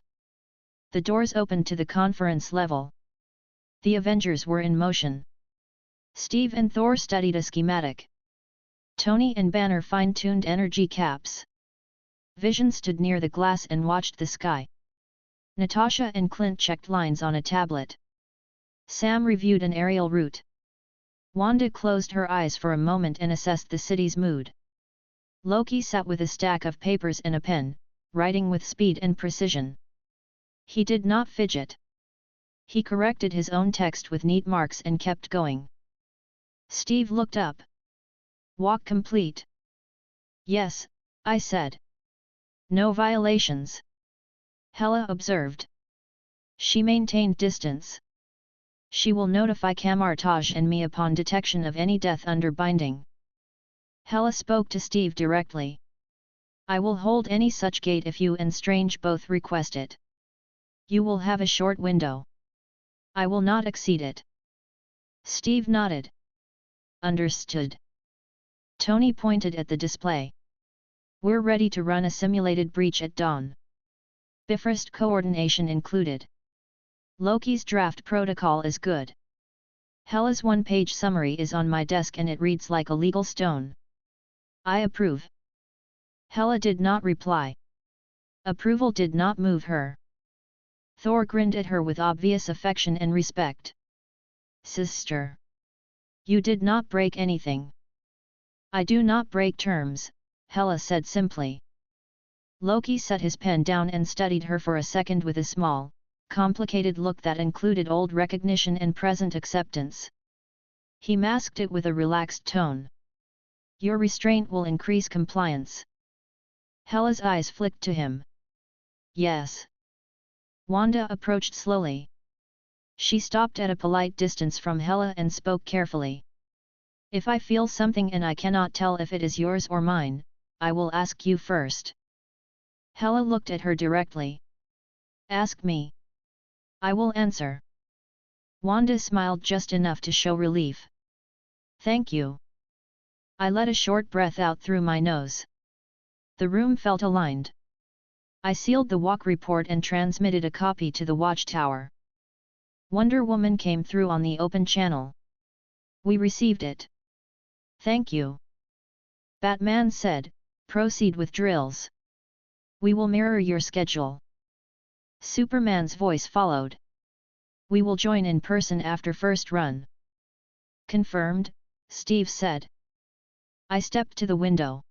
The doors opened to the conference level. The Avengers were in motion. Steve and Thor studied a schematic. Tony and Banner fine-tuned energy caps. Vision stood near the glass and watched the sky. Natasha and Clint checked lines on a tablet. Sam reviewed an aerial route. Wanda closed her eyes for a moment and assessed the city's mood. Loki sat with a stack of papers and a pen, writing with speed and precision. He did not fidget. He corrected his own text with neat marks and kept going. Steve looked up. Walk complete. Yes, I said. No violations. Hela observed. She maintained distance. She will notify Kamartaj and me upon detection of any death under binding. Hela spoke to Steve directly. I will hold any such gate if you and Strange both request it. You will have a short window. I will not exceed it. Steve nodded. Understood. Tony pointed at the display. We're ready to run a simulated breach at dawn. Bifrost coordination included. Loki's draft protocol is good. Hela's one-page summary is on my desk and it reads like a legal stone. I approve. Hela did not reply. Approval did not move her. Thor grinned at her with obvious affection and respect. Sister. You did not break anything. I do not break terms, Hela said simply. Loki set his pen down and studied her for a second with a small, complicated look that included old recognition and present acceptance. He masked it with a relaxed tone. Your restraint will increase compliance. Hela's eyes flicked to him. Yes. Wanda approached slowly. She stopped at a polite distance from Hela and spoke carefully. If I feel something and I cannot tell if it is yours or mine, I will ask you first. Hela looked at her directly. Ask me. I will answer. Wanda smiled just enough to show relief. Thank you. I let a short breath out through my nose. The room felt aligned. I sealed the walk report and transmitted a copy to the watchtower. Wonder Woman came through on the open channel. We received it. Thank you. Batman said, proceed with drills. We will mirror your schedule. Superman's voice followed. We will join in person after first run. Confirmed, Steve said. I stepped to the window.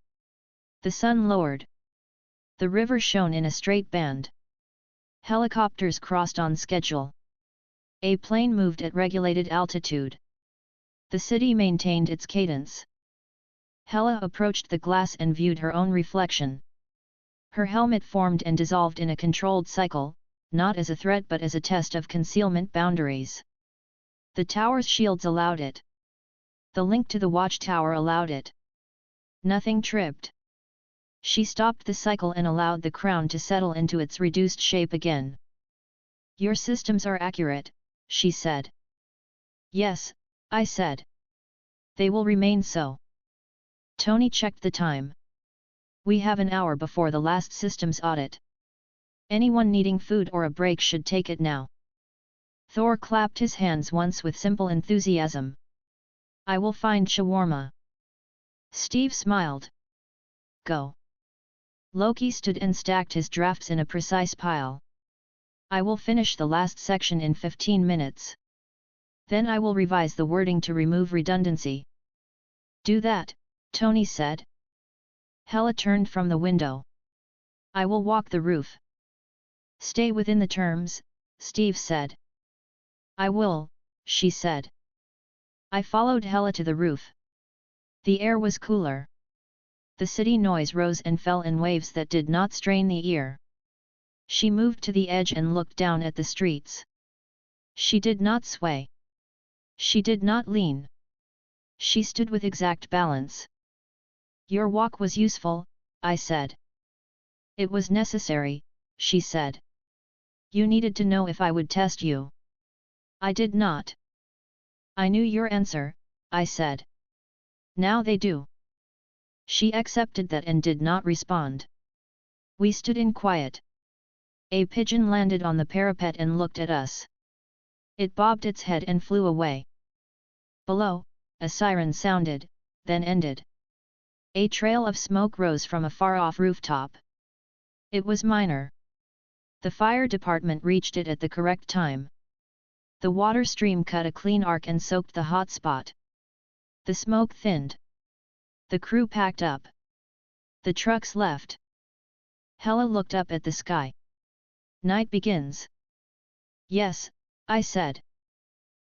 The sun lowered. The river shone in a straight band. Helicopters crossed on schedule. A plane moved at regulated altitude. The city maintained its cadence. Hela approached the glass and viewed her own reflection. Her helmet formed and dissolved in a controlled cycle, not as a threat but as a test of concealment boundaries. The tower's shields allowed it. The link to the watchtower allowed it. Nothing tripped. She stopped the cycle and allowed the crown to settle into its reduced shape again. Your systems are accurate, she said. Yes, I said. They will remain so. Tony checked the time. We have an hour before the last systems audit. Anyone needing food or a break should take it now. Thor clapped his hands once with simple enthusiasm. I will find shawarma. Steve smiled. Go. Loki stood and stacked his drafts in a precise pile. I will finish the last section in 15 minutes. Then I will revise the wording to remove redundancy. Do that, Tony said. Hela turned from the window. I will walk the roof. Stay within the terms, Steve said. I will, she said. I followed Hela to the roof. The air was cooler. The city noise rose and fell in waves that did not strain the ear. She moved to the edge and looked down at the streets. She did not sway. She did not lean. She stood with exact balance. Your walk was useful, I said. It was necessary, she said. You needed to know if I would test you. I did not. I knew your answer, I said. Now they do. She accepted that and did not respond. We stood in quiet. A pigeon landed on the parapet and looked at us. It bobbed its head and flew away. Below, a siren sounded, then ended. A trail of smoke rose from a far-off rooftop. It was minor. The fire department reached it at the correct time. The water stream cut a clean arc and soaked the hot spot. The smoke thinned. The crew packed up. The trucks left. Hela looked up at the sky. Night begins. Yes, I said.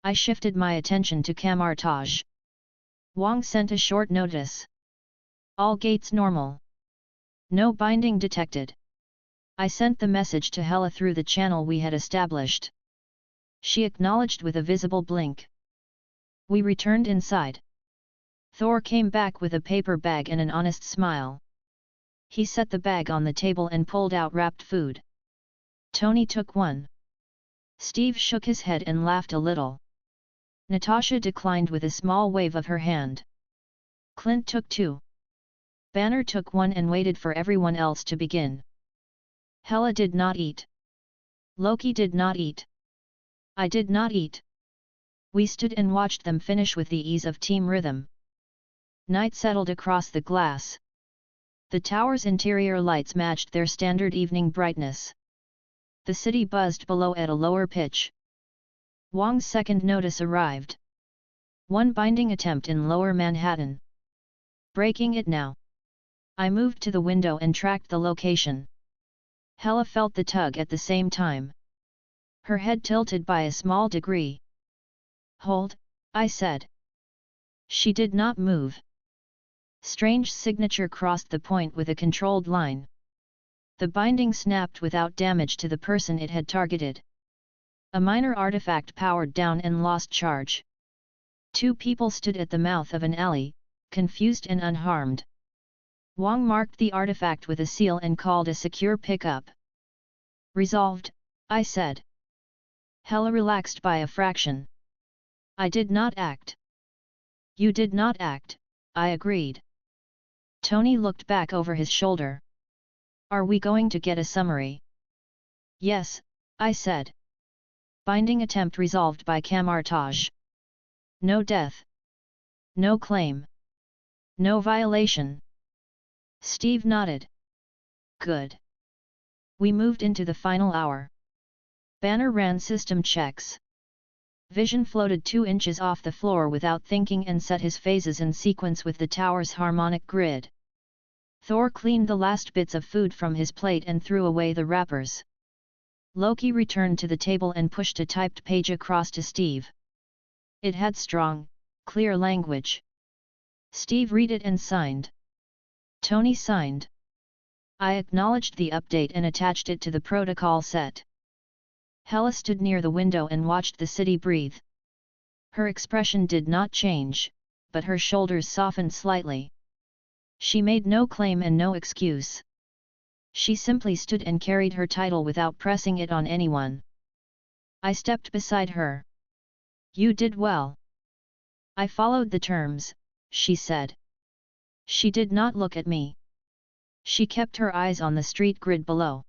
I shifted my attention to camouflage. Wang sent a short notice. All gates normal. No binding detected. I sent the message to Hela through the channel we had established. She acknowledged with a visible blink. We returned inside. Thor came back with a paper bag and an honest smile. He set the bag on the table and pulled out wrapped food. Tony took one. Steve shook his head and laughed a little. Natasha declined with a small wave of her hand. Clint took two. Banner took one and waited for everyone else to begin. Hela did not eat. Loki did not eat. I did not eat. We stood and watched them finish with the ease of team rhythm. Night settled across the glass. The tower's interior lights matched their standard evening brightness. The city buzzed below at a lower pitch. Wang's second notice arrived. One binding attempt in Lower Manhattan. Breaking it now. I moved to the window and tracked the location. Hela felt the tug at the same time. Her head tilted by a small degree. Hold, I said. She did not move. Strange signature crossed the point with a controlled line. The binding snapped without damage to the person it had targeted. A minor artifact powered down and lost charge. Two people stood at the mouth of an alley, confused and unharmed. Wang marked the artifact with a seal and called a secure pickup. Resolved, I said. Hela relaxed by a fraction. I did not act. You did not act, I agreed. Tony looked back over his shoulder. Are we going to get a summary? Yes, I said. Binding attempt resolved by camouflage. No death. No claim. No violation. Steve nodded. Good. We moved into the final hour. Banner ran system checks. Vision floated 2 inches off the floor without thinking and set his phases in sequence with the tower's harmonic grid. Thor cleaned the last bits of food from his plate and threw away the wrappers. Loki returned to the table and pushed a typed page across to Steve. It had strong, clear language. Steve read it and signed. Tony signed. I acknowledged the update and attached it to the protocol set. Hela stood near the window and watched the city breathe. Her expression did not change, but her shoulders softened slightly. She made no claim and no excuse. She simply stood and carried her title without pressing it on anyone. I stepped beside her. You did well. I followed the terms, she said. She did not look at me. She kept her eyes on the street grid below.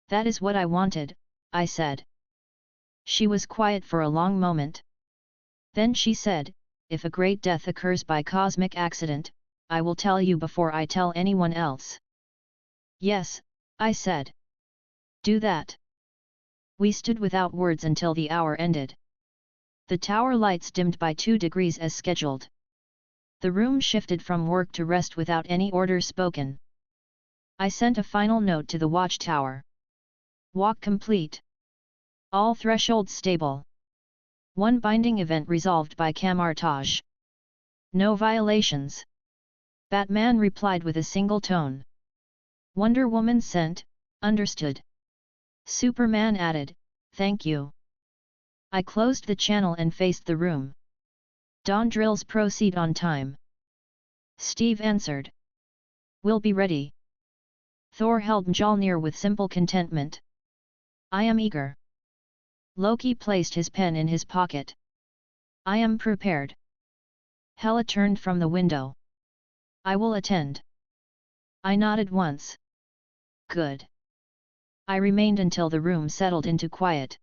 That is what I wanted, I said. She was quiet for a long moment. Then she said, if a great death occurs by cosmic accident, I will tell you before I tell anyone else. Yes, I said. Do that. We stood without words until the hour ended. The tower lights dimmed by 2 degrees as scheduled. The room shifted from work to rest without any order spoken. I sent a final note to the watchtower. Walk complete. All thresholds stable. One binding event resolved by camouflage. No violations. Batman replied with a single tone. Wonder Woman sent, understood. Superman added, thank you. I closed the channel and faced the room. Dawn drills proceed on time. Steve answered. We'll be ready. Thor held Mjolnir with simple contentment. I am eager. Loki placed his pen in his pocket. I am prepared. Hela turned from the window. I will attend. I nodded once. Good. I remained until the room settled into quiet.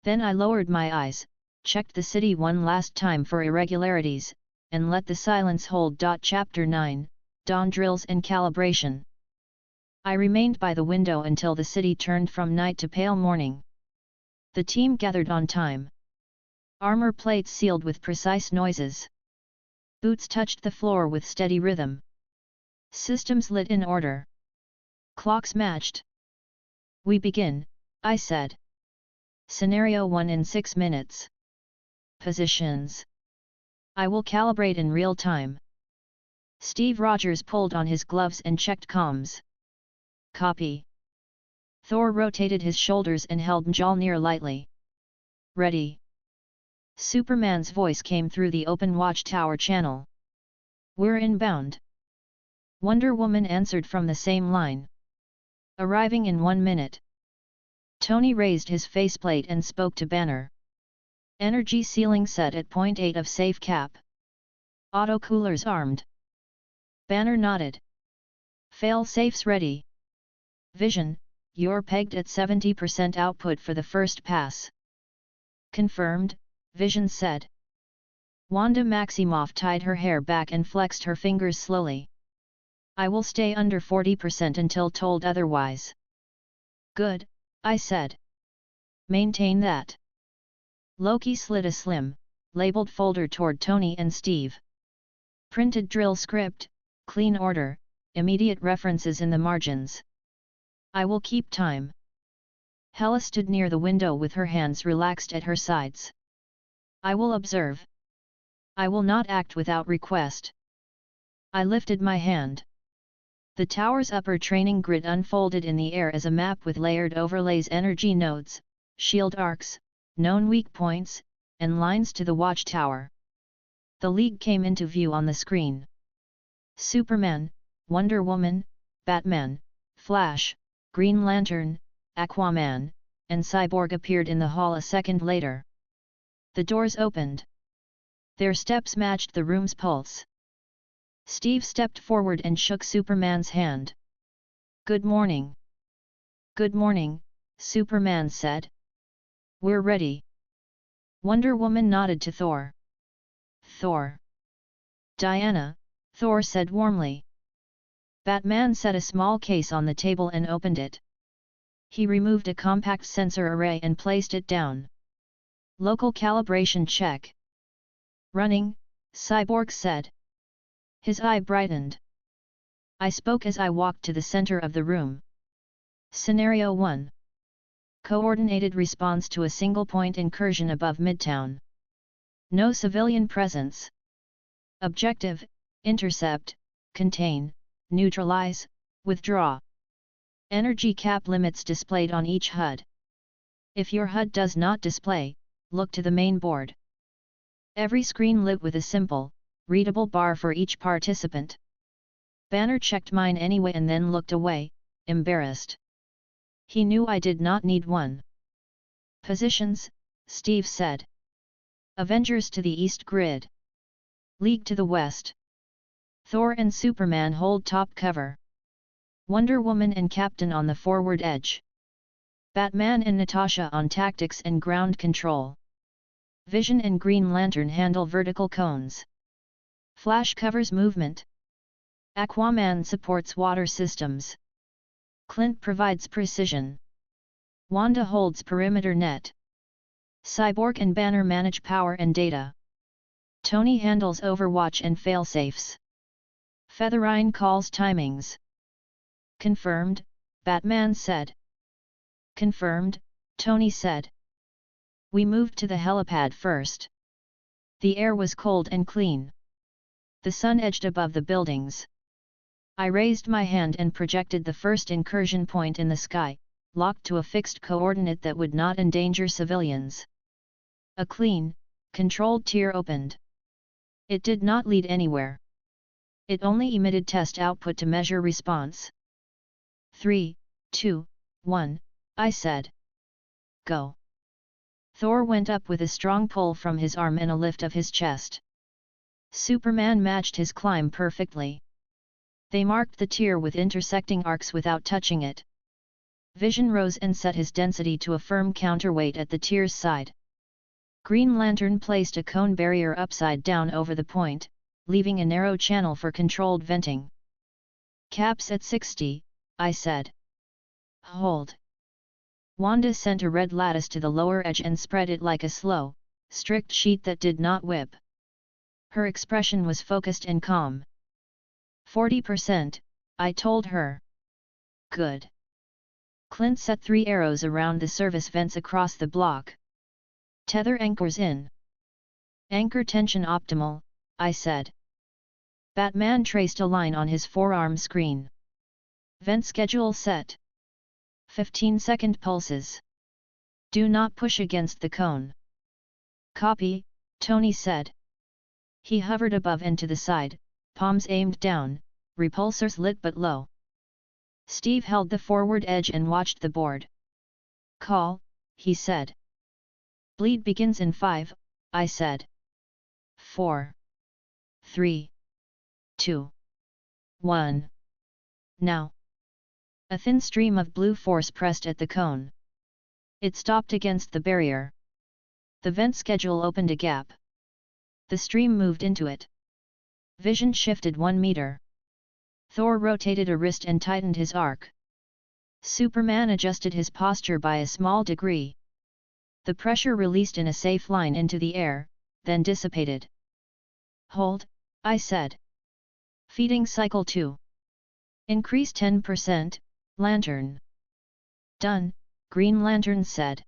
Then I lowered my eyes, checked the city one last time for irregularities, and let the silence hold. Chapter 9, Dawn Drills and Calibration. I remained by the window until the city turned from night to pale morning. The team gathered on time. Armor plates sealed with precise noises. Boots touched the floor with steady rhythm. Systems lit in order. Clocks matched. We begin, I said. Scenario 1 in 6 minutes. Positions. I will calibrate in real time. Steve Rogers pulled on his gloves and checked comms. Copy. Thor rotated his shoulders and held Mjolnir lightly. Ready. Superman's voice came through the open watchtower channel. We're inbound. Wonder Woman answered from the same line. Arriving in 1 minute. Tony raised his faceplate and spoke to Banner. Energy ceiling set at 0.8 of safe cap. Auto coolers armed. Banner nodded. Fail safes ready. Vision, you're pegged at 70% output for the first pass. Confirmed, Vision said. Wanda Maximoff tied her hair back and flexed her fingers slowly. I will stay under 40% until told otherwise. Good, I said. Maintain that. Loki slid a slim, labeled folder toward Tony and Steve. Printed drill script, clean order, immediate references in the margins. I will keep time. Hela stood near the window with her hands relaxed at her sides. I will observe. I will not act without request. I lifted my hand. The tower's upper training grid unfolded in the air as a map with layered overlays, energy nodes, shield arcs, known weak points, and lines to the watchtower. The League came into view on the screen. Superman, Wonder Woman, Batman, Flash, Green Lantern, Aquaman, and Cyborg appeared in the hall a second later. The doors opened. Their steps matched the room's pulse. Steve stepped forward and shook Superman's hand. Good morning. Good morning, Superman said. We're ready. Wonder Woman nodded to Thor. Thor. Diana, Thor said warmly. Batman set a small case on the table and opened it. He removed a compact sensor array and placed it down. Local calibration check. Running, Cyborg said. His eye brightened. I spoke as I walked to the center of the room. Scenario 1. Coordinated response to a single-point incursion above Midtown. No civilian presence. Objective, intercept, contain, neutralize, withdraw. Energy cap limits displayed on each HUD. If your HUD does not display, look to the main board. Every screen lit with a simple, readable bar for each participant. Banner checked mine anyway and then looked away, embarrassed. He knew I did not need one. Positions, Steve said. Avengers to the east grid. League to the west. Thor and Superman hold top cover. Wonder Woman and Captain on the forward edge. Batman and Natasha on tactics and ground control. Vision and Green Lantern handle vertical cones. Flash covers movement. Aquaman supports water systems. Clint provides precision. Wanda holds perimeter net. Cyborg and Banner manage power and data. Tony handles overwatch and failsafes. Featherine calls timings. Confirmed, Batman said. Confirmed, Tony said. We moved to the helipad first. The air was cold and clean. The sun edged above the buildings. I raised my hand and projected the first incursion point in the sky, locked to a fixed coordinate that would not endanger civilians. A clean, controlled tier opened. It did not lead anywhere. It only emitted test output to measure response. 3, 2, 1, I said. Go. Thor went up with a strong pull from his arm and a lift of his chest. Superman matched his climb perfectly. They marked the tier with intersecting arcs without touching it. Vision rose and set his density to a firm counterweight at the tier's side. Green Lantern placed a cone barrier upside down over the point, leaving a narrow channel for controlled venting. Caps at 60, I said. Hold. Wanda sent a red lattice to the lower edge and spread it like a slow, strict sheet that did not whip. Her expression was focused and calm. 40%, I told her. Good. Clint set 3 arrows around the service vents across the block. Tether anchors in. Anchor tension optimal, I said. Batman traced a line on his forearm screen. Vent schedule set. 15-second pulses. Do not push against the cone. Copy, Tony said. He hovered above and to the side, palms aimed down, repulsors lit but low. Steve held the forward edge and watched the board. Call, he said. Bleed begins in 5, I said. 4. 3. 2. 1. Now. A thin stream of blue force pressed at the cone. It stopped against the barrier. The vent schedule opened a gap. The stream moved into it. Vision shifted 1 meter. Thor rotated a wrist and tightened his arc. Superman adjusted his posture by a small degree. The pressure released in a safe line into the air, then dissipated. Hold, I said. Feeding cycle 2. Increase 10%, Lantern. Done, Green Lantern said.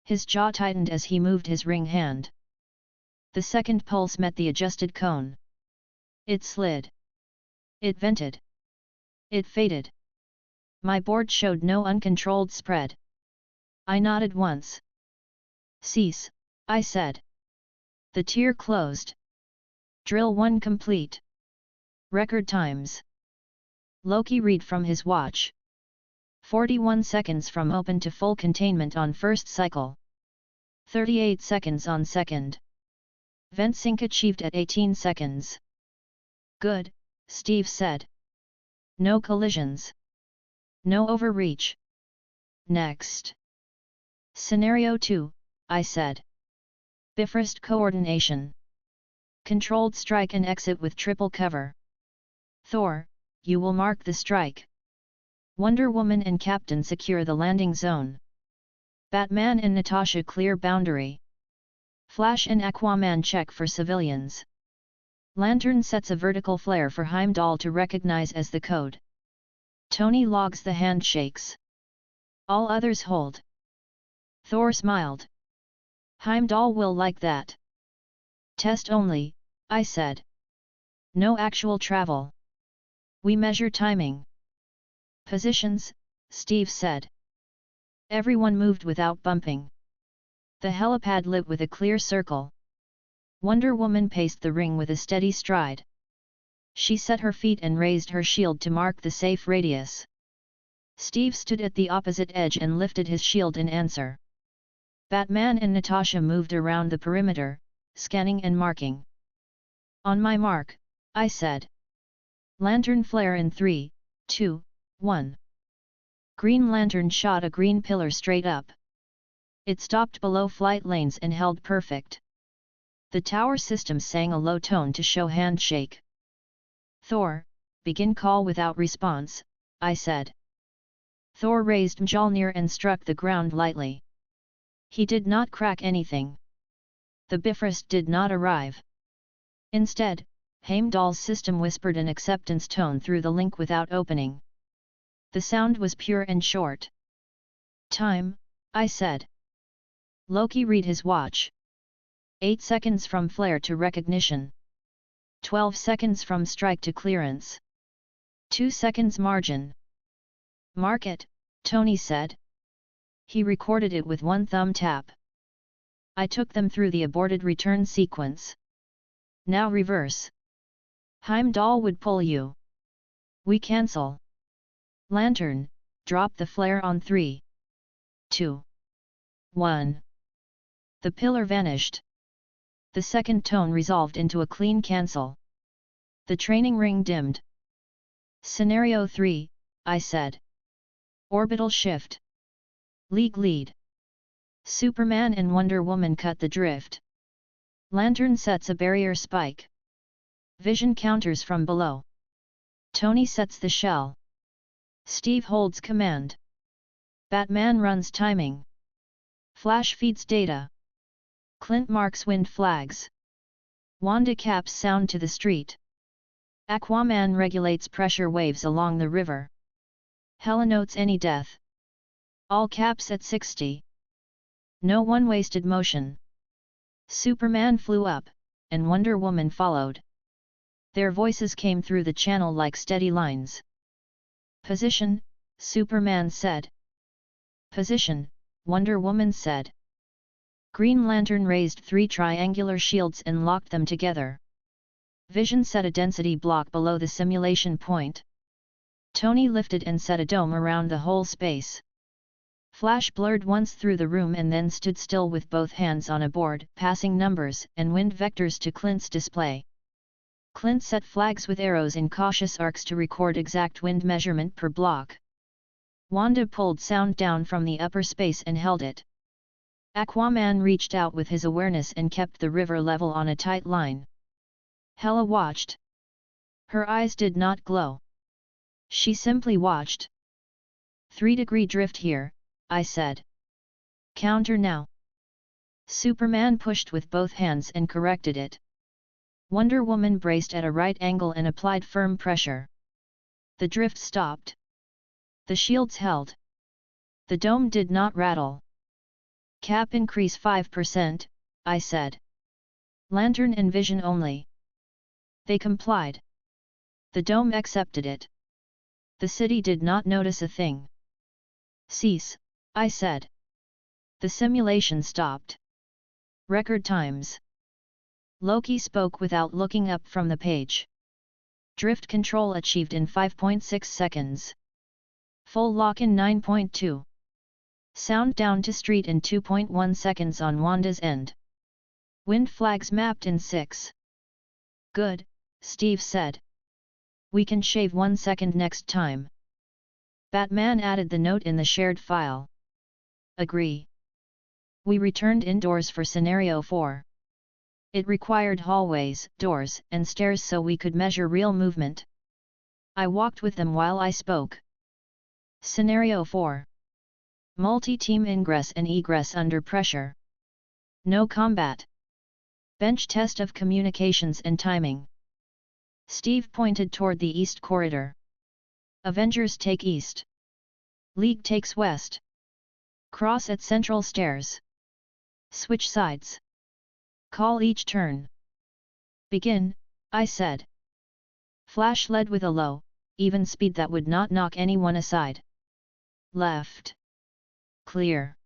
His jaw tightened as he moved his ring hand. The second pulse met the adjusted cone. It slid. It vented. It faded. My board showed no uncontrolled spread. I nodded once. Cease, I said. The tier closed. Drill 1 complete. Record times. Loki read from his watch. 41 seconds from open to full containment on first cycle. 38 seconds on second. Vent sync achieved at 18 seconds. Good, Steve said. No collisions. No overreach. Next. Scenario 2, I said. Bifrost coordination. Controlled strike and exit with triple cover. Thor, you will mark the strike. Wonder Woman and Captain secure the landing zone. Batman and Natasha clear boundary. Flash and Aquaman check for civilians. Lantern sets a vertical flare for Heimdall to recognize as the code. Tony logs the handshakes. All others hold. Thor smiled. Heimdall will like that. Test only, I said. No actual travel. We measure timing. Positions, Steve said. Everyone moved without bumping. The helipad lit with a clear circle. Wonder Woman paced the ring with a steady stride. She set her feet and raised her shield to mark the safe radius. Steve stood at the opposite edge and lifted his shield in answer. Batman and Natasha moved around the perimeter, scanning and marking. On my mark, I said. Lantern flare in 3, 2, 1. Green Lantern shot a green pillar straight up. It stopped below flight lanes and held perfect. The tower system sang a low tone to show handshake. Thor, begin call without response, I said. Thor raised Mjolnir and struck the ground lightly. He did not crack anything. The Bifrost did not arrive. Instead, Heimdall's system whispered an acceptance tone through the link without opening. The sound was pure and short. Time, I said. Loki read his watch. 8 seconds from flare to recognition. 12 seconds from strike to clearance. 2 seconds margin. Mark it, Tony said. He recorded it with one thumb tap. I took them through the aborted return sequence. Now reverse. Heimdall would pull you. We cancel. Lantern, drop the flare on 3, 2, 1. The pillar vanished. The second tone resolved into a clean cancel. The training ring dimmed. Scenario 3, I said. Orbital shift. League lead. Superman and Wonder Woman cut the drift. Lantern sets a barrier spike. Vision counters from below. Tony sets the shell. Steve holds command. Batman runs timing. Flash feeds data. Clint marks wind flags. Wanda caps sound to the street. Aquaman regulates pressure waves along the river. Hela notes any death. All caps at 60. No one wasted motion. Superman flew up, and Wonder Woman followed. Their voices came through the channel like steady lines. Position, Superman said. Position, Wonder Woman said. Green Lantern raised 3 triangular shields and locked them together. Vision set a density block below the simulation point. Tony lifted and set a dome around the whole space. Flash blurred once through the room and then stood still with both hands on a board, passing numbers and wind vectors to Clint's display. Clint set flags with arrows in cautious arcs to record exact wind measurement per block. Wanda pulled sound down from the upper space and held it. Aquaman reached out with his awareness and kept the river level on a tight line. Hela watched. Her eyes did not glow. She simply watched. 3-degree drift here, I said. Counter now. Superman pushed with both hands and corrected it. Wonder Woman braced at a right angle and applied firm pressure. The drift stopped. The shields held. The dome did not rattle. Cap increase 5%, I said. Lantern and Vision only. They complied. The dome accepted it. The city did not notice a thing. Cease, I said. The simulation stopped. Record times. Loki spoke without looking up from the page. Drift control achieved in 5.6 seconds. Full lock in 9.2. Sound down to street in 2.1 seconds on Wanda's end. Wind flags mapped in 6. Good, Steve said. We can shave 1 second next time. Batman added the note in the shared file. Agree. We returned indoors for Scenario 4. It required hallways, doors, and stairs so we could measure real movement. I walked with them while I spoke. Scenario 4. Multi-team ingress and egress under pressure. No combat. Bench test of communications and timing. Steve pointed toward the east corridor. Avengers take east. League takes west. Cross at central stairs. Switch sides. Call each turn. Begin, I said. Flash led with a low, even speed that would not knock anyone aside. Left. Clear.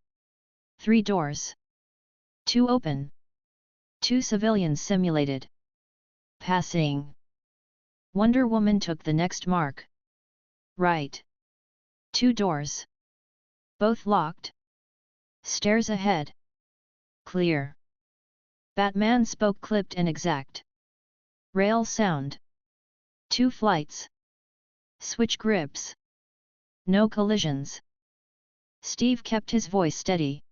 3 doors. 2 open. 2 civilians simulated. Passing. Wonder Woman took the next mark. Right. 2 doors. Both locked. Stairs ahead. Clear. Batman spoke clipped and exact. Rail sound. 2 flights. Switch grips. No collisions. Steve kept his voice steady.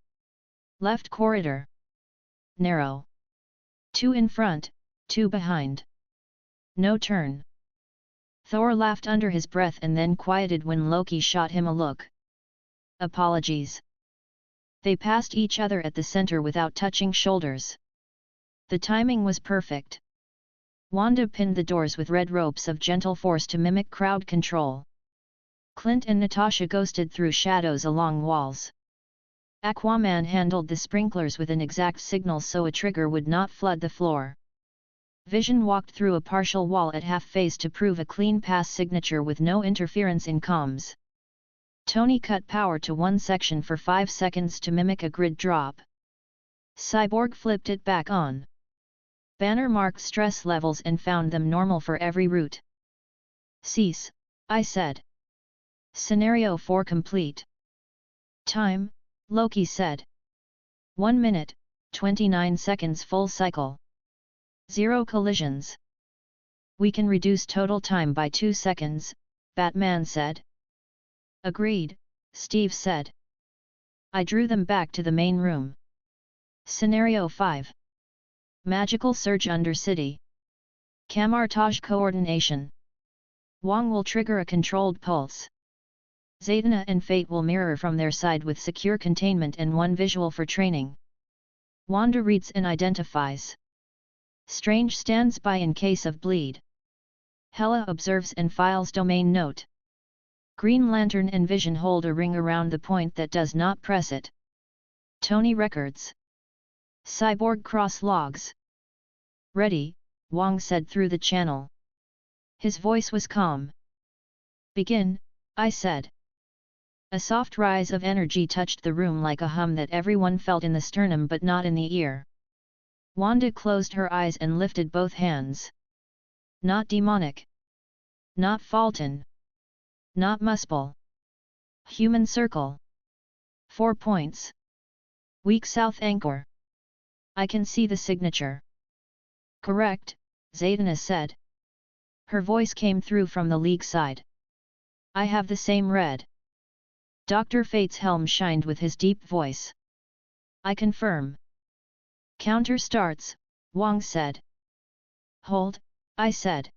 Left corridor. Narrow. 2 in front, 2 behind. No turn. Thor laughed under his breath and then quieted when Loki shot him a look. Apologies. They passed each other at the center without touching shoulders. The timing was perfect. Wanda pinned the doors with red ropes of gentle force to mimic crowd control. Clint and Natasha ghosted through shadows along walls. Aquaman handled the sprinklers with an exact signal so a trigger would not flood the floor. Vision walked through a partial wall at half-phase to prove a clean pass signature with no interference in comms. Tony cut power to one section for 5 seconds to mimic a grid drop. Cyborg flipped it back on. Banner marked stress levels and found them normal for every route. Cease, I said. Scenario 4 complete. Time, Loki said. 1 minute, 29 seconds full cycle. 0 collisions. We can reduce total time by 2 seconds, Batman said. Agreed, Steve said. I drew them back to the main room. Scenario 5. Magical Surge under City. Camartage coordination. Wong will trigger a controlled pulse. Zatanna and Fate will mirror from their side with secure containment and 1 visual for training. Wanda reads and identifies. Strange stands by in case of bleed. Hela observes and files domain note. Green Lantern and Vision hold a ring around the point that does not press it. Tony Records. Cyborg cross logs. Ready, Wong said through the channel. His voice was calm. Begin, I said. A soft rise of energy touched the room like a hum that everyone felt in the sternum but not in the ear. Wanda closed her eyes and lifted both hands. Not demonic. Not Fulton. Not Muspel. Human circle. 4 points. Weak south anchor. I can see the signature. Correct, Zatanna said. Her voice came through from the League side. I have the same red. Dr. Fate's helm shined with his deep voice. I confirm. Counter starts, Wong said. Hold, I said.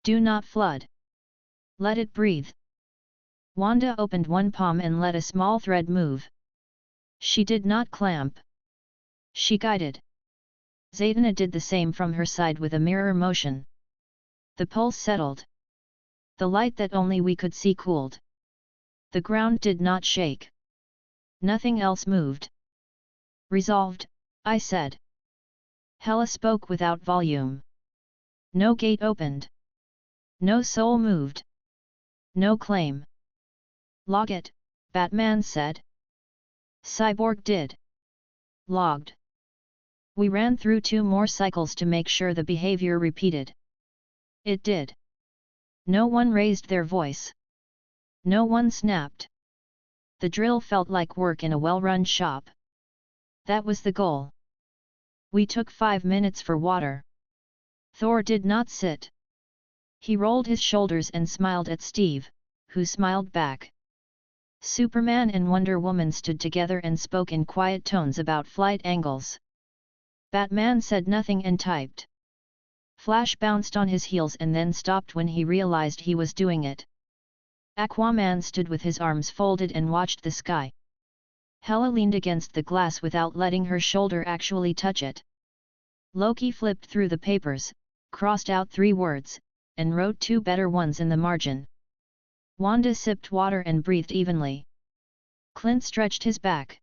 Do not flood. Let it breathe. Wanda opened one palm and let a small thread move. She did not clamp. She guided. Zatanna did the same from her side with a mirror motion. The pulse settled. The light that only we could see cooled. The ground did not shake. Nothing else moved. Resolved, I said. Hela spoke without volume. No gate opened. No soul moved. No claim. Log it, Batman said. Cyborg did. Logged. We ran through 2 more cycles to make sure the behavior repeated. It did. No one raised their voice. No one snapped. The drill felt like work in a well-run shop. That was the goal. We took 5 minutes for water. Thor did not sit. He rolled his shoulders and smiled at Steve, who smiled back. Superman and Wonder Woman stood together and spoke in quiet tones about flight angles. Batman said nothing and typed. Flash bounced on his heels and then stopped when he realized he was doing it. Aquaman stood with his arms folded and watched the sky. Hela leaned against the glass without letting her shoulder actually touch it. Loki flipped through the papers, crossed out 3 words, and wrote 2 better ones in the margin. Wanda sipped water and breathed evenly. Clint stretched his back.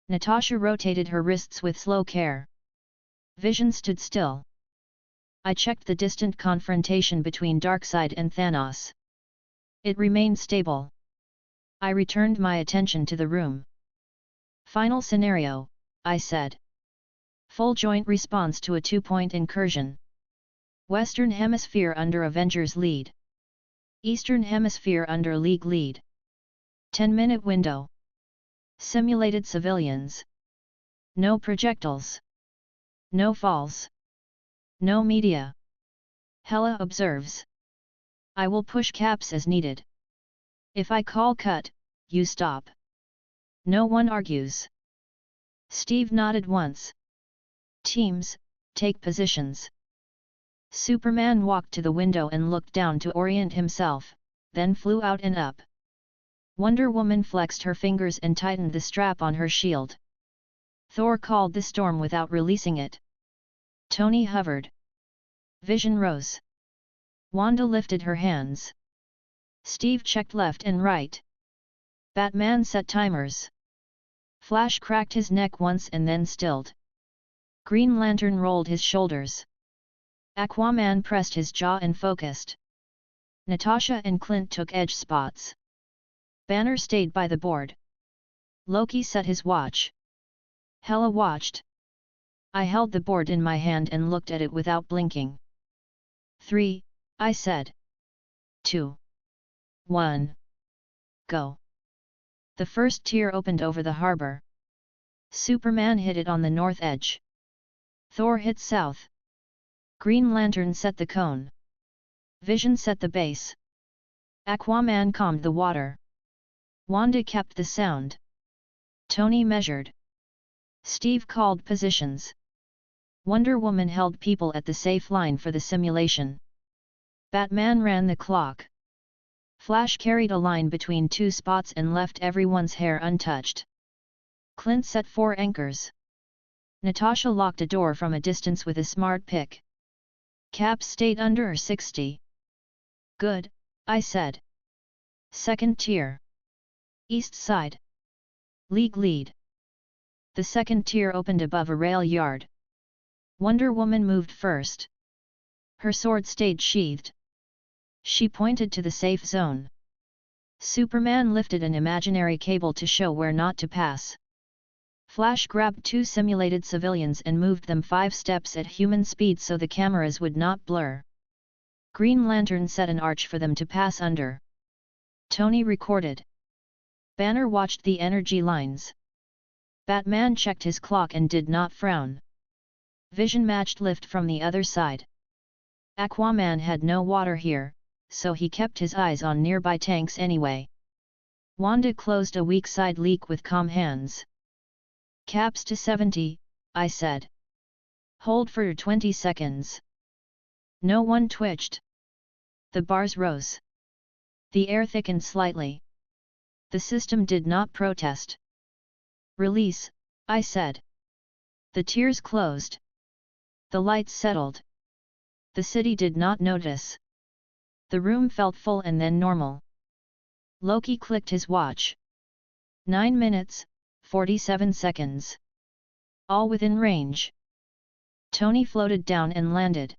Natasha rotated her wrists with slow care. Vision stood still. I checked the distant confrontation between Darkseid and Thanos. It remained stable. I returned my attention to the room. Final scenario, I said. Full joint response to a 2-point incursion. Western Hemisphere under Avengers lead. Eastern Hemisphere under League lead. 10-minute window. Simulated civilians. No projectiles. No falls. No media. Hela observes. I will push caps as needed. If I call cut, you stop. No one argues. Steve nodded once. Teams, take positions. Superman walked to the window and looked down to orient himself, then flew out and up. Wonder Woman flexed her fingers and tightened the strap on her shield. Thor called the storm without releasing it. Tony hovered. Vision rose. Wanda lifted her hands. Steve checked left and right. Batman set timers. Flash cracked his neck once and then stilled. Green Lantern rolled his shoulders. Aquaman pressed his jaw and focused. Natasha and Clint took edge spots. Banner stayed by the board. Loki set his watch. Hela watched. I held the board in my hand and looked at it without blinking. 3, I said. 2. 1. Go. The first tier opened over the harbor. Superman hit it on the north edge. Thor hit south. Green Lantern set the cone. Vision set the base. Aquaman calmed the water. Wanda kept the sound. Tony measured. Steve called positions. Wonder Woman held people at the safe line for the simulation. Batman ran the clock. Flash carried a line between 2 spots and left everyone's hair untouched. Clint set 4 anchors. Natasha locked a door from a distance with a smart pick. Caps stayed under 60. Good, I said. Second tier. East side. League lead. The second tier opened above a rail yard. Wonder Woman moved first. Her sword stayed sheathed. She pointed to the safe zone. Superman lifted an imaginary cable to show where not to pass. Flash grabbed 2 simulated civilians and moved them 5 steps at human speed so the cameras would not blur. Green Lantern set an arch for them to pass under. Tony recorded. Banner watched the energy lines. Batman checked his clock and did not frown. Vision matched lift from the other side. Aquaman had no water here, so he kept his eyes on nearby tanks anyway. Wanda closed a weak side leak with calm hands. Caps to 70, I said. Hold for 20 seconds. No one twitched. The bars rose. The air thickened slightly. The system did not protest. Release, I said. The tiers closed. The lights settled. The city did not notice. The room felt full and then normal. Loki clicked his watch. 9 minutes, 47 seconds. All within range. Tony floated down and landed.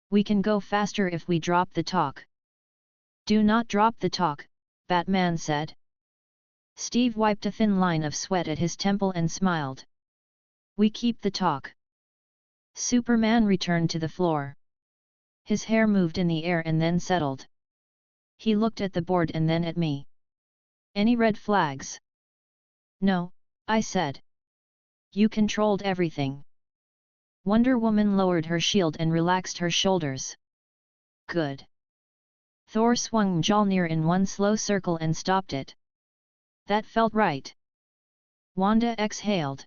We can go faster if we drop the talk. Do not drop the talk, Batman said. Steve wiped a thin line of sweat at his temple and smiled. We keep the talk. Superman returned to the floor. His hair moved in the air and then settled. He looked at the board and then at me. Any red flags? No, I said. You controlled everything. Wonder Woman lowered her shield and relaxed her shoulders. Good. Thor swung Mjolnir in one slow circle and stopped it. That felt right. Wanda exhaled.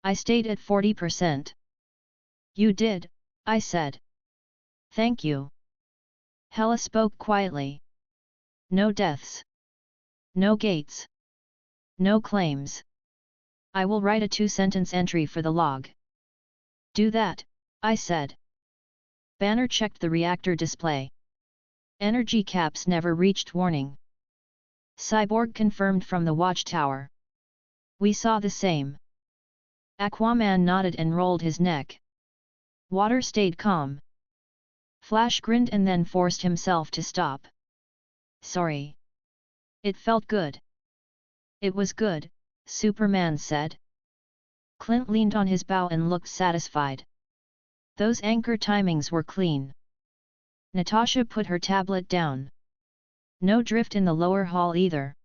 I stayed at 40%. You did, I said. Thank you. Hela spoke quietly. No deaths. No gates. No claims. I will write a 2-sentence entry for the log. Do that, I said. Banner checked the reactor display. Energy caps never reached warning. Cyborg confirmed from the watchtower. We saw the same. Aquaman nodded and rolled his neck. Water stayed calm. Flash grinned and then forced himself to stop. Sorry. It felt good. It was good, Superman said. Clint leaned on his bow and looked satisfied. Those anchor timings were clean. Natasha put her tablet down. No drift in the lower hall either.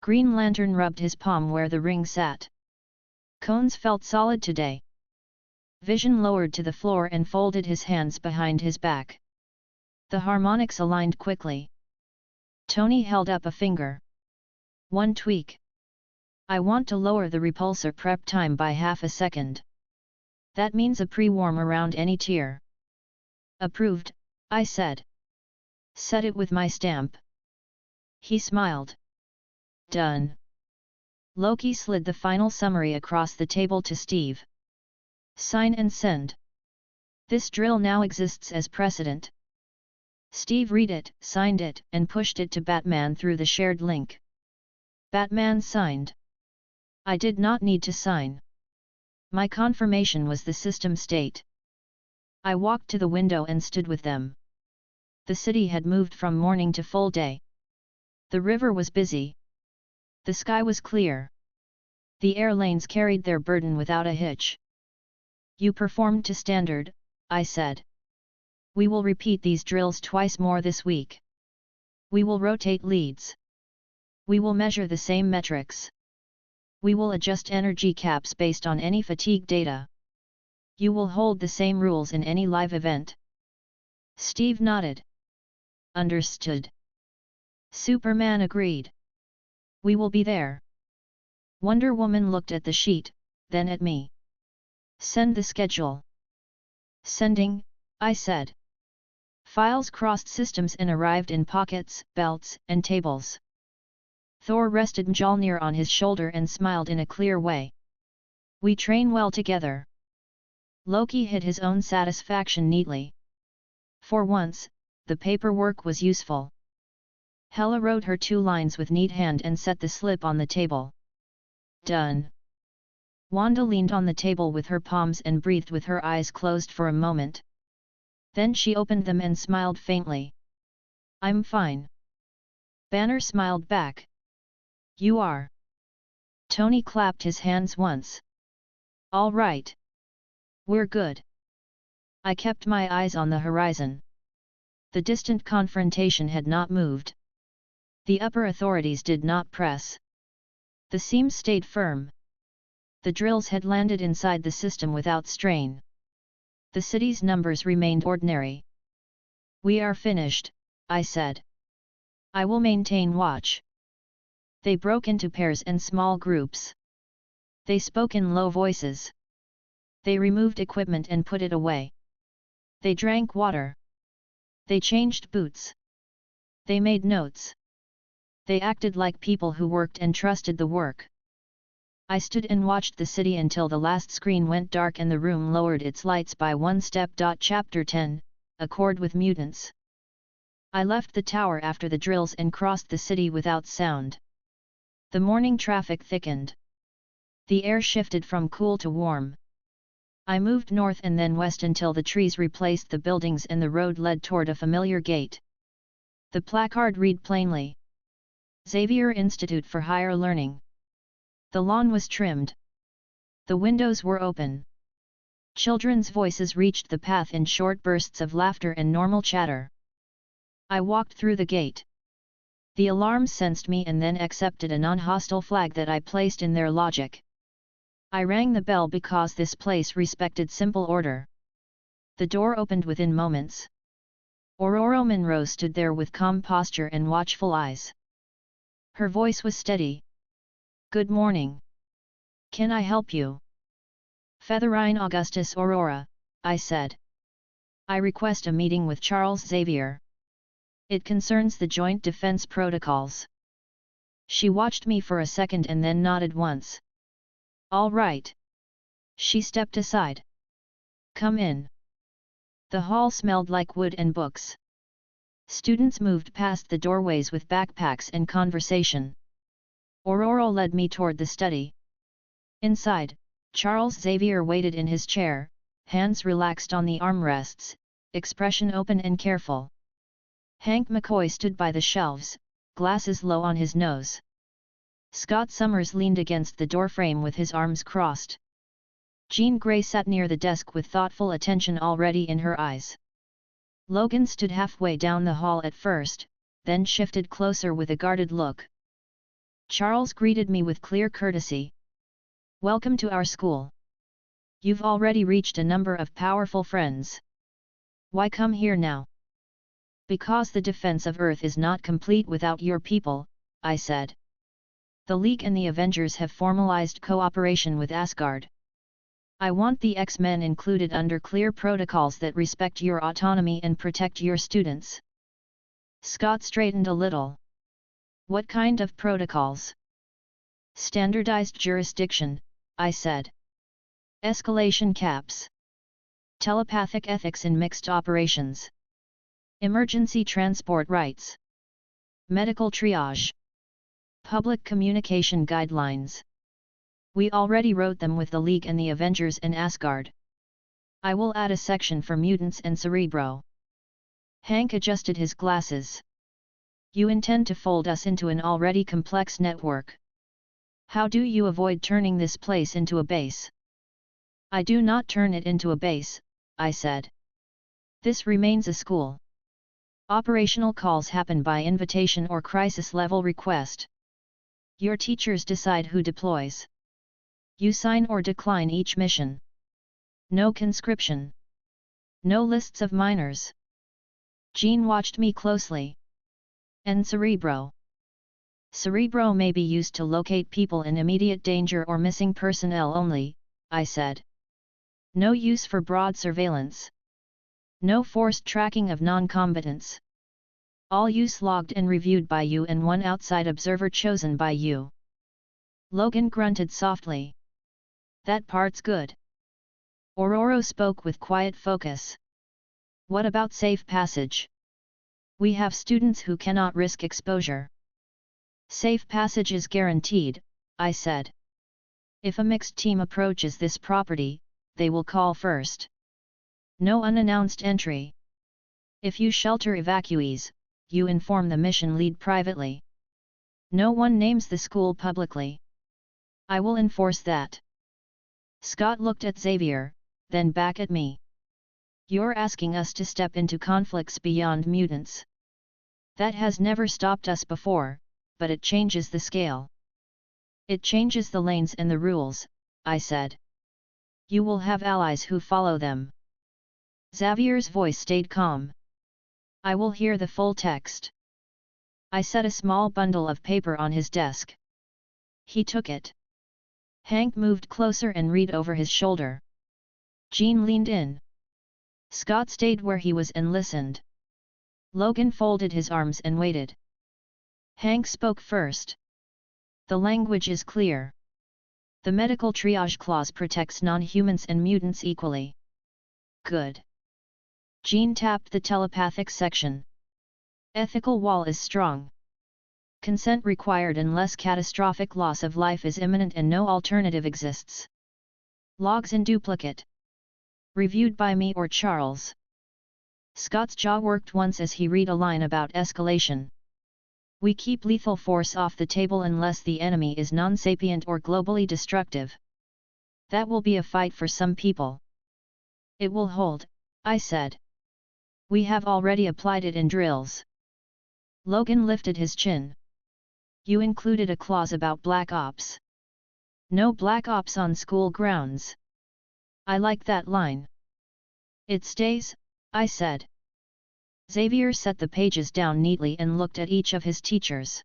Green Lantern rubbed his palm where the ring sat. Cones felt solid today. Vision lowered to the floor and folded his hands behind his back. The harmonics aligned quickly. Tony held up a finger. One tweak. I want to lower the repulsor prep time by half a second. That means a pre-warm around any tier. Approved, I said. Set it with my stamp. He smiled. Done. Loki slid the final summary across the table to Steve. Sign and send. This drill now exists as precedent. Steve read it, signed it, and pushed it to Batman through the shared link. Batman signed. I did not need to sign. My confirmation was the system state. I walked to the window and stood with them. The city had moved from morning to full day. The river was busy. The sky was clear. The air lanes carried their burden without a hitch. You performed to standard, I said. We will repeat these drills twice more this week. We will rotate leads. We will measure the same metrics. We will adjust energy caps based on any fatigue data. You will hold the same rules in any live event. Steve nodded. Understood. Superman agreed. We will be there. Wonder Woman looked at the sheet, then at me. Send the schedule. Sending, I said. Files crossed systems and arrived in pockets, belts, and tables. Thor rested Mjolnir on his shoulder and smiled in a clear way. We train well together. Loki hid his own satisfaction neatly. For once, the paperwork was useful. Hela wrote her 2 lines with neat hand and set the slip on the table. Done. Wanda leaned on the table with her palms and breathed with her eyes closed for a moment. Then she opened them and smiled faintly. I'm fine. Banner smiled back. You are. Tony clapped his hands once. All right. We're good. I kept my eyes on the horizon. The distant confrontation had not moved. The upper authorities did not press. The seams stayed firm. The drills had landed inside the system without strain. The city's numbers remained ordinary. We are finished, I said. I will maintain watch. They broke into pairs and small groups. They spoke in low voices. They removed equipment and put it away. They drank water. They changed boots. They made notes. They acted like people who worked and trusted the work. I stood and watched the city until the last screen went dark and the room lowered its lights by one step. Chapter 10, Accord with Mutants. I left the tower after the drills and crossed the city without sound. The morning traffic thickened. The air shifted from cool to warm. I moved north and then west until the trees replaced the buildings and the road led toward a familiar gate. The placard read plainly: Xavier Institute for Higher Learning. The lawn was trimmed. The windows were open. Children's voices reached the path in short bursts of laughter and normal chatter. I walked through the gate. The alarms sensed me and then accepted a non-hostile flag that I placed in their logic. I rang the bell because this place respected simple order. The door opened within moments. Aurora Monroe stood there with calm posture and watchful eyes. Her voice was steady. Good morning. Can I help you? Featherine Augustus Aurora, I said. I request a meeting with Charles Xavier. It concerns the Joint Defense Protocols. She watched me for a second and then nodded once. All right. She stepped aside. Come in. The hall smelled like wood and books. Students moved past the doorways with backpacks and conversation. Aurora led me toward the study. Inside, Charles Xavier waited in his chair, hands relaxed on the armrests, expression open and careful. Hank McCoy stood by the shelves, glasses low on his nose. Scott Summers leaned against the doorframe with his arms crossed. Jean Grey sat near the desk with thoughtful attention already in her eyes. Logan stood halfway down the hall at first, then shifted closer with a guarded look. Charles greeted me with clear courtesy. Welcome to our school. You've already reached a number of powerful friends. Why come here now? Because the defense of Earth is not complete without your people, I said. The League and the Avengers have formalized cooperation with Asgard. I want the X-Men included under clear protocols that respect your autonomy and protect your students. Scott straightened a little. What kind of protocols? Standardized jurisdiction, I said. Escalation caps. Telepathic ethics in mixed operations. Emergency transport rights. Medical triage. Public communication guidelines. We already wrote them with the League and the Avengers and Asgard. I will add a section for mutants and Cerebro. Hank adjusted his glasses. You intend to fold us into an already complex network. How do you avoid turning this place into a base? I do not turn it into a base, I said. This remains a school. Operational calls happen by invitation or crisis-level request. Your teachers decide who deploys. You sign or decline each mission. No conscription. No lists of minors. Jean watched me closely. And Cerebro. Cerebro may be used to locate people in immediate danger or missing personnel only, I said. No use for broad surveillance. No forced tracking of non-combatants. All use logged and reviewed by you and one outside observer chosen by you. Logan grunted softly. That part's good. Aurora spoke with quiet focus. What about safe passage? We have students who cannot risk exposure. Safe passage is guaranteed, I said. If a mixed team approaches this property, they will call first. No unannounced entry. If you shelter evacuees, you inform the mission lead privately. No one names the school publicly. I will enforce that. Scott looked at Xavier, then back at me. You're asking us to step into conflicts beyond mutants. That has never stopped us before, but it changes the scale. It changes the lanes and the rules, I said. You will have allies who follow them. Xavier's voice stayed calm. I will hear the full text. I set a small bundle of paper on his desk. He took it. Hank moved closer and read over his shoulder. Jean leaned in. Scott stayed where he was and listened. Logan folded his arms and waited. Hank spoke first. The language is clear. The medical triage clause protects non-humans and mutants equally. Good. Jean tapped the telepathic section. Ethical wall is strong. Consent required unless catastrophic loss of life is imminent and no alternative exists. Logs in duplicate. Reviewed by me or Charles. Scott's jaw worked once as he read a line about escalation. We keep lethal force off the table unless the enemy is non-sapient or globally destructive. That will be a fight for some people. It will hold, I said. We have already applied it in drills. Logan lifted his chin. You included a clause about Black Ops. No Black Ops on school grounds. I like that line. It stays, I said. Xavier set the pages down neatly and looked at each of his teachers.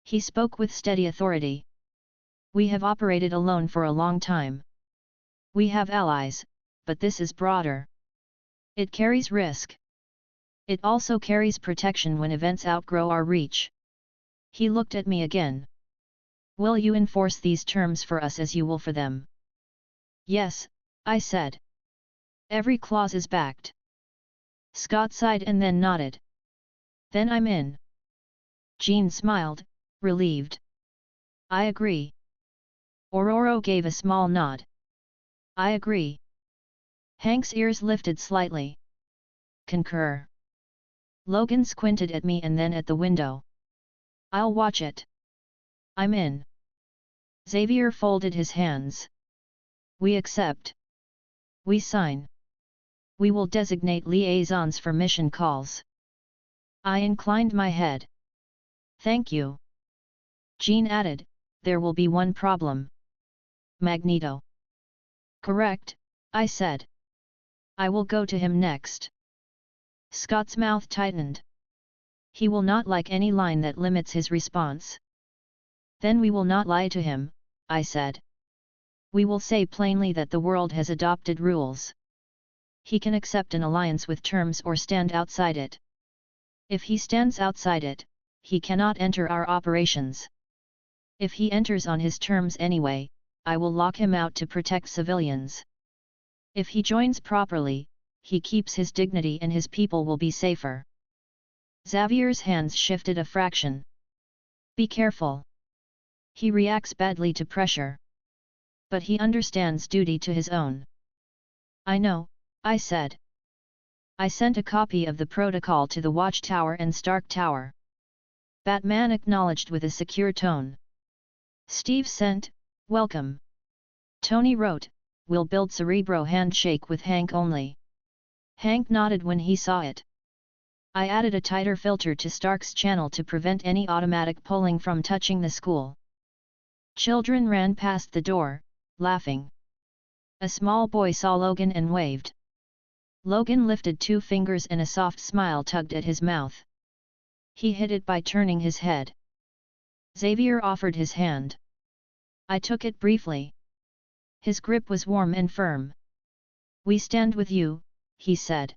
He spoke with steady authority. We have operated alone for a long time. We have allies, but this is broader. It carries risk. It also carries protection when events outgrow our reach. He looked at me again. Will you enforce these terms for us as you will for them? Yes, I said. Every clause is backed. Scott sighed and then nodded. Then I'm in. Jean smiled, relieved. I agree. Aurora gave a small nod. I agree. Hank's ears lifted slightly. Concur. Logan squinted at me and then at the window. I'll watch it. I'm in. Xavier folded his hands. We accept. We sign. We will designate liaisons for mission calls. I inclined my head. Thank you. Jean added, there will be one problem. Magneto. Correct, I said. I will go to him next. Scott's mouth tightened. He will not like any line that limits his response. Then we will not lie to him, I said. We will say plainly that the world has adopted rules. He can accept an alliance with terms or stand outside it. If he stands outside it, he cannot enter our operations. If he enters on his terms anyway, I will lock him out to protect civilians. If he joins properly, he keeps his dignity and his people will be safer. Xavier's hands shifted a fraction. Be careful. He reacts badly to pressure. But he understands duty to his own. I know, I said. I sent a copy of the protocol to the Watchtower and Stark Tower. Batman acknowledged with a secure tone. Steve sent, welcome. Tony wrote, we'll build Cerebro handshake with Hank only. Hank nodded when he saw it. I added a tighter filter to Stark's channel to prevent any automatic polling from touching the school. Children ran past the door, laughing. A small boy saw Logan and waved. Logan lifted 2 fingers and a soft smile tugged at his mouth. He hid it by turning his head. Xavier offered his hand. I took it briefly. His grip was warm and firm. We stand with you, he said.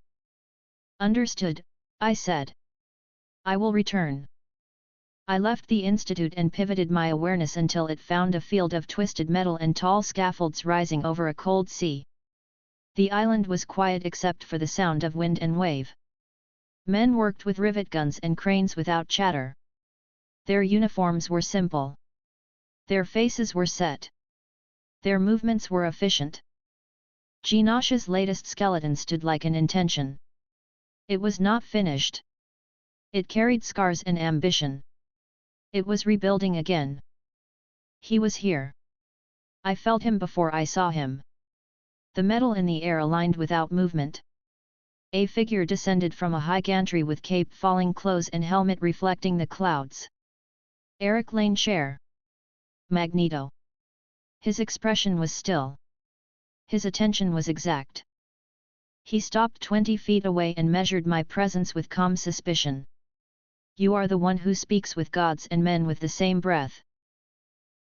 Understood, I said. I will return. I left the institute and pivoted my awareness until it found a field of twisted metal and tall scaffolds rising over a cold sea. The island was quiet except for the sound of wind and wave. Men worked with rivet guns and cranes without chatter. Their uniforms were simple. Their faces were set. Their movements were efficient. Genosha's latest skeleton stood like an intention. It was not finished. It carried scars and ambition. It was rebuilding again. He was here. I felt him before I saw him. The metal in the air aligned without movement. A figure descended from a high gantry with cape falling close and helmet reflecting the clouds. Eric Lane Share. Magneto. His expression was still. His attention was exact. He stopped 20 feet away and measured my presence with calm suspicion. You are the one who speaks with gods and men with the same breath.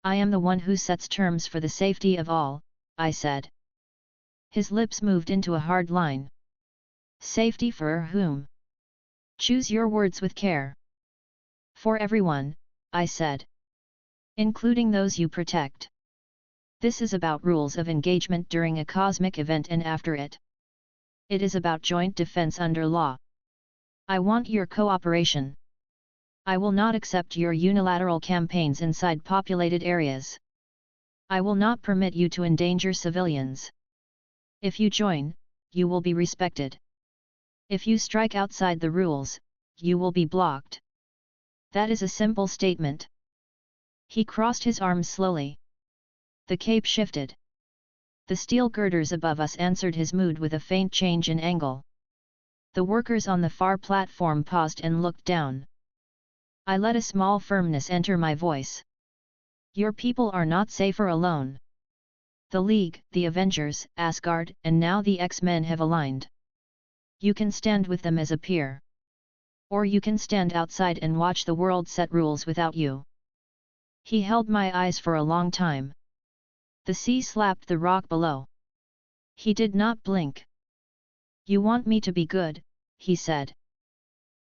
I am the one who sets terms for the safety of all, I said. His lips moved into a hard line. Safety for whom? Choose your words with care. For everyone, I said. Including those you protect. This is about rules of engagement during a cosmic event and after it. It is about joint defense under law. I want your cooperation. I will not accept your unilateral campaigns inside populated areas. I will not permit you to endanger civilians. If you join, you will be respected. If you strike outside the rules, you will be blocked. That is a simple statement. He crossed his arms slowly. The cape shifted. The steel girders above us answered his mood with a faint change in angle. The workers on the far platform paused and looked down. I let a small firmness enter my voice. Your people are not safer alone. The League, the Avengers, Asgard, and now the X-Men have aligned. You can stand with them as a peer. Or you can stand outside and watch the world set rules without you. He held my eyes for a long time. The sea slapped the rock below. He did not blink. You want me to be good, he said.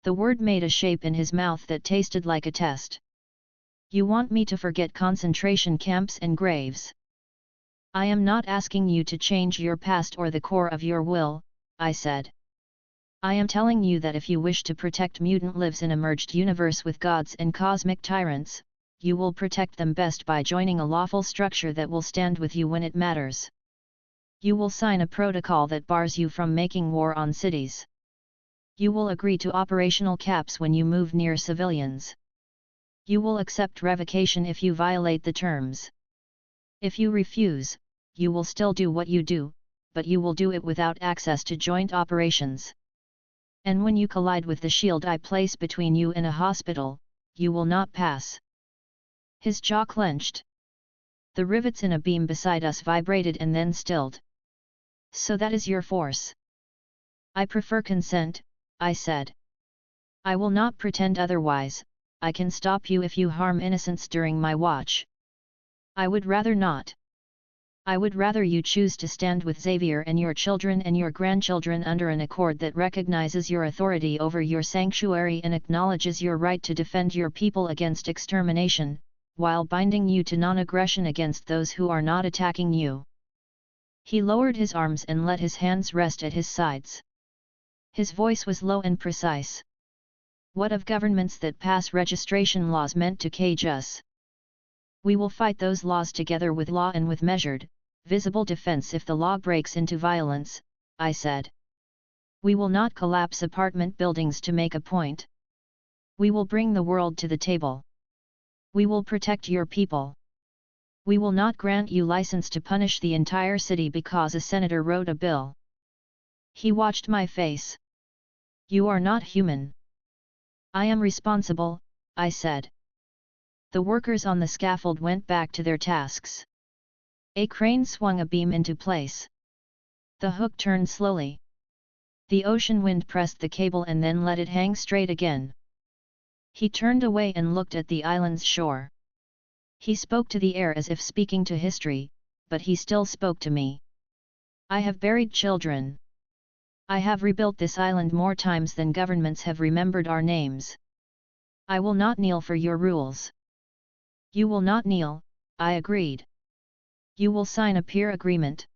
The word made a shape in his mouth that tasted like a test. You want me to forget concentration camps and graves. I am not asking you to change your past or the core of your will, I said. I am telling you that if you wish to protect mutant lives in a merged universe with gods and cosmic tyrants, you will protect them best by joining a lawful structure that will stand with you when it matters. You will sign a protocol that bars you from making war on cities. You will agree to operational caps when you move near civilians. You will accept revocation if you violate the terms. If you refuse, you will still do what you do, but you will do it without access to joint operations. And when you collide with the shield I place between you and a hospital, you will not pass. His jaw clenched. The rivets in a beam beside us vibrated and then stilled. So that is your force. I prefer consent, I said. I will not pretend otherwise. I can stop you if you harm innocents during my watch. I would rather not. I would rather you choose to stand with Xavier and your children and your grandchildren under an accord that recognizes your authority over your sanctuary and acknowledges your right to defend your people against extermination, while binding you to non-aggression against those who are not attacking you. He lowered his arms and let his hands rest at his sides. His voice was low and precise. What of governments that pass registration laws meant to cage us? We will fight those laws together with law and with measured, visible defense if the law breaks into violence, I said. We will not collapse apartment buildings to make a point. We will bring the world to the table. We will protect your people. We will not grant you license to punish the entire city because a senator wrote a bill. He watched my face. You are not human. I am responsible, I said. The workers on the scaffold went back to their tasks. A crane swung a beam into place. The hook turned slowly. The ocean wind pressed the cable and then let it hang straight again. He turned away and looked at the island's shore. He spoke to the air as if speaking to history, but he still spoke to me. I have buried children. I have rebuilt this island more times than governments have remembered our names. I will not kneel for your rules. You will not kneel, I agreed. You will sign a peer agreement.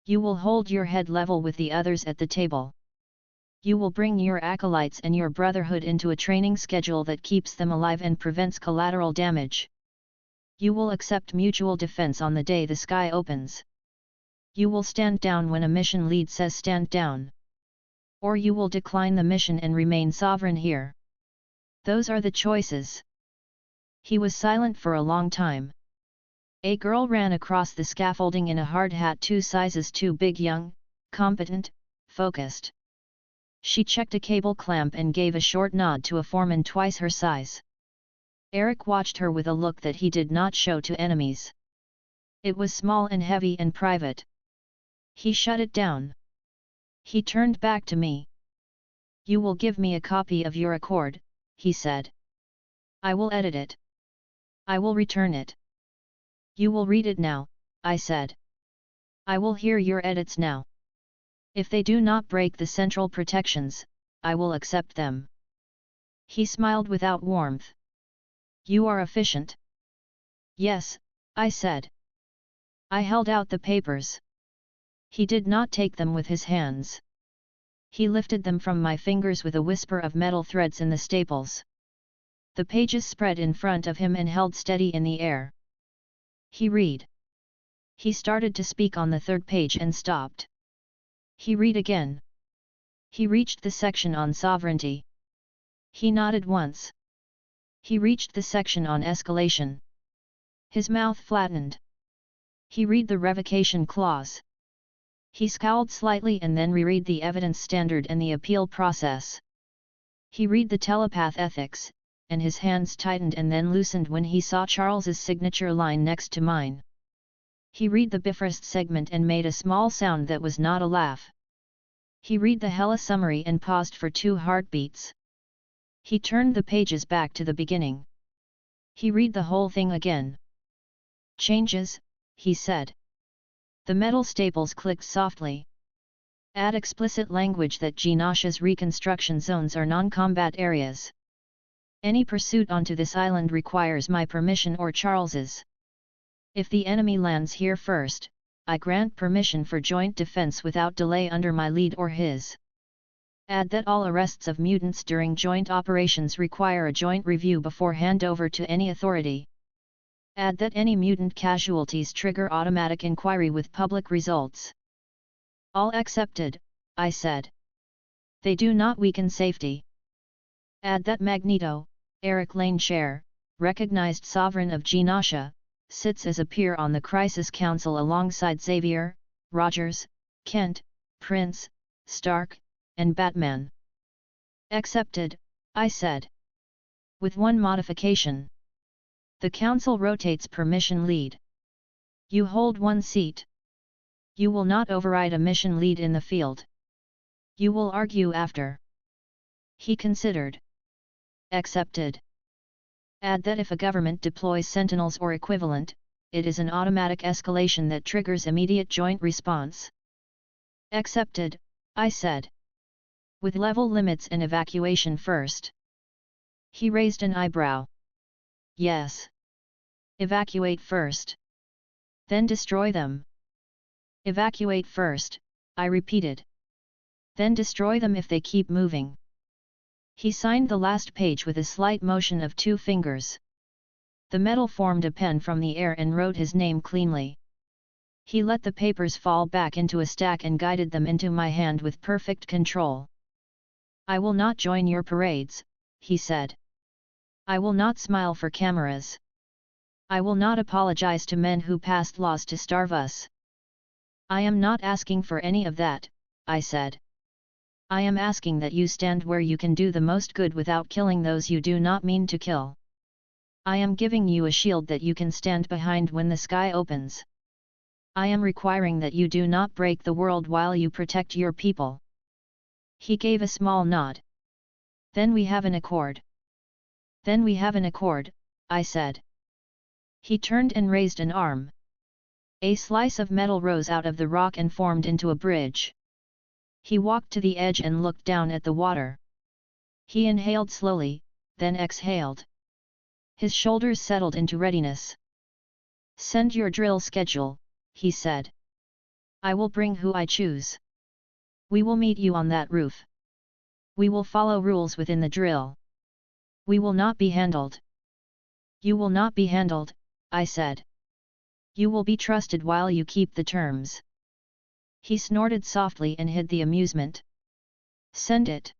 You will hold your head level with the others at the table. You will bring your acolytes and your brotherhood into a training schedule that keeps them alive and prevents collateral damage. You will accept mutual defense on the day the sky opens. You will stand down when a mission lead says stand down. Or you will decline the mission and remain sovereign here. Those are the choices. He was silent for a long time. A girl ran across the scaffolding in a hard hat 2 sizes too big, young, competent, focused. She checked a cable clamp and gave a short nod to a foreman twice her size. Eric watched her with a look that he did not show to enemies. It was small and heavy and private. He shut it down. He turned back to me. You will give me a copy of your accord, he said. I will edit it. I will return it. You will read it now, I said. I will hear your edits now. If they do not break the central protections, I will accept them. He smiled without warmth. You are efficient. Yes, I said. I held out the papers. He did not take them with his hands. He lifted them from my fingers with a whisper of metal threads in the staples. The pages spread in front of him and held steady in the air. He read. He started to speak on the third page and stopped. He read again. He reached the section on sovereignty. He nodded once. He reached the section on escalation. His mouth flattened. He read the revocation clause. He scowled slightly and then reread the evidence standard and the appeal process. He read the telepath ethics, and his hands tightened and then loosened when he saw Charles's signature line next to mine. He read the Bifrost segment and made a small sound that was not a laugh. He read the Hela summary and paused for 2 heartbeats. He turned the pages back to the beginning. He read the whole thing again. Changes, he said. The metal staples clicked softly. Add explicit language that Genosha's reconstruction zones are non-combat areas. Any pursuit onto this island requires my permission or Charles's. If the enemy lands here first, I grant permission for joint defense without delay under my lead or his. Add that all arrests of mutants during joint operations require a joint review before handover to any authority. Add that any mutant casualties trigger automatic inquiry with public results. All accepted, I said. They do not weaken safety. Add that Magneto, Eric Lane Chair, recognized sovereign of Genosha, sits as a peer on the Crisis Council alongside Xavier, Rogers, Kent, Prince, Stark, and Batman. Accepted, I said. With one modification. The Council rotates permission lead. You hold one seat. You will not override a mission lead in the field. You will argue after. He considered. Accepted. Add that if a government deploys sentinels or equivalent, it is an automatic escalation that triggers immediate joint response. Accepted, I said. With level limits and evacuation first. He raised an eyebrow. Yes. Evacuate first. Then destroy them. Evacuate first, I repeated. Then destroy them if they keep moving. He signed the last page with a slight motion of 2 fingers. The metal formed a pen from the air and wrote his name cleanly. He let the papers fall back into a stack and guided them into my hand with perfect control. I will not join your parades, he said. I will not smile for cameras. I will not apologize to men who passed laws to starve us. I am not asking for any of that, I said. I am asking that you stand where you can do the most good without killing those you do not mean to kill. I am giving you a shield that you can stand behind when the sky opens. I am requiring that you do not break the world while you protect your people. He gave a small nod. Then we have an accord. Then we have an accord, I said. He turned and raised an arm. A slice of metal rose out of the rock and formed into a bridge. He walked to the edge and looked down at the water. He inhaled slowly, then exhaled. His shoulders settled into readiness. Send your drill schedule, he said. I will bring who I choose. We will meet you on that roof. We will follow rules within the drill. We will not be handled. You will not be handled, I said. You will be trusted while you keep the terms. He snorted softly and hid the amusement. Send it.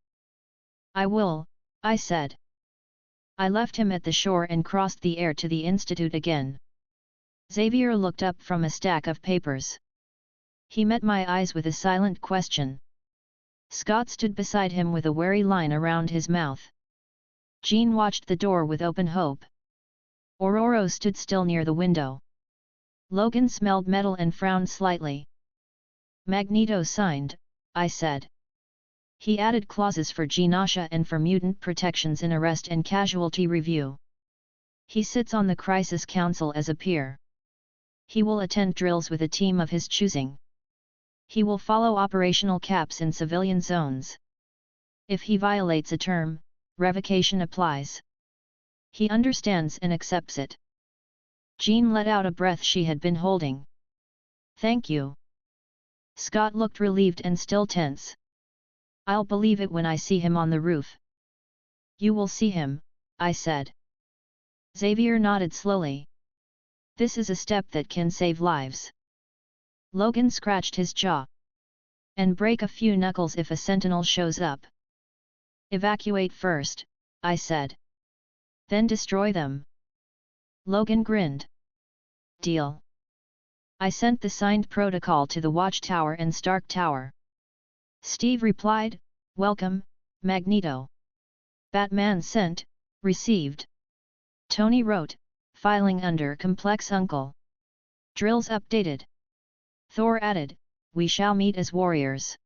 I will, I said. I left him at the shore and crossed the air to the institute again. Xavier looked up from a stack of papers. He met my eyes with a silent question. Scott stood beside him with a wary line around his mouth. Jean watched the door with open hope. Aurora stood still near the window. Logan smelled metal and frowned slightly. Magneto signed, I said. He added clauses for Genosha and for mutant protections in arrest and casualty review. He sits on the Crisis Council as a peer. He will attend drills with a team of his choosing. He will follow operational caps in civilian zones. If he violates a term, revocation applies. He understands and accepts it. Jean let out a breath she had been holding. Thank you. Scott looked relieved and still tense. I'll believe it when I see him on the roof. You will see him, I said. Xavier nodded slowly. This is a step that can save lives. Logan scratched his jaw. And break a few knuckles if a sentinel shows up. Evacuate first, I said. Then destroy them. Logan grinned. Deal. I sent the signed protocol to the Watchtower and Stark Tower. Steve replied, Welcome, Magneto. Batman sent, received. Tony wrote, filing under complex uncle. Drills updated. Thor added, we shall meet as warriors.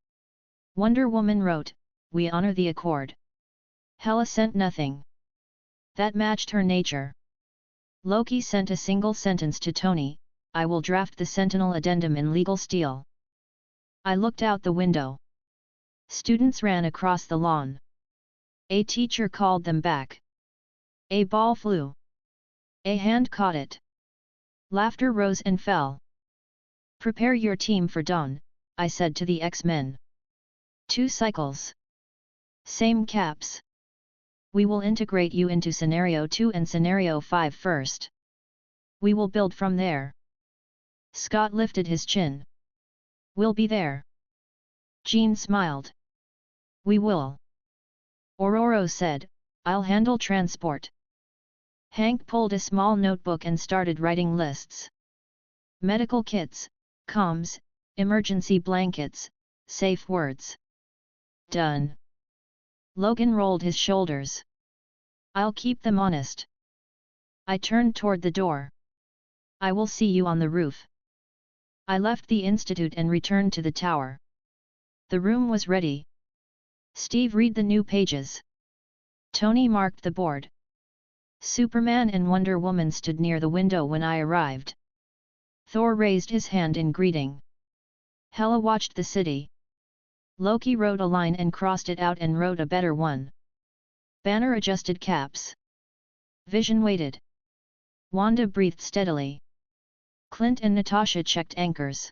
Wonder Woman wrote, we honor the accord. Hela sent nothing. That matched her nature. Loki sent a single sentence to Tony, I will draft the Sentinel addendum in legal steel. I looked out the window. Students ran across the lawn. A teacher called them back. A ball flew. A hand caught it. Laughter rose and fell. Prepare your team for dawn, I said to the X-Men. 2 cycles. Same caps. We will integrate you into Scenario 2 and Scenario 5 first. We will build from there. Scott lifted his chin. We'll be there. Jean smiled. We will. Aurora said, I'll handle transport. Hank pulled a small notebook and started writing lists. Medical kits, comms, emergency blankets, safe words. Done. Logan rolled his shoulders. I'll keep them honest. I turned toward the door. I will see you on the roof. I left the institute and returned to the tower. The room was ready. Steve read the new pages. Tony marked the board. Superman and Wonder Woman stood near the window when I arrived. Thor raised his hand in greeting. Hela watched the city. Loki wrote a line and crossed it out and wrote a better one. Banner adjusted caps. Vision waited. Wanda breathed steadily. Clint and Natasha checked anchors.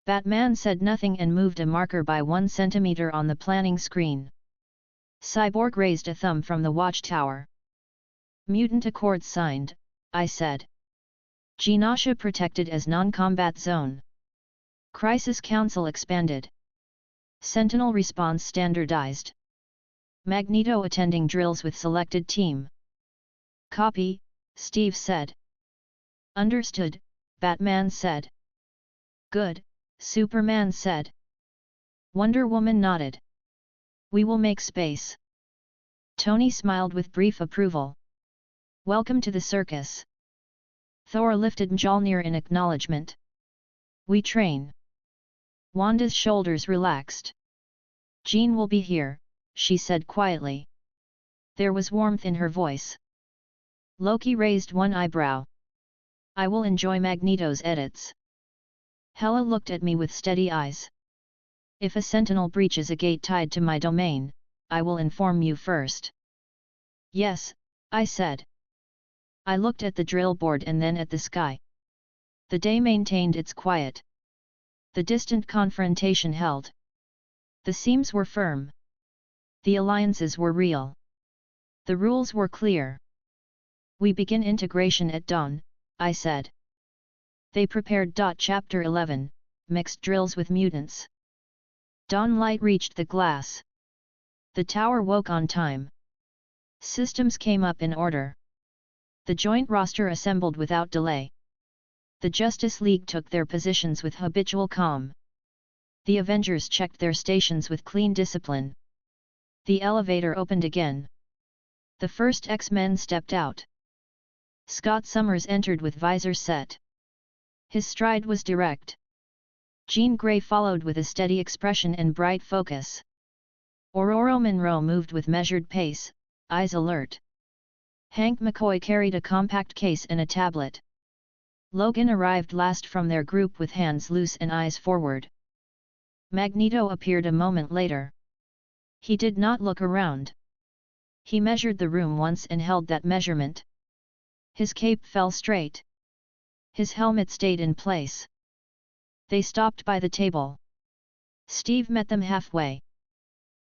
Batman said nothing and moved a marker by 1 centimeter on the planning screen. Cyborg raised a thumb from the watchtower. Mutant Accord signed, I said. Genosha protected as non-combat zone. Crisis Council expanded. Sentinel response standardized. Magneto attending drills with selected team. Copy, Steve said. Understood, Batman said. Good, Superman said. Wonder Woman nodded. We will make space. Tony smiled with brief approval. Welcome to the circus. Thor lifted Mjolnir in acknowledgement. We train. Wanda's shoulders relaxed. Jean will be here, she said quietly. There was warmth in her voice. Loki raised one eyebrow. I will enjoy Magneto's edits. Hela looked at me with steady eyes. If a sentinel breaches a gate tied to my domain, I will inform you first. Yes, I said. I looked at the drill board and then at the sky. The day maintained its quiet. The distant confrontation held. The seams were firm. The alliances were real. The rules were clear. We begin integration at dawn, I said. They prepared. Chapter 11, Mixed Drills with Mutants. Dawn light reached the glass. The tower woke on time. Systems came up in order. The joint roster assembled without delay. The Justice League took their positions with habitual calm. The Avengers checked their stations with clean discipline. The elevator opened again. The first X-Men stepped out. Scott Summers entered with visor set. His stride was direct. Jean Grey followed with a steady expression and bright focus. Aurora Monroe moved with measured pace, eyes alert. Hank McCoy carried a compact case and a tablet. Logan arrived last from their group with hands loose and eyes forward. Magneto appeared a moment later. He did not look around. He measured the room once and held that measurement. His cape fell straight. His helmet stayed in place. They stopped by the table. Steve met them halfway.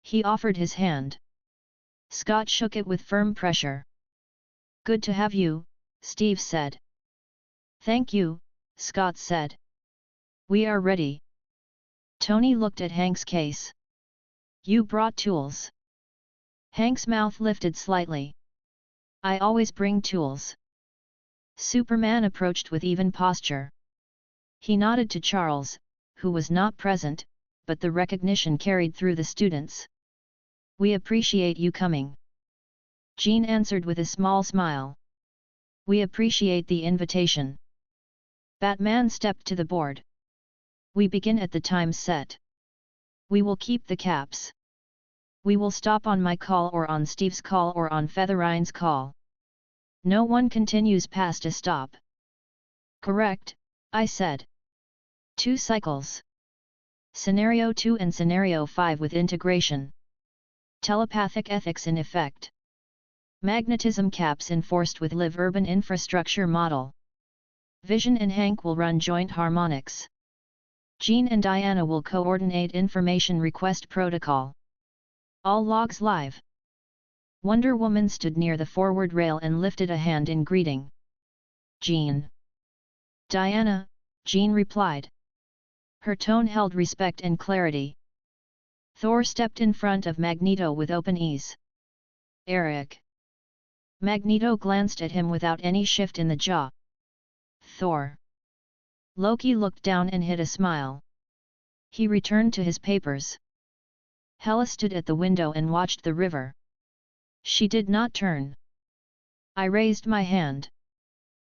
He offered his hand. Scott shook it with firm pressure. "Good to have you," Steve said. "Thank you," Scott said. "We are ready." Tony looked at Hank's case. "You brought tools." Hank's mouth lifted slightly. "I always bring tools." Superman approached with even posture. He nodded to Charles, who was not present, but the recognition carried through the students. "We appreciate you coming." Jean answered with a small smile. "We appreciate the invitation." Batman stepped to the board. "We begin at the time set. We will keep the caps. We will stop on my call or on Steve's call or on Featherine's call. No one continues past a stop." "Correct," I said. 2 cycles. Scenario 2 and Scenario 5 with integration. Telepathic ethics in effect. Magnetism caps enforced with live urban infrastructure model. Vision and Hank will run joint harmonics. Jean and Diana will coordinate information request protocol. All logs live. Wonder Woman stood near the forward rail and lifted a hand in greeting. "Jean." "Diana," Jean replied. Her tone held respect and clarity. Thor stepped in front of Magneto with open ease. "Eric." Magneto glanced at him without any shift in the jaw. "Thor." Loki looked down and hid a smile. He returned to his papers. Hela stood at the window and watched the river. She did not turn. I raised my hand.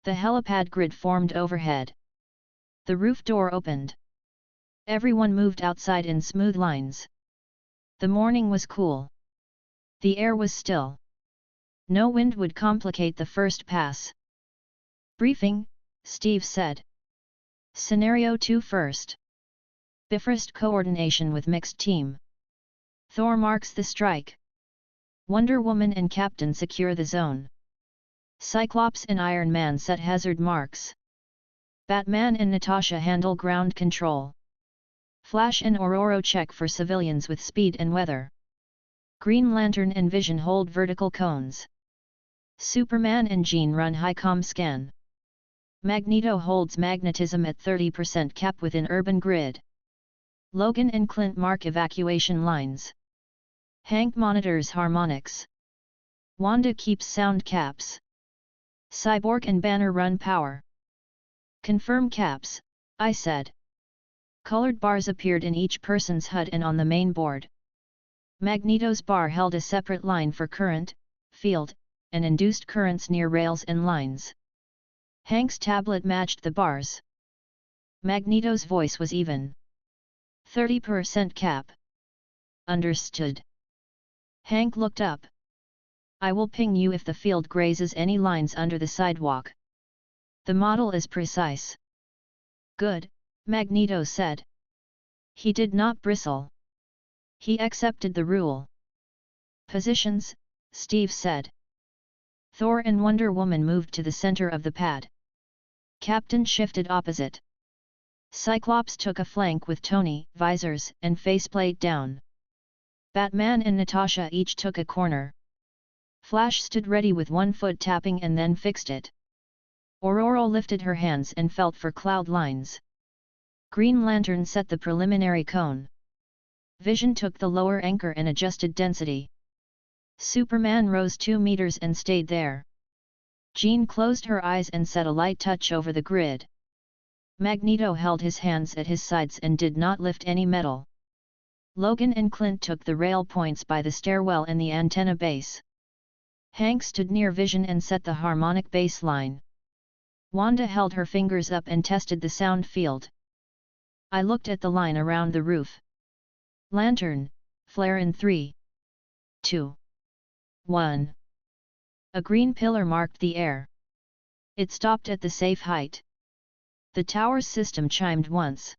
The helipad grid formed overhead. The roof door opened. Everyone moved outside in smooth lines. The morning was cool. The air was still. No wind would complicate the first pass. "Briefing," Steve said. Scenario 2 first. Bifrost coordination with mixed team. Thor marks the strike. Wonder Woman and Captain secure the zone. Cyclops and Iron Man set hazard marks. Batman and Natasha handle ground control. Flash and Aurora check for civilians with speed and weather. Green Lantern and Vision hold vertical cones. Superman and Jean run high-com scan. Magneto holds magnetism at 30% cap within urban grid. Logan and Clint mark evacuation lines. Hank monitors harmonics. Wanda keeps sound caps. Cyborg and Banner run power. "Confirm caps," I said. Colored bars appeared in each person's HUD and on the main board. Magneto's bar held a separate line for current, field, and induced currents near rails and lines. Hank's tablet matched the bars. Magneto's voice was even. 30% cap. "Understood." Hank looked up. "I will ping you if the field grazes any lines under the sidewalk. The model is precise." "Good," Magneto said. He did not bristle. He accepted the rule. "Positions," Steve said. Thor and Wonder Woman moved to the center of the pad. Captain shifted opposite. Cyclops took a flank with Tony, visors and faceplate down. Batman and Natasha each took a corner. Flash stood ready with one foot tapping and then fixed it. Aurora lifted her hands and felt for cloud lines. Green Lantern set the preliminary cone. Vision took the lower anchor and adjusted density. Superman rose 2 meters and stayed there. Jean closed her eyes and set a light touch over the grid. Magneto held his hands at his sides and did not lift any metal. Logan and Clint took the rail points by the stairwell and the antenna base. Hank stood near Vision and set the harmonic baseline. Wanda held her fingers up and tested the sound field. I looked at the line around the roof. Lantern, flare in 3, 2, 1. A green pillar marked the air. It stopped at the safe height. The tower's system chimed once.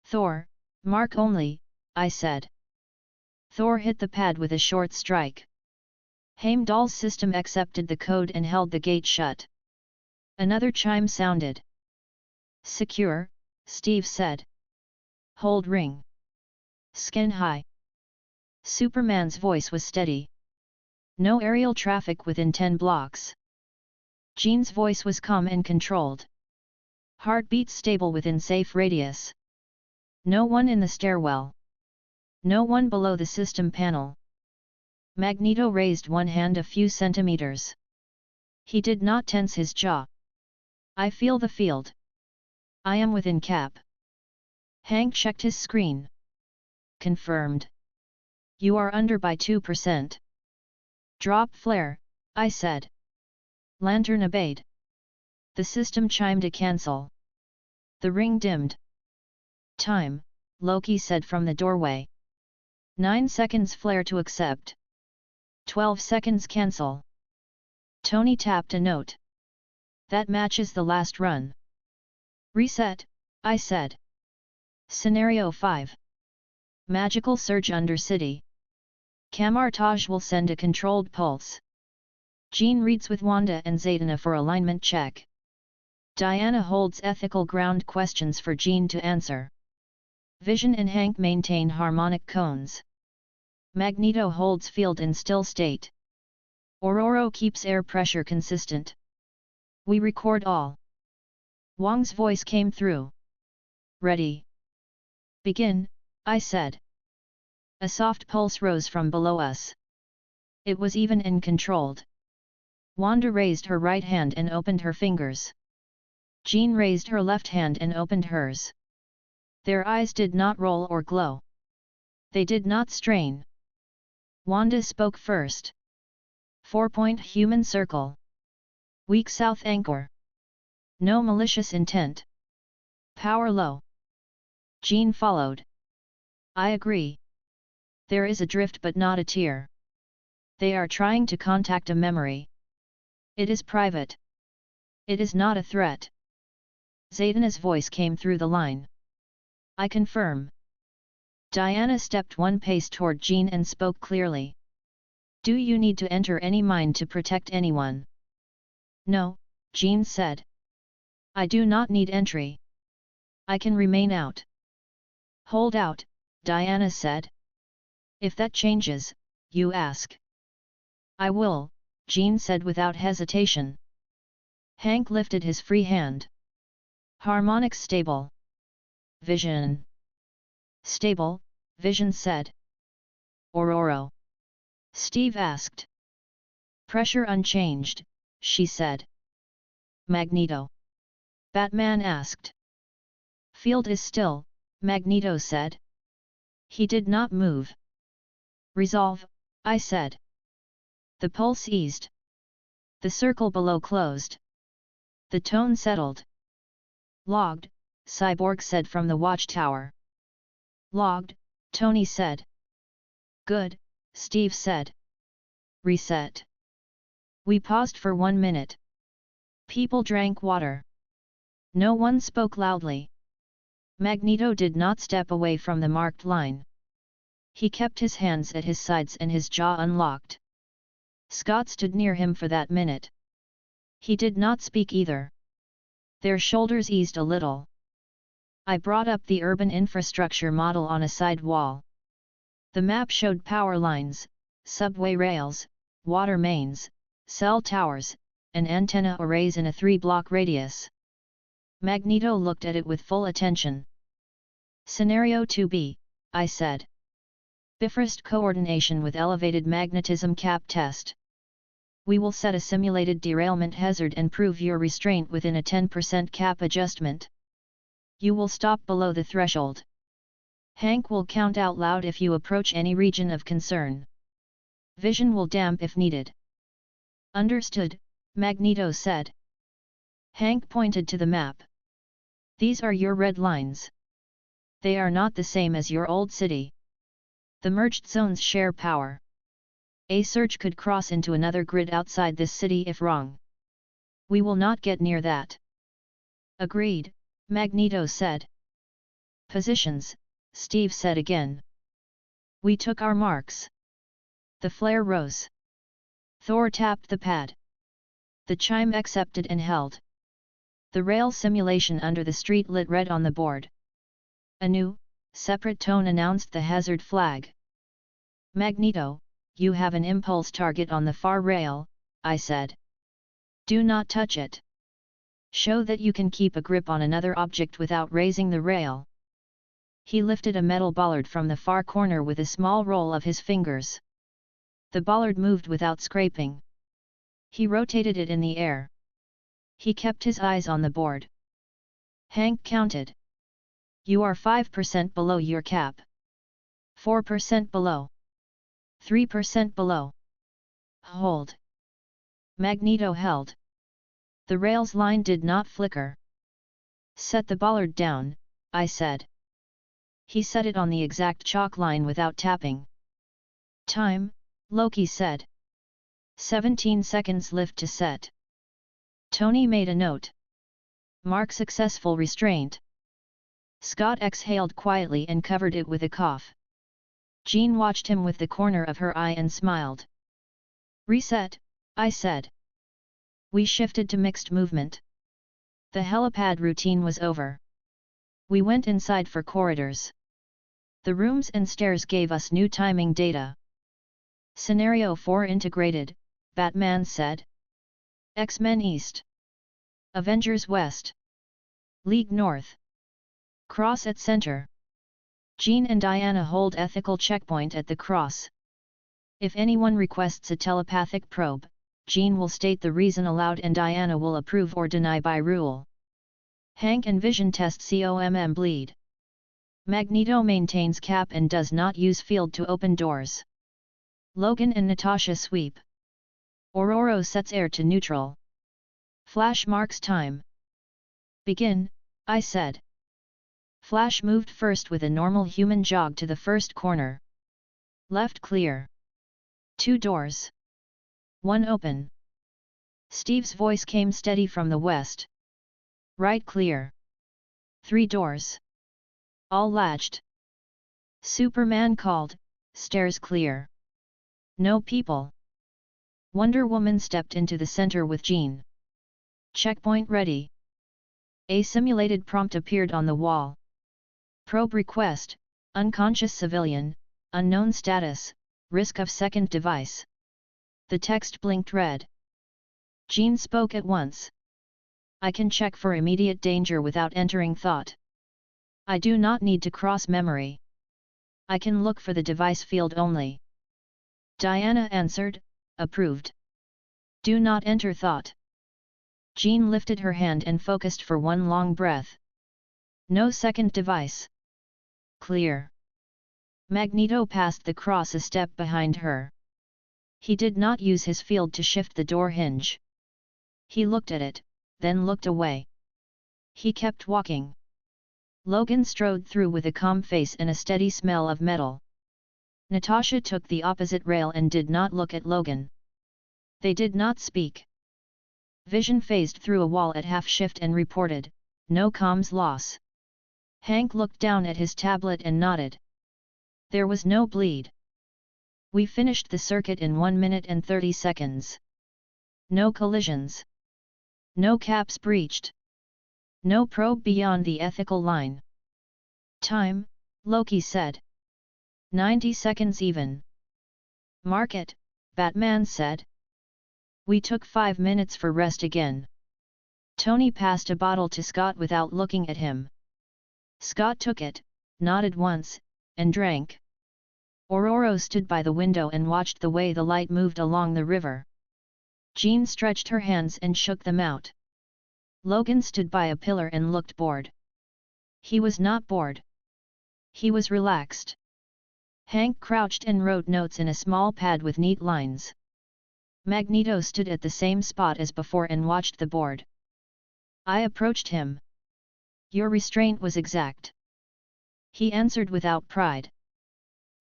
Thor, mark only, I said. Thor hit the pad with a short strike. Heimdall's system accepted the code and held the gate shut. Another chime sounded. Secure, Steve said. Hold ring. Skin high. Superman's voice was steady. No aerial traffic within 10 blocks. Jean's voice was calm and controlled. Heartbeat stable within safe radius. No one in the stairwell. No one below the system panel. Magneto raised one hand a few centimeters. He did not tense his jaw. I feel the field. I am within cap. Hank checked his screen. Confirmed. You are under by 2%. Drop flare, I said. Lantern obeyed. The system chimed to cancel. The ring dimmed. Time, Loki said from the doorway. 9 seconds flare to accept. 12 seconds cancel. Tony tapped a note. That matches the last run. Reset, I said. Scenario 5. Magical surge under city. Camartage will send a controlled pulse. Jean reads with Wanda and Zatanna for alignment check. Diana holds ethical ground questions for Jean to answer. Vision and Hank maintain harmonic cones. Magneto holds field in still state. Aurora keeps air pressure consistent. We record all. Wong's voice came through. Ready. Begin, I said. A soft pulse rose from below us. It was even and controlled. Wanda raised her right hand and opened her fingers. Jean raised her left hand and opened hers. Their eyes did not roll or glow. They did not strain. Wanda spoke first. 4-point human circle. Weak south anchor. No malicious intent. Power low. Jean followed. I agree. There is a drift but not a tear. They are trying to contact a memory. It is private. It is not a threat. Zatanna's voice came through the line. I confirm. Diana stepped one pace toward Jean and spoke clearly. Do you need to enter any mind to protect anyone? No, Jean said. I do not need entry. I can remain out. Hold out, Diana said. If that changes, you ask. I will, Jean said without hesitation. Hank lifted his free hand. Harmonics stable. Vision. Stable, Vision said. Aurora. Steve asked. Pressure unchanged, she said. Magneto. Batman asked. Field is still, Magneto said. He did not move. Resolve, I said. The pulse eased. The circle below closed. The tone settled. Logged, Cyborg said from the watchtower. Logged, Tony said. Good, Steve said. Reset. We paused for 1 minute. People drank water. No one spoke loudly. Magneto did not step away from the marked line. He kept his hands at his sides and his jaw unlocked. Scott stood near him for that minute. He did not speak either. Their shoulders eased a little. I brought up the urban infrastructure model on a side wall. The map showed power lines, subway rails, water mains, cell towers, and antenna arrays in a 3-block radius. Magneto looked at it with full attention. Scenario 2B, I said. Bifrost coordination with elevated magnetism cap test. We will set a simulated derailment hazard and prove your restraint within a 10% cap adjustment. You will stop below the threshold. Hank will count out loud if you approach any region of concern. Vision will damp if needed. Understood, Magneto said. Hank pointed to the map. These are your red lines. They are not the same as your old city. The merged zones share power. A surge could cross into another grid outside this city if wrong. We will not get near that. Agreed, Magneto said. Positions, Steve said again. We took our marks. The flare rose. Thor tapped the pad. The chime accepted and held. The rail simulation under the street lit red on the board. A new, separate tone announced the hazard flag. Magneto, you have an impulse target on the far rail, I said. Do not touch it. Show that you can keep a grip on another object without raising the rail. He lifted a metal bollard from the far corner with a small roll of his fingers. The bollard moved without scraping. He rotated it in the air. He kept his eyes on the board. Hank counted. You are 5% below your cap. 4% below. 3% below. Hold. Magneto held. The rails line did not flicker. Set the bollard down, I said. He set it on the exact chalk line without tapping. Time, Loki said. 17 seconds lift to set. Tony made a note. Mark successful restraint. Scott exhaled quietly and covered it with a cough. Jean watched him with the corner of her eye and smiled. Reset, I said. We shifted to mixed movement. The helipad routine was over. We went inside for corridors. The rooms and stairs gave us new timing data. Scenario 4 integrated, Batman said. X-Men East. Avengers West. League North. Cross at center. Jean and Diana hold ethical checkpoint at the cross. If anyone requests a telepathic probe, Jean will state the reason aloud and Diana will approve or deny by rule. Hank and Vision test COMM bleed. Magneto maintains cap and does not use field to open doors. Logan and Natasha sweep. Aurora sets air to neutral. Flash marks time. Begin, I said. Flash moved first with a normal human jog to the first corner. Left clear. 2 doors. 1 open. Steve's voice came steady from the west. Right clear. 3 doors. All latched. Superman called, stairs clear. No people. Wonder Woman stepped into the center with Jean. Checkpoint ready. A simulated prompt appeared on the wall. Probe request, unconscious civilian, unknown status, risk of second device. The text blinked red. Jean spoke at once. I can check for immediate danger without entering thought. I do not need to cross memory. I can look for the device field only. Diana answered, approved. Do not enter thought. Jean lifted her hand and focused for one long breath. No second device. Clear. Magneto passed the cross a step behind her. He did not use his field to shift the door hinge. He looked at it, then looked away. He kept walking. Logan strode through with a calm face and a steady smell of metal. Natasha took the opposite rail and did not look at Logan. They did not speak. Vision phased through a wall at half shift and reported, no comms loss. Hank looked down at his tablet and nodded. There was no bleed. We finished the circuit in 1 minute and 30 seconds. No collisions. No caps breached. No probe beyond the ethical line. Time, Loki said. 90 seconds even. Mark it, Batman said. We took 5 minutes for rest again. Tony passed a bottle to Scott without looking at him. Scott took it, nodded once, and drank. Aurora stood by the window and watched the way the light moved along the river. Jean stretched her hands and shook them out. Logan stood by a pillar and looked bored. He was not bored. He was relaxed. Hank crouched and wrote notes in a small pad with neat lines. Magneto stood at the same spot as before and watched the board. I approached him. Your restraint was exact. He answered without pride.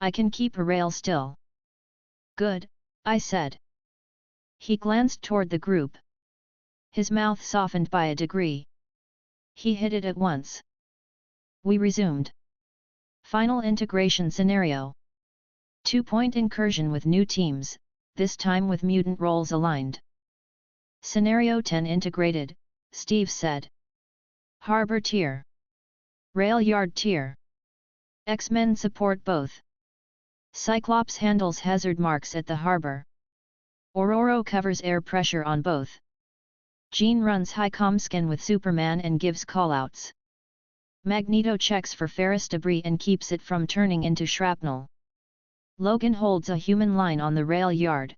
I can keep a rail still. Good, I said. He glanced toward the group. His mouth softened by a degree. He hit it at once. We resumed. Final integration scenario. 2-point incursion with new teams, this time with mutant roles aligned. Scenario 10 integrated, Steve said. Harbor tier. Rail yard tier. X-Men support both. Cyclops handles hazard marks at the harbor. Aurora covers air pressure on both. Jean runs high comscan with Superman and gives callouts. Magneto checks for ferrous debris and keeps it from turning into shrapnel. Logan holds a human line on the rail yard.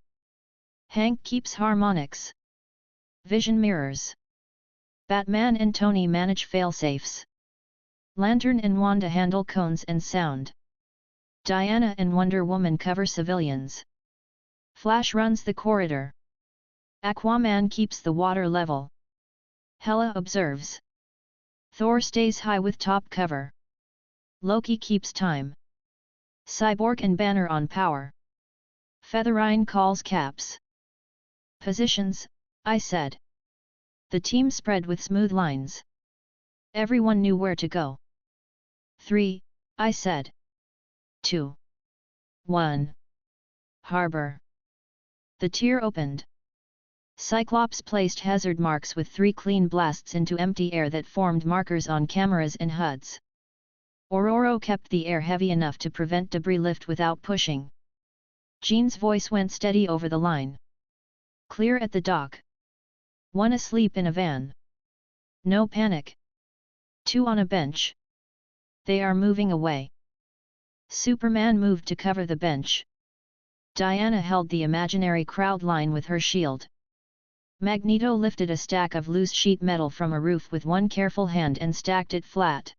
Hank keeps harmonics. Vision mirrors. Batman and Tony manage failsafes. Lantern and Wanda handle cones and sound. Diana and Wonder Woman cover civilians. Flash runs the corridor. Aquaman keeps the water level. Hela observes. Thor stays high with top cover. Loki keeps time. Cyborg and Banner on power. Featherine calls caps. Positions, I said. The team spread with smooth lines. Everyone knew where to go. 3, I said. 2. 1. Harbor. The tier opened. Cyclops placed hazard marks with 3 clean blasts into empty air that formed markers on cameras and HUDs. Aurora kept the air heavy enough to prevent debris lift without pushing. Jean's voice went steady over the line. Clear at the dock. 1 asleep in a van. No panic. 2 on a bench. They are moving away. Superman moved to cover the bench. Diana held the imaginary crowd line with her shield. Magneto lifted a stack of loose sheet metal from a roof with one careful hand and stacked it flat.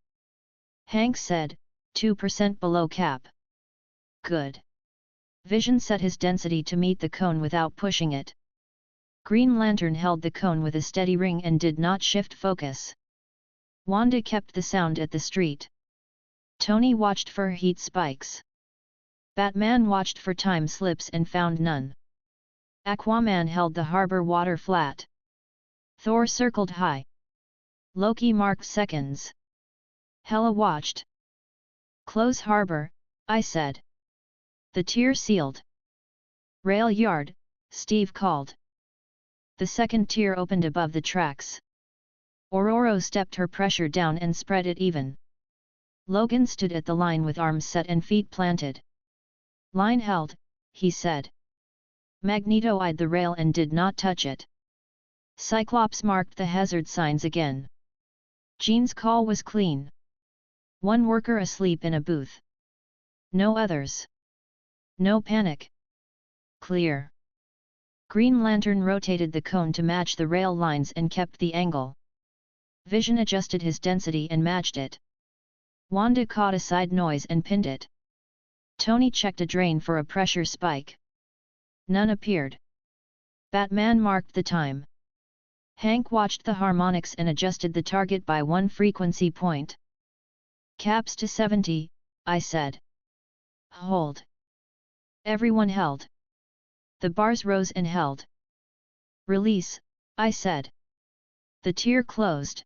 Hank said, 2% below cap. Good. Vision set his density to meet the cone without pushing it. Green Lantern held the cone with a steady ring and did not shift focus. Wanda kept the sound at the street. Tony watched for heat spikes. Batman watched for time slips and found none. Aquaman held the harbor water flat. Thor circled high. Loki marked seconds. Hela watched. Close harbor, I said. The tier sealed. Rail yard, Steve called. The second tier opened above the tracks. Aurora stepped her pressure down and spread it even. Logan stood at the line with arms set and feet planted. Line held, he said. Magneto eyed the rail and did not touch it. Cyclops marked the hazard signs again. Jean's call was clean. 1 worker asleep in a booth. No others. No panic. Clear. Green Lantern rotated the cone to match the rail lines and kept the angle. Vision adjusted his density and matched it. Wanda caught a side noise and pinned it. Tony checked a drain for a pressure spike. None appeared. Batman marked the time. Hank watched the harmonics and adjusted the target by 1 frequency point. Caps to 70, I said. Hold. Everyone held. The bars rose and held. Release, I said. The tier closed.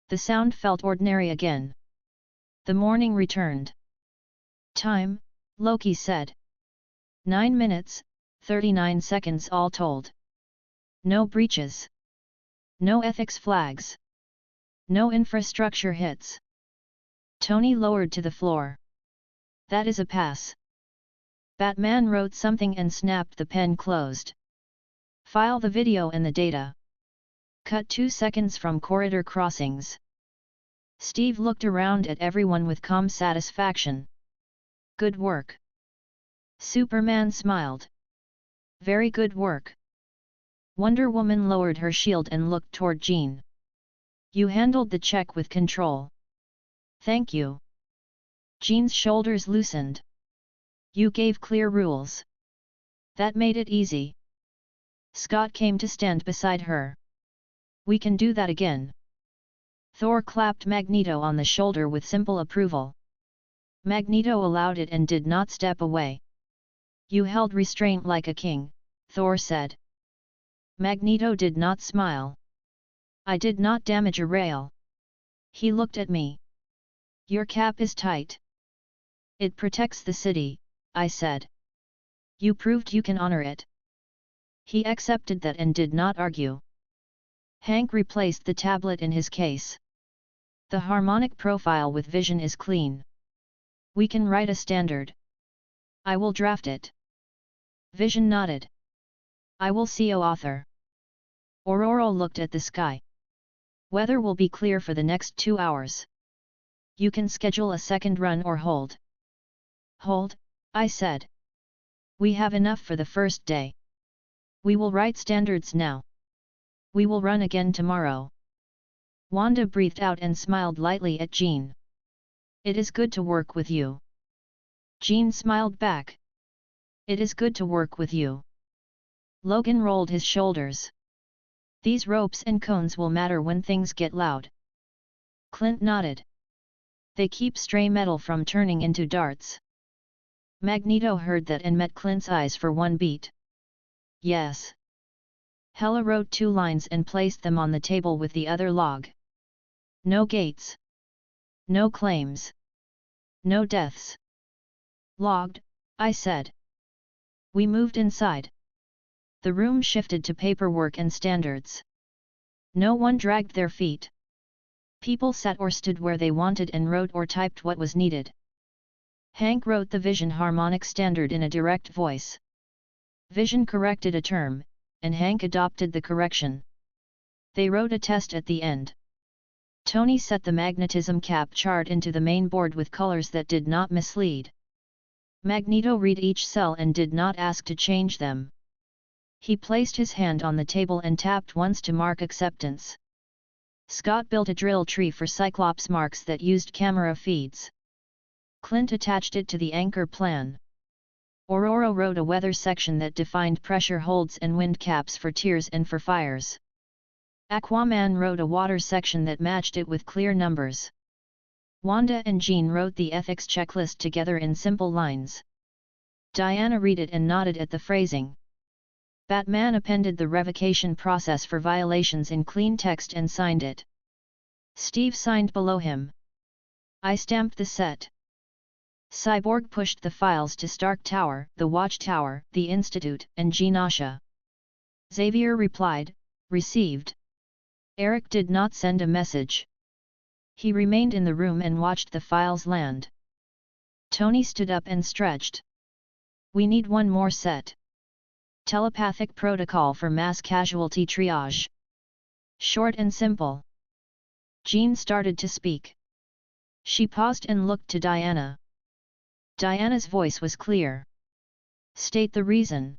The sound felt ordinary again. The morning returned. Time, Loki said. 9 minutes, 39 seconds all told. No breaches. No ethics flags. No infrastructure hits. Tony lowered to the floor. That is a pass. Batman wrote something and snapped the pen closed. File the video and the data. Cut 2 seconds from corridor crossings. Steve looked around at everyone with calm satisfaction. Good work. Superman smiled. Very good work. Wonder Woman lowered her shield and looked toward Jean. You handled the check with control. Thank you. Jean's shoulders loosened. You gave clear rules. That made it easy. Scott came to stand beside her. We can do that again. Thor clapped Magneto on the shoulder with simple approval. Magneto allowed it and did not step away. You held restraint like a king, Thor said. Magneto did not smile. I did not damage a rail. He looked at me. Your cap is tight. It protects the city, I said. You proved you can honor it. He accepted that and did not argue. Hank replaced the tablet in his case. The harmonic profile with vision is clean. We can write a standard. I will draft it. Vision nodded. I will CO author. Aurora looked at the sky. Weather will be clear for the next 2 hours. You can schedule a second run or hold. Hold, I said. We have enough for the first day. We will write standards now. We will run again tomorrow. Wanda breathed out and smiled lightly at Jean. It is good to work with you. Jean smiled back. It is good to work with you. Logan rolled his shoulders. These ropes and cones will matter when things get loud. Clint nodded. They keep stray metal from turning into darts. Magneto heard that and met Clint's eyes for one beat. Yes. Hela wrote 2 lines and placed them on the table with the other log. No gates. No claims. No deaths. Logged, I said. We moved inside. The room shifted to paperwork and standards. No one dragged their feet. People sat or stood where they wanted and wrote or typed what was needed. Hank wrote the Vision harmonic standard in a direct voice. Vision corrected a term, and Hank adopted the correction. They wrote a test at the end. Tony set the magnetism cap chart into the main board with colors that did not mislead. Magneto read each cell and did not ask to change them. He placed his hand on the table and tapped once to mark acceptance. Scott built a drill tree for Cyclops marks that used camera feeds. Clint attached it to the anchor plan. Aurora wrote a weather section that defined pressure holds and wind caps for tiers and for fires. Aquaman wrote a water section that matched it with clear numbers. Wanda and Jean wrote the ethics checklist together in simple lines. Diana read it and nodded at the phrasing. Batman appended the revocation process for violations in clean text and signed it. Steve signed below him. I stamped the set. Cyborg pushed the files to Stark Tower, the Watchtower, the Institute, and Genosha. Xavier replied, received. Eric did not send a message. He remained in the room and watched the files land. Tony stood up and stretched. We need one more set. Telepathic protocol for mass casualty triage. Short and simple. Jean started to speak. She paused and looked to Diana. Diana's voice was clear. State the reason.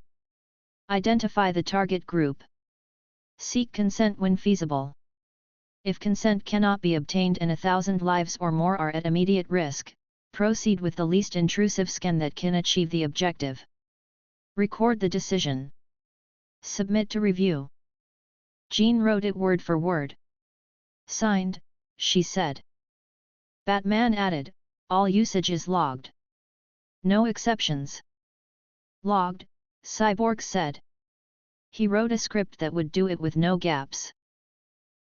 Identify the target group. Seek consent when feasible. If consent cannot be obtained and 1,000 lives or more are at immediate risk, proceed with the least intrusive scan that can achieve the objective. Record the decision. Submit to review. Jean wrote it word for word. Signed, she said. Batman added, all usage is logged. No exceptions. Logged, Cyborg said. He wrote a script that would do it with no gaps.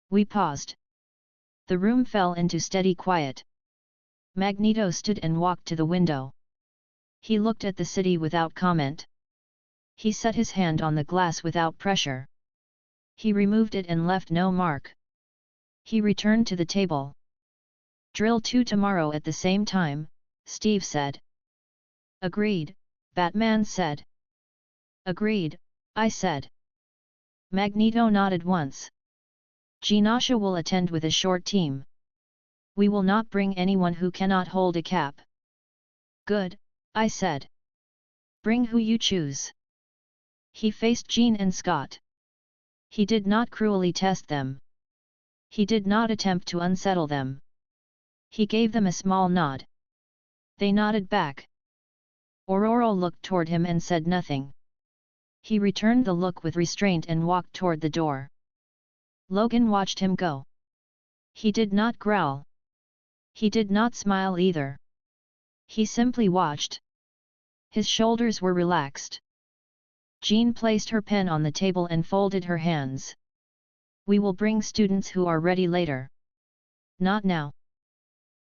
We paused. The room fell into steady quiet. Magneto stood and walked to the window. He looked at the city without comment. He set his hand on the glass without pressure. He removed it and left no mark. He returned to the table. Drill 2 tomorrow at the same time, Steve said. Agreed, Batman said. Agreed, I said. Magneto nodded once. Genosha will attend with a short team. We will not bring anyone who cannot hold a cap. Good, I said. Bring who you choose. He faced Jean and Scott. He did not cruelly test them. He did not attempt to unsettle them. He gave them a small nod. They nodded back. Aurora looked toward him and said nothing. He returned the look with restraint and walked toward the door. Logan watched him go. He did not growl. He did not smile either. He simply watched. His shoulders were relaxed. Jean placed her pen on the table and folded her hands. We will bring students who are ready later. Not now.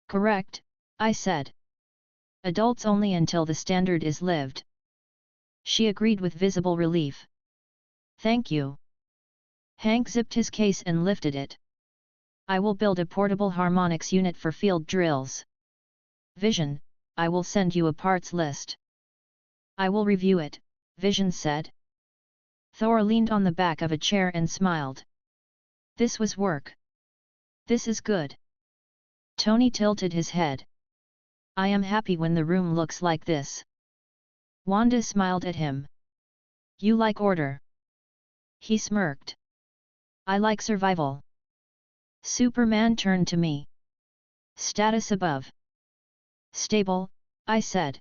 Correct, I said. Adults only until the standard is lived. She agreed with visible relief. Thank you. Hank zipped his case and lifted it. I will build a portable harmonics unit for field drills. Vision, I will send you a parts list. I will review it, Vision said. Thor leaned on the back of a chair and smiled. This was work. This is good. Tony tilted his head. I am happy when the room looks like this. Wanda smiled at him. You like order. He smirked. I like survival. Superman turned to me. Status above. Stable, I said.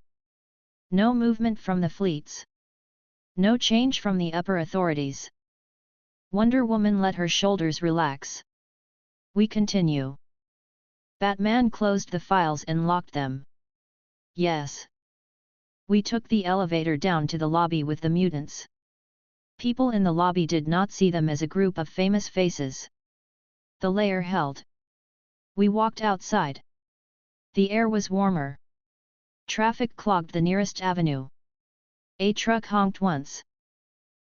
No movement from the fleets. No change from the upper authorities. Wonder Woman let her shoulders relax. We continue. Batman closed the files and locked them. Yes. We took the elevator down to the lobby with the mutants. People in the lobby did not see them as a group of famous faces. The layer held. We walked outside. The air was warmer. Traffic clogged the nearest avenue. A truck honked once.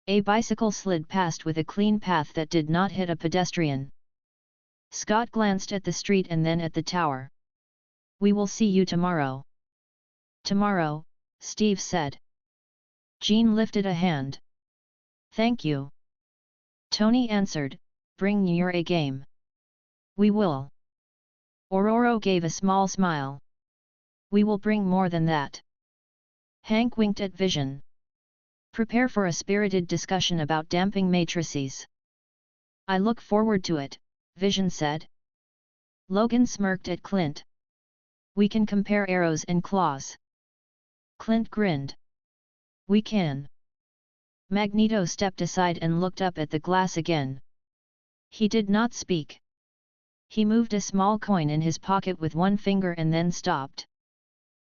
A bicycle slid past with a clean path that did not hit a pedestrian. Scott glanced at the street and then at the tower. We will see you tomorrow. Tomorrow, Steve said. Jean lifted a hand. Thank you. Tony answered, bring your A game. We will. Aurora gave a small smile. We will bring more than that. Hank winked at Vision. Prepare for a spirited discussion about damping matrices. I look forward to it, Vision said. Logan smirked at Clint. We can compare arrows and claws. Clint grinned. We can. Magneto stepped aside and looked up at the glass again. He did not speak. He moved a small coin in his pocket with one finger and then stopped.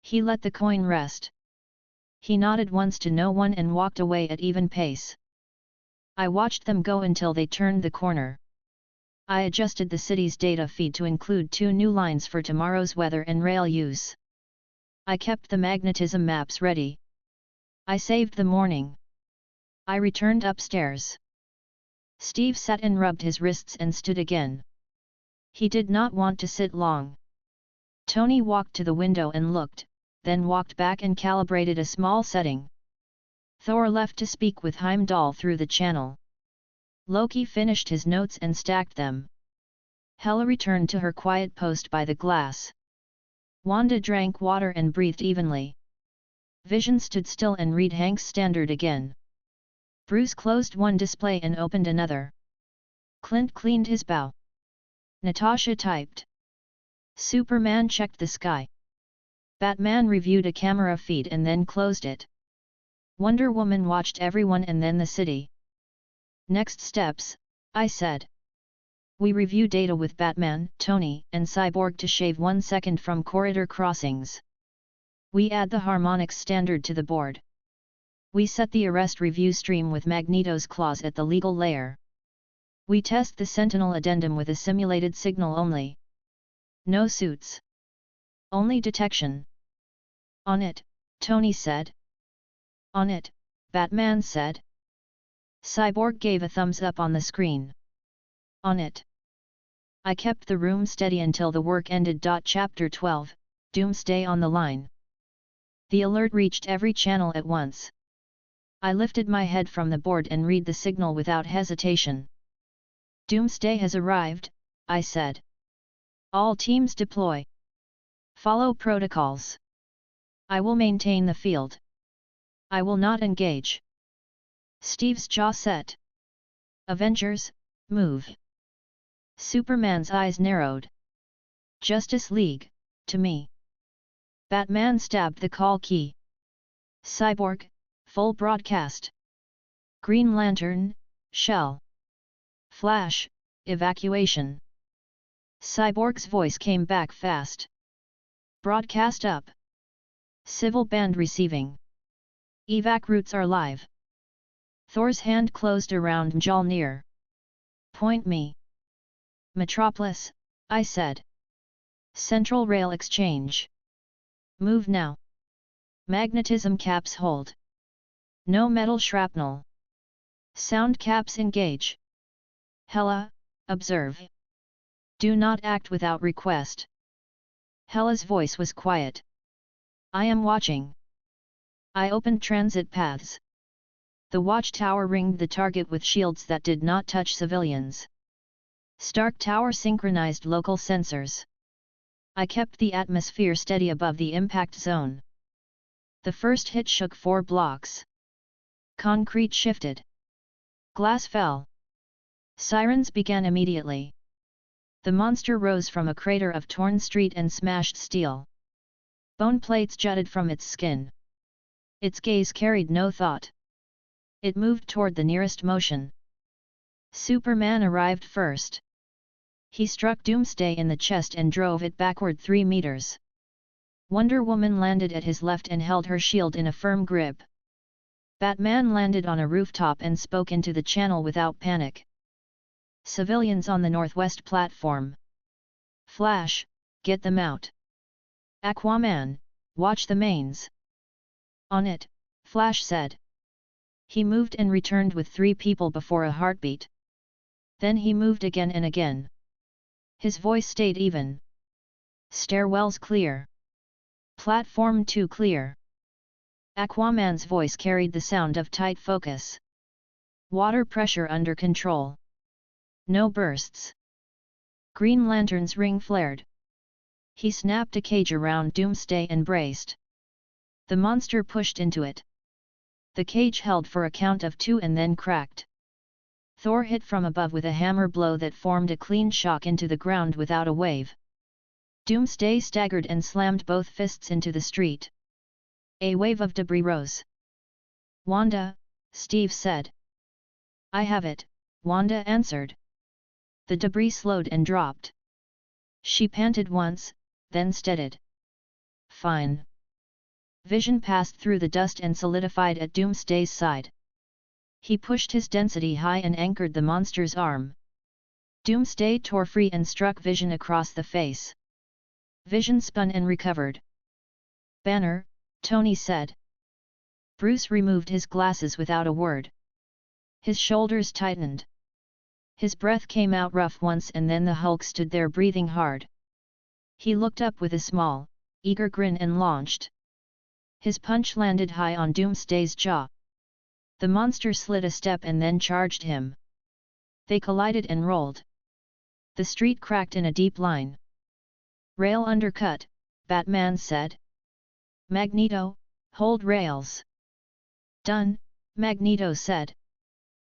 He let the coin rest. He nodded once to no one and walked away at even pace. I watched them go until they turned the corner. I adjusted the city's data feed to include 2 new lines for tomorrow's weather and rail use. I kept the magnetism maps ready. I saved the morning. I returned upstairs. Steve sat and rubbed his wrists and stood again. He did not want to sit long. Tony walked to the window and looked, then walked back and calibrated a small setting. Thor left to speak with Heimdall through the channel. Loki finished his notes and stacked them. Hela returned to her quiet post by the glass. Wanda drank water and breathed evenly. Vision stood still and read Hank's standard again. Bruce closed one display and opened another. Clint cleaned his bow. Natasha typed. Superman checked the sky. Batman reviewed a camera feed and then closed it. Wonder Woman watched everyone and then the city. Next steps, I said. We review data with Batman, Tony, and Cyborg to shave 1 second from corridor crossings. We add the harmonics standard to the board. We set the arrest review stream with Magneto's clause at the legal layer. We test the Sentinel addendum with a simulated signal only. No suits. Only detection. On it, Tony said. On it, Batman said. Cyborg gave a thumbs up on the screen. On it. I kept the room steady until the work ended. Chapter 12, Doomsday on the line. The alert reached every channel at once. I lifted my head from the board and read the signal without hesitation. Doomsday has arrived, I said. All teams deploy. Follow protocols. I will maintain the field. I will not engage. Steve's jaw set. Avengers, move. Superman's eyes narrowed. Justice League, to me. Batman stabbed the call key. Cyborg, full broadcast. Green Lantern, shell. Flash, evacuation. Cyborg's voice came back fast. Broadcast up. Civil band receiving. Evac routes are live. Thor's hand closed around Mjolnir. Point me. Metropolis, I said. Central Rail Exchange. Move now. Magnetism caps hold. No metal shrapnel. Sound caps engage. Hela, observe. Do not act without request. Hela's voice was quiet. I am watching. I opened transit paths. The watchtower ringed the target with shields that did not touch civilians. Stark Tower synchronized local sensors. I kept the atmosphere steady above the impact zone. The first hit shook 4 blocks. Concrete shifted. Glass fell. Sirens began immediately. The monster rose from a crater of torn street and smashed steel. Bone plates jutted from its skin. Its gaze carried no thought. It moved toward the nearest motion. Superman arrived first. He struck Doomsday in the chest and drove it backward 3 meters. Wonder Woman landed at his left and held her shield in a firm grip. Batman landed on a rooftop and spoke into the channel without panic. Civilians on the northwest platform. Flash, get them out. Aquaman, watch the mains. On it, Flash said. He moved and returned with 3 people before a heartbeat. Then he moved again and again. His voice stayed even. Stairwells clear. Platform 2 clear. Aquaman's voice carried the sound of tight focus. Water pressure under control. No bursts. Green Lantern's ring flared. He snapped a cage around Doomsday and braced. The monster pushed into it. The cage held for a count of 2 and then cracked. Thor hit from above with a hammer blow that formed a clean shock into the ground without a wave. Doomsday staggered and slammed both fists into the street. A wave of debris rose. Wanda, Steve said. I have it, Wanda answered. The debris slowed and dropped. She panted once, then steadied. Fine. Vision passed through the dust and solidified at Doomsday's side. He pushed his density high and anchored the monster's arm. Doomsday tore free and struck Vision across the face. Vision spun and recovered. Banner, Tony said. Bruce removed his glasses without a word. His shoulders tightened. His breath came out rough once and then the Hulk stood there breathing hard. He looked up with a small, eager grin and launched. His punch landed high on Doomsday's jaw. The monster slid a step and then charged him. They collided and rolled. The street cracked in a deep line. Rail undercut, Batman said. Magneto, hold rails. Done, Magneto said.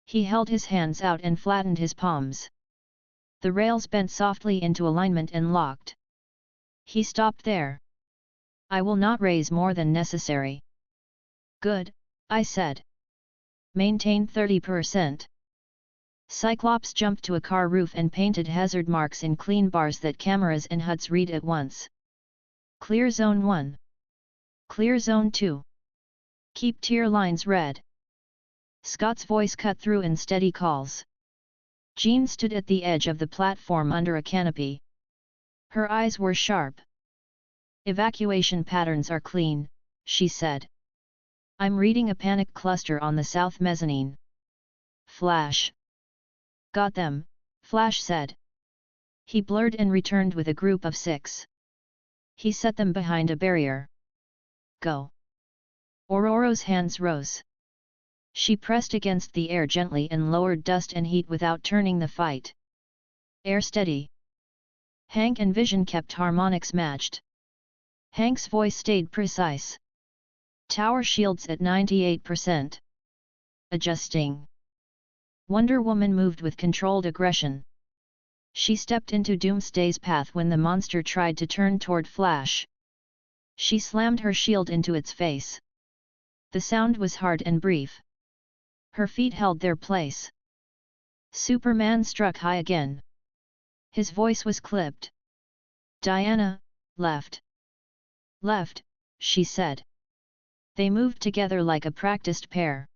He held his hands out and flattened his palms. The rails bent softly into alignment and locked. He stopped there. I will not raise more than necessary. Good, I said. Maintain 30%. Cyclops jumped to a car roof and painted hazard marks in clean bars that cameras and HUDs read at once. Clear Zone 1. Clear Zone 2. Keep tier lines red. Scott's voice cut through in steady calls. Jean stood at the edge of the platform under a canopy. Her eyes were sharp. Evacuation patterns are clean, she said. I'm reading a panic cluster on the south mezzanine. Flash. Got them, Flash said. He blurred and returned with a group of 6. He set them behind a barrier. Go. Aurora's hands rose. She pressed against the air gently and lowered dust and heat without turning the fight. Air steady. Hank and Vision kept harmonics matched. Hank's voice stayed precise. Tower shields at 98%. Adjusting. Wonder Woman moved with controlled aggression. She stepped into Doomsday's path when the monster tried to turn toward Flash. She slammed her shield into its face. The sound was hard and brief. Her feet held their place. Superman struck high again. His voice was clipped. Diana, left. Left, she said. They moved together like a practiced pair.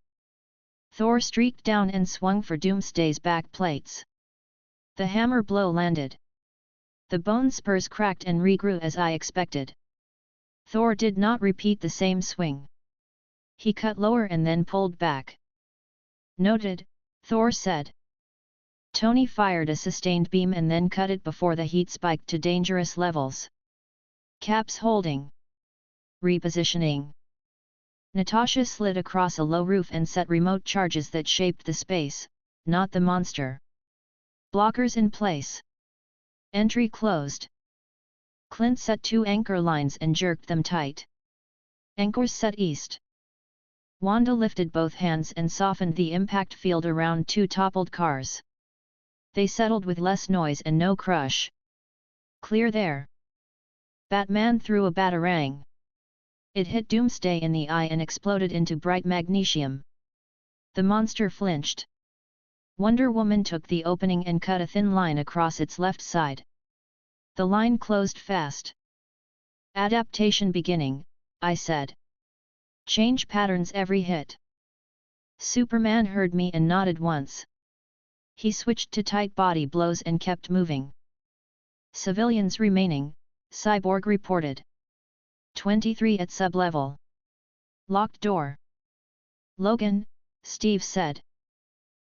Thor streaked down and swung for Doomsday's back plates. The hammer blow landed. The bone spurs cracked and regrew as I expected. Thor did not repeat the same swing. He cut lower and then pulled back. Noted, Thor said. Tony fired a sustained beam and then cut it before the heat spiked to dangerous levels. Caps holding. Repositioning. Natasha slid across a low roof and set remote charges that shaped the space, not the monster. Blockers in place. Entry closed. Clint set 2 anchor lines and jerked them tight. Anchors set east. Wanda lifted both hands and softened the impact field around 2 toppled cars. They settled with less noise and no crush. Clear there. Batman threw a batarang. It hit Doomsday in the eye and exploded into bright magnesium. The monster flinched. Wonder Woman took the opening and cut a thin line across its left side. The line closed fast. Adaptation beginning, I said. Change patterns every hit. Superman heard me and nodded once. He switched to tight body blows and kept moving. Civilians remaining, Cyborg reported. 23 at sub-level. Locked door. Logan, Steve said.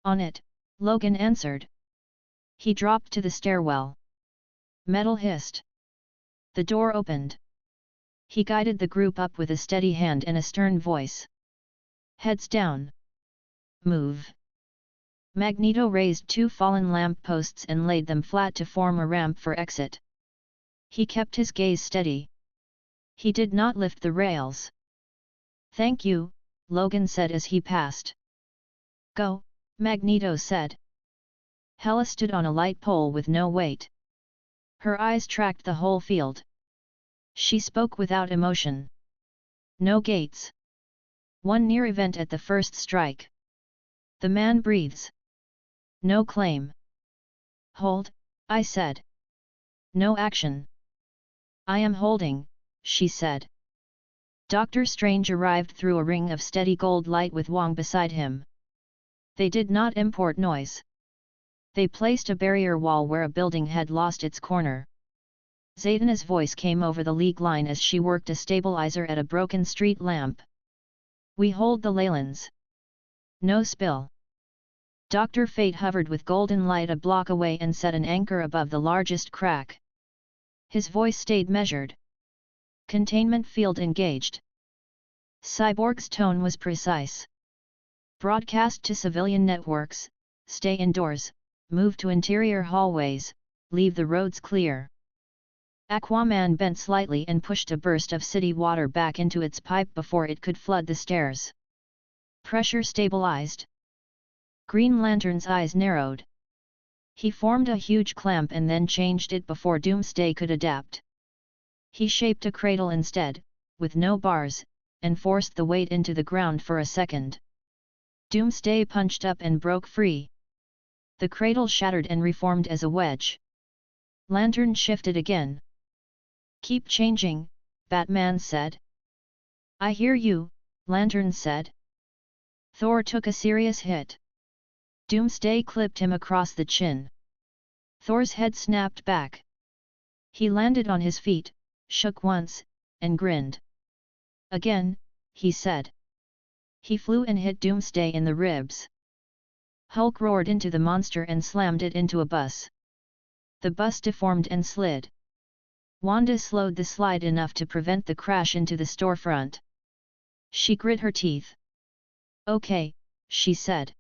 On it, Logan answered. He dropped to the stairwell. Metal hissed. The door opened. He guided the group up with a steady hand and a stern voice. Heads down. Move. Magneto raised 2 fallen lamp posts and laid them flat to form a ramp for exit. He kept his gaze steady. He did not lift the rails. Thank you, Logan said as he passed. Go, Magneto said. Hela stood on a light pole with no weight. Her eyes tracked the whole field. She spoke without emotion. No gates. One near event at the first strike. The man breathes. No claim. Hold, I said. No action. I am holding, she said. Doctor Strange arrived through a ring of steady gold light with Wong beside him. They did not import noise. They placed a barrier wall where a building had lost its corner. Zatanna's voice came over the League line as she worked a stabilizer at a broken street lamp. We hold the Leylands. No spill. Dr. Fate hovered with golden light a block away and set an anchor above the largest crack. His voice stayed measured. Containment field engaged. Cyborg's tone was precise. Broadcast to civilian networks, stay indoors, move to interior hallways, leave the roads clear. Aquaman bent slightly and pushed a burst of city water back into its pipe before it could flood the stairs. Pressure stabilized. Green Lantern's eyes narrowed. He formed a huge clamp and then changed it before Doomsday could adapt. He shaped a cradle instead, with no bars, and forced the weight into the ground for a second. Doomsday punched up and broke free. The cradle shattered and reformed as a wedge. Lantern shifted again. Keep changing, Batman said. I hear you, Lantern said. Thor took a serious hit. Doomsday clipped him across the chin. Thor's head snapped back. He landed on his feet, shook once, and grinned. Again, he said. He flew and hit Doomsday in the ribs. Hulk roared into the monster and slammed it into a bus. The bus deformed and slid. Wanda slowed the slide enough to prevent the crash into the storefront. She grit her teeth. Okay, she said.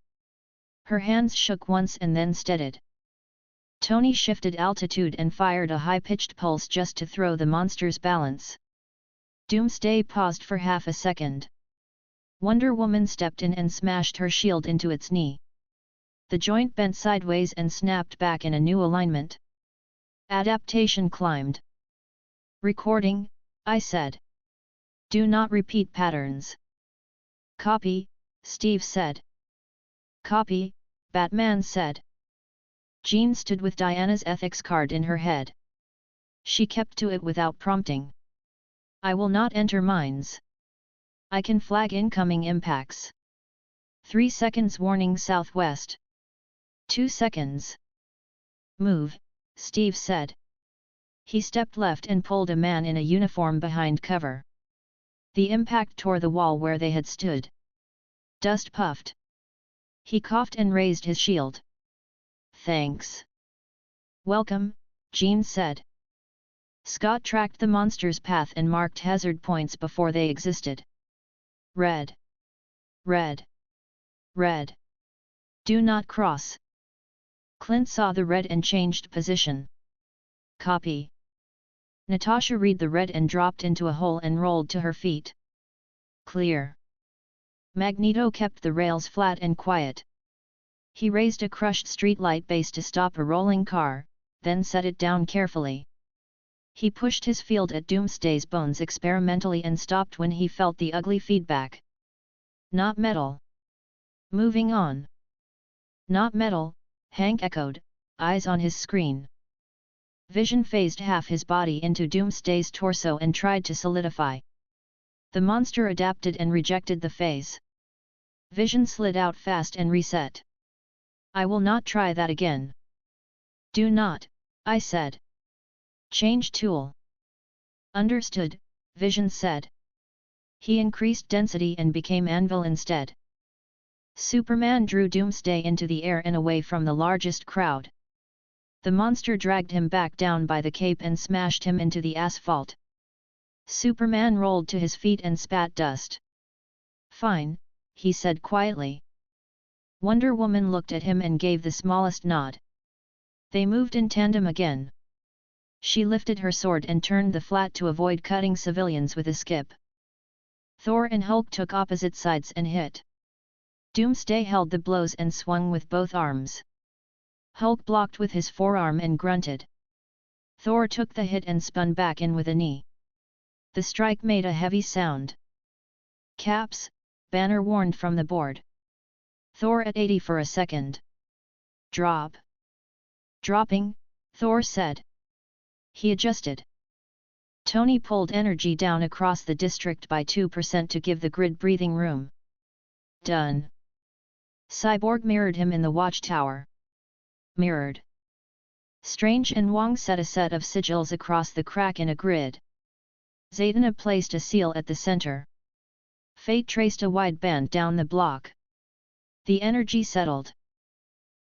Her hands shook once and then steadied. Tony shifted altitude and fired a high-pitched pulse just to throw the monster's balance. Doomsday paused for half a second. Wonder Woman stepped in and smashed her shield into its knee. The joint bent sideways and snapped back in a new alignment. Adaptation climbed. Recording, I said. Do not repeat patterns. Copy, Steve said. Copy, Batman said. Jean stood with Diana's ethics card in her head. She kept to it without prompting. I will not enter mines. I can flag incoming impacts. 3 seconds warning southwest. 2 seconds. Move, Steve said. He stepped left and pulled a man in a uniform behind cover. The impact tore the wall where they had stood. Dust puffed. He coughed and raised his shield. Thanks. Welcome, Jean said. Scott tracked the monster's path and marked hazard points before they existed. Red. Red. Red. Do not cross. Clint saw the red and changed position. Copy. Natasha read the red and dropped into a hole and rolled to her feet. Clear. Magneto kept the rails flat and quiet. He raised a crushed streetlight base to stop a rolling car, then set it down carefully. He pushed his field at Doomsday's bones experimentally and stopped when he felt the ugly feedback. Not metal. Moving on. Not metal, Hank echoed, eyes on his screen. Vision phased half his body into Doomsday's torso and tried to solidify. The monster adapted and rejected the phase. Vision slid out fast and reset. I will not try that again. Do not, I said. Change tool. Understood, Vision said. He increased density and became Anvil instead. Superman drew Doomsday into the air and away from the largest crowd. The monster dragged him back down by the cape and smashed him into the asphalt. Superman rolled to his feet and spat dust. Fine, he said quietly. Wonder Woman looked at him and gave the smallest nod. They moved in tandem again. She lifted her sword and turned the flat to avoid cutting civilians with a skip. Thor and Hulk took opposite sides and hit. Doomsday held the blows and swung with both arms. Hulk blocked with his forearm and grunted. Thor took the hit and spun back in with a knee. The strike made a heavy sound. Caps, Banner warned from the board. Thor at 80 for a second. Drop. Dropping, Thor said. He adjusted. Tony pulled energy down across the district by 2% to give the grid breathing room. Done. Cyborg mirrored him in the watchtower. Mirrored. Strange and Wong set a set of sigils across the crack in a grid. Zatanna placed a seal at the center. Fate traced a wide band down the block. The energy settled.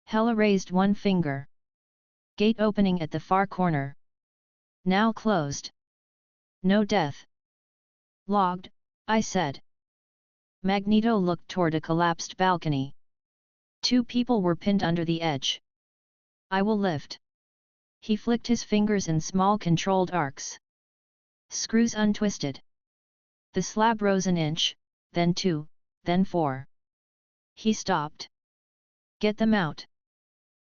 Hela raised one finger. Gate opening at the far corner. Now closed. No death. Logged, I said. Magneto looked toward a collapsed balcony. 2 people were pinned under the edge. I will lift. He flicked his fingers in small controlled arcs. Screws untwisted. The slab rose an inch, then 2, then 4. He stopped. Get them out.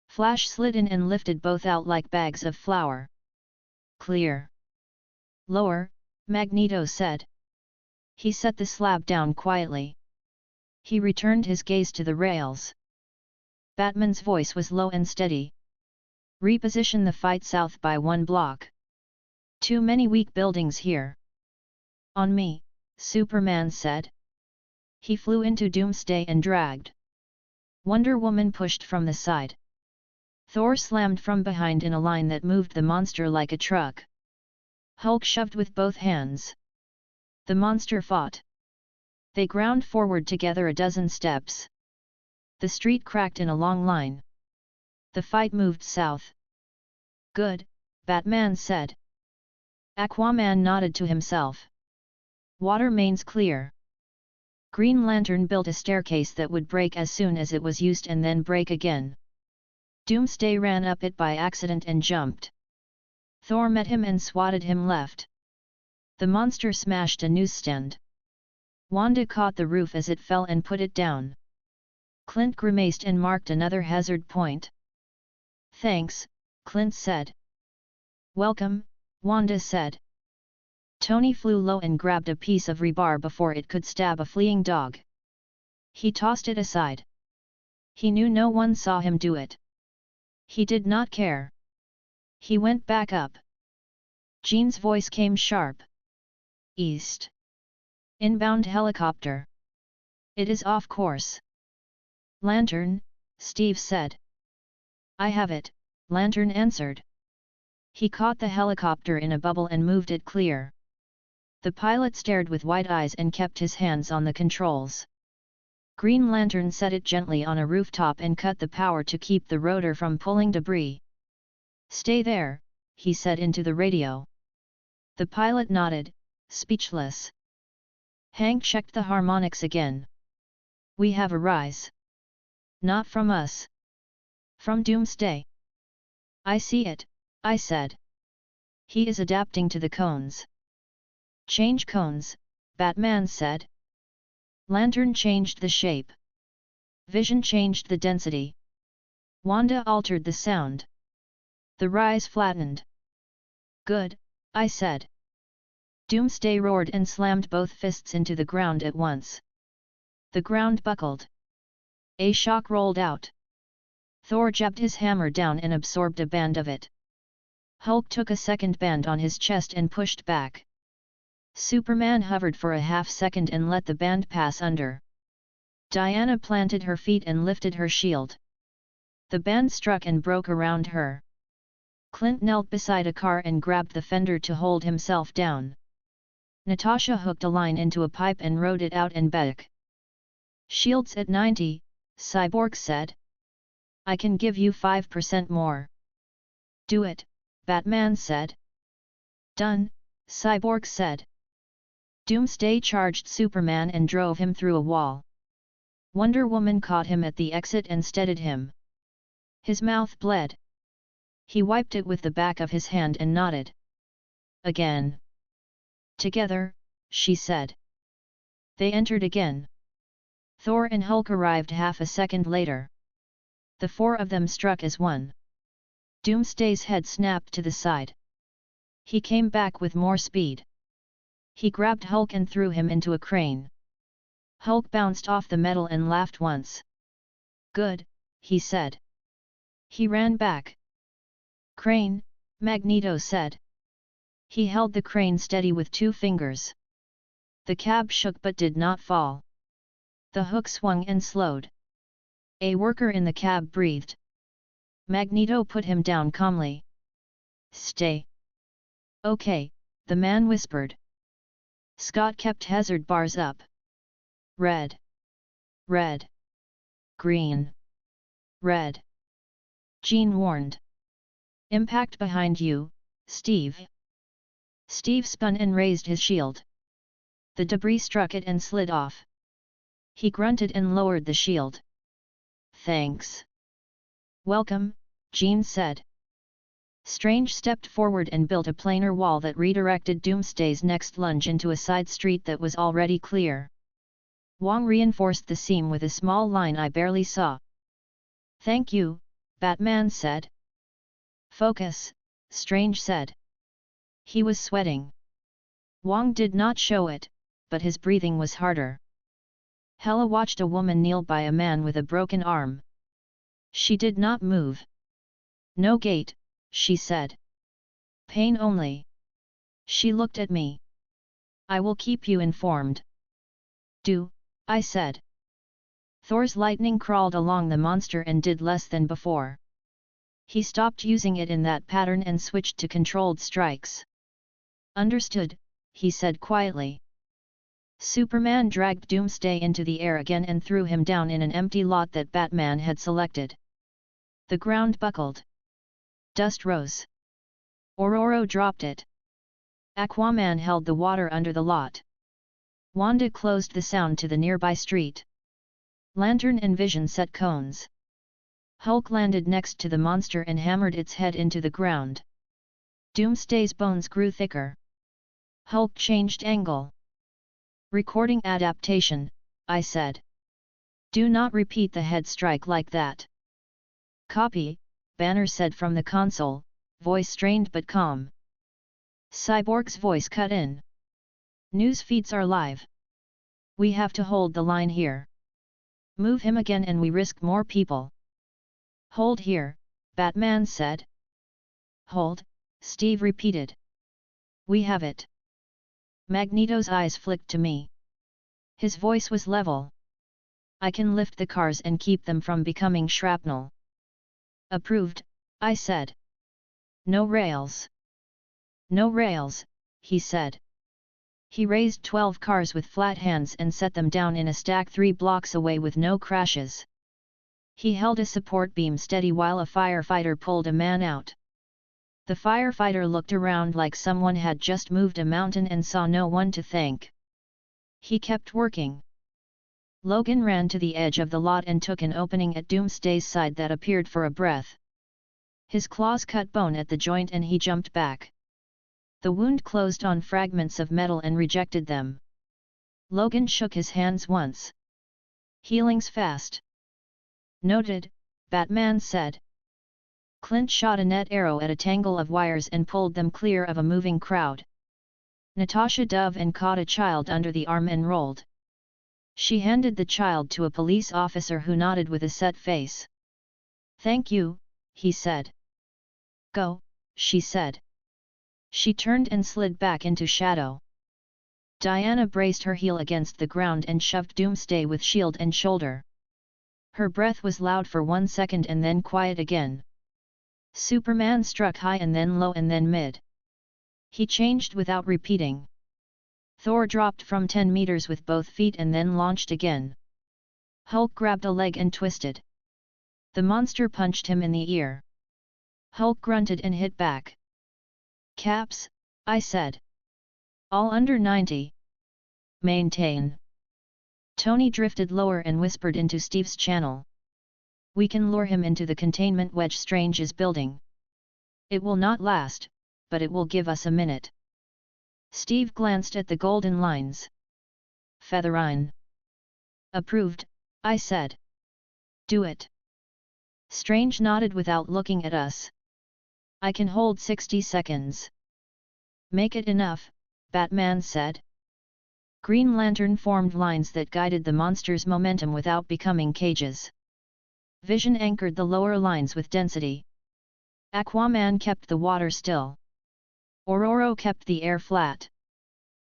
Flash slid in and lifted both out like bags of flour. Clear. Lower, Magneto said. He set the slab down quietly. He returned his gaze to the rails. Batman's voice was low and steady. Reposition the fight south by 1 block. Too many weak buildings here. On me, Superman said. He flew into Doomsday and dragged. Wonder Woman pushed from the side. Thor slammed from behind in a line that moved the monster like a truck. Hulk shoved with both hands. The monster fought. They ground forward together a dozen steps. The street cracked in a long line. The fight moved south. Good, Batman said. Aquaman nodded to himself. Water mains clear. Green Lantern built a staircase that would break as soon as it was used and then break again. Doomsday ran up it by accident and jumped. Thor met him and swatted him left. The monster smashed a newsstand. Wanda caught the roof as it fell and put it down. Clint grimaced and marked another hazard point. "Thanks," Clint said. "Welcome," Wanda said. Tony flew low and grabbed a piece of rebar before it could stab a fleeing dog. He tossed it aside. He knew no one saw him do it. He did not care. He went back up. Jean's voice came sharp. "East. Inbound helicopter. It is off course." "Lantern," Steve said. "I have it," Lantern answered. He caught the helicopter in a bubble and moved it clear. The pilot stared with wide eyes and kept his hands on the controls. Green Lantern set it gently on a rooftop and cut the power to keep the rotor from pulling debris. "Stay there," he said into the radio. The pilot nodded, speechless. Hank checked the harmonics again. "We have a rise." "Not from us. From Doomsday." "I see it," I said. "He is adapting to the cones." "Change cones," Batman said. Lantern changed the shape. Vision changed the density. Wanda altered the sound. The rise flattened. "Good," I said. Doomsday roared and slammed both fists into the ground at once. The ground buckled. A shock rolled out. Thor jabbed his hammer down and absorbed a band of it. Hulk took a second band on his chest and pushed back. Superman hovered for a half-second and let the band pass under. Diana planted her feet and lifted her shield. The band struck and broke around her. Clint knelt beside a car and grabbed the fender to hold himself down. Natasha hooked a line into a pipe and rode it out and back. "Shields at 90, Cyborg said. "I can give you 5% more." "Do it," Batman said. "Done," Cyborg said. Doomsday charged Superman and drove him through a wall. Wonder Woman caught him at the exit and steadied him. His mouth bled. He wiped it with the back of his hand and nodded. "Again." "Together," she said. They entered again. Thor and Hulk arrived half a second later. The four of them struck as one. Doomsday's head snapped to the side. He came back with more speed. He grabbed Hulk and threw him into a crane. Hulk bounced off the metal and laughed once. "Good," he said. He ran back. "Crane," Magneto said. He held the crane steady with 2 fingers. The cab shook but did not fall. The hook swung and slowed. A worker in the cab breathed. Magneto put him down calmly. "Stay." "Okay," the man whispered. Scott kept hazard bars up. "Red. Red. Green. Red." Jean warned. "Impact behind you, Steve." Steve spun and raised his shield. The debris struck it and slid off. He grunted and lowered the shield. "Thanks." "Welcome," Jean said. Strange stepped forward and built a planar wall that redirected Doomsday's next lunge into a side street that was already clear. Wong reinforced the seam with a small line I barely saw. "Thank you," Batman said. "Focus," Strange said. He was sweating. Wong did not show it, but his breathing was harder. Hela watched a woman kneel by a man with a broken arm. She did not move. "No gate," she said. "Pain only." She looked at me. "I will keep you informed." "Do," I said. Thor's lightning crawled along the monster and did less than before. He stopped using it in that pattern and switched to controlled strikes. "Understood," he said quietly. Superman dragged Doomsday into the air again and threw him down in an empty lot that Batman had selected. The ground buckled. Dust rose. Aurora dropped it. Aquaman held the water under the lot. Wanda closed the sound to the nearby street. Lantern and Vision set cones. Hulk landed next to the monster and hammered its head into the ground. Doomsday's bones grew thicker. Hulk changed angle. Recording adaptation, I said. Do not repeat the head strike like that. Copy, Banner said from the console, voice strained but calm. Cyborg's voice cut in. News feeds are live. We have to hold the line here. Move him again and we risk more people. Hold here, Batman said. Hold, Steve repeated. We have it. Magneto's eyes flicked to me. His voice was level. I can lift the cars and keep them from becoming shrapnel. Approved, I said. No rails. No rails, he said. He raised 12 cars with flat hands and set them down in a stack 3 blocks away with no crashes. He held a support beam steady while a firefighter pulled a man out. The firefighter looked around like someone had just moved a mountain and saw no one to thank. He kept working. Logan ran to the edge of the lot and took an opening at Doomsday's side that appeared for a breath. His claws cut bone at the joint and he jumped back. The wound closed on fragments of metal and rejected them. Logan shook his hands once. Healing's fast. Noted, Batman said. Clint shot a net arrow at a tangle of wires and pulled them clear of a moving crowd. Natasha dove and caught a child under the arm and rolled. She handed the child to a police officer who nodded with a set face. Thank you, he said. Go, she said. She turned and slid back into shadow. Diana braced her heel against the ground and shoved Doomsday with shield and shoulder. Her breath was loud for 1 second and then quiet again. Superman struck high and then low and then mid. He changed without repeating. Thor dropped from 10 meters with both feet and then launched again. Hulk grabbed a leg and twisted. The monster punched him in the ear. Hulk grunted and hit back. Caps, I said. All under 90. Maintain. Tony drifted lower and whispered into Steve's channel. We can lure him into the containment wedge Strange is building. It will not last, but it will give us a minute. Steve glanced at the golden lines. Featherine. Approved, I said. Do it. Strange nodded without looking at us. I can hold 60 seconds. Make it enough, Batman said. Green Lantern formed lines that guided the monster's momentum without becoming cages. Vision anchored the lower lines with density. Aquaman kept the water still. Aurora kept the air flat.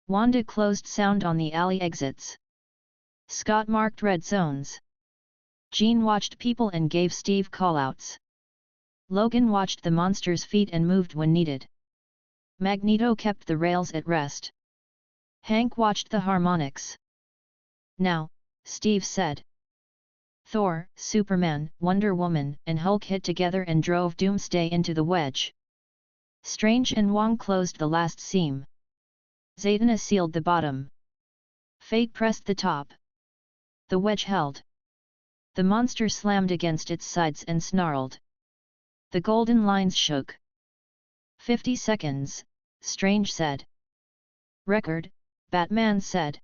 Wanda closed sound on the alley exits. Scott marked red zones. Jean watched people and gave Steve callouts. Logan watched the monster's feet and moved when needed. Magneto kept the rails at rest. Hank watched the harmonics. Now, Steve said. Thor, Superman, Wonder Woman, and Hulk hit together and drove Doomsday into the wedge. Strange and Wong closed the last seam. Zatanna sealed the bottom. Fate pressed the top. The wedge held. The monster slammed against its sides and snarled. The golden lines shook. 50 seconds, Strange said. Record, Batman said.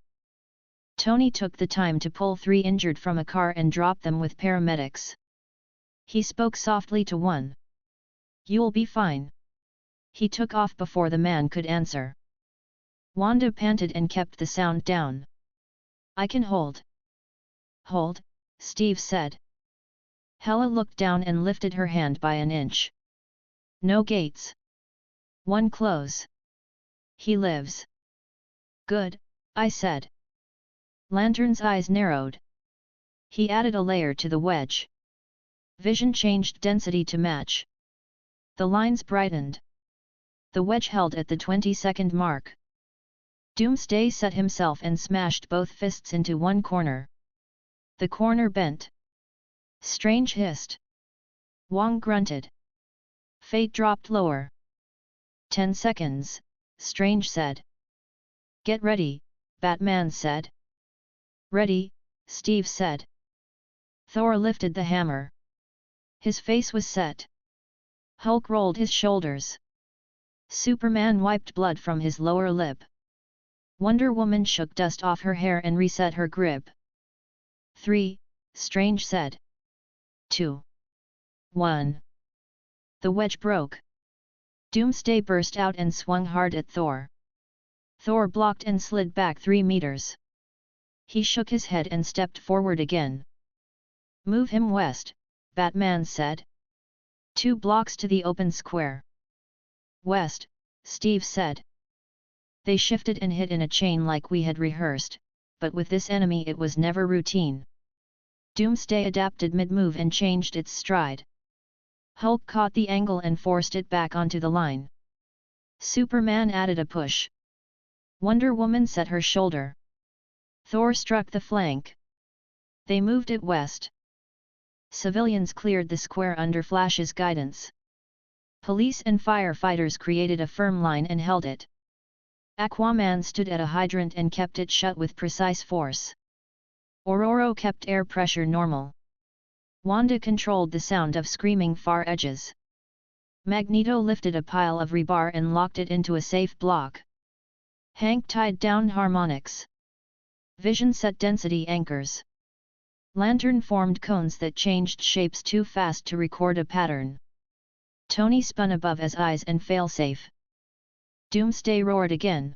Tony took the time to pull 3 injured from a car and drop them with paramedics. He spoke softly to one. You'll be fine. He took off before the man could answer. Wanda panted and kept the sound down. I can hold. Hold, Steve said. Hela looked down and lifted her hand by an inch. No gates. One close. He lives. Good, I said. Lantern's eyes narrowed. He added a layer to the wedge. Vision changed density to match. The lines brightened. The wedge held at the 20-second mark. Doomsday set himself and smashed both fists into one corner. The corner bent. Strange hissed. Wong grunted. Fate dropped lower. 10 seconds, Strange said. Get ready, Batman said. Ready, Steve said. Thor lifted the hammer. His face was set. Hulk rolled his shoulders. Superman wiped blood from his lower lip. Wonder Woman shook dust off her hair and reset her grip. 3, Strange said. 2. 1. The wedge broke. Doomsday burst out and swung hard at Thor. Thor blocked and slid back 3 meters. He shook his head and stepped forward again. Move him west, Batman said. 2 blocks to the open square. West, Steve said. They shifted and hit in a chain like we had rehearsed, but with this enemy it was never routine. Doomsday adapted mid-move and changed its stride. Hulk caught the angle and forced it back onto the line. Superman added a push. Wonder Woman set her shoulder. Thor struck the flank. They moved it west. Civilians cleared the square under Flash's guidance. Police and firefighters created a firm line and held it. Aquaman stood at a hydrant and kept it shut with precise force. Aurora kept air pressure normal. Wanda controlled the sound of screaming far edges. Magneto lifted a pile of rebar and locked it into a safe block. Hank tied down harmonics. Vision set density anchors. Lantern formed cones that changed shapes too fast to record a pattern. Tony spun above as eyes and failsafe. Doomsday roared again.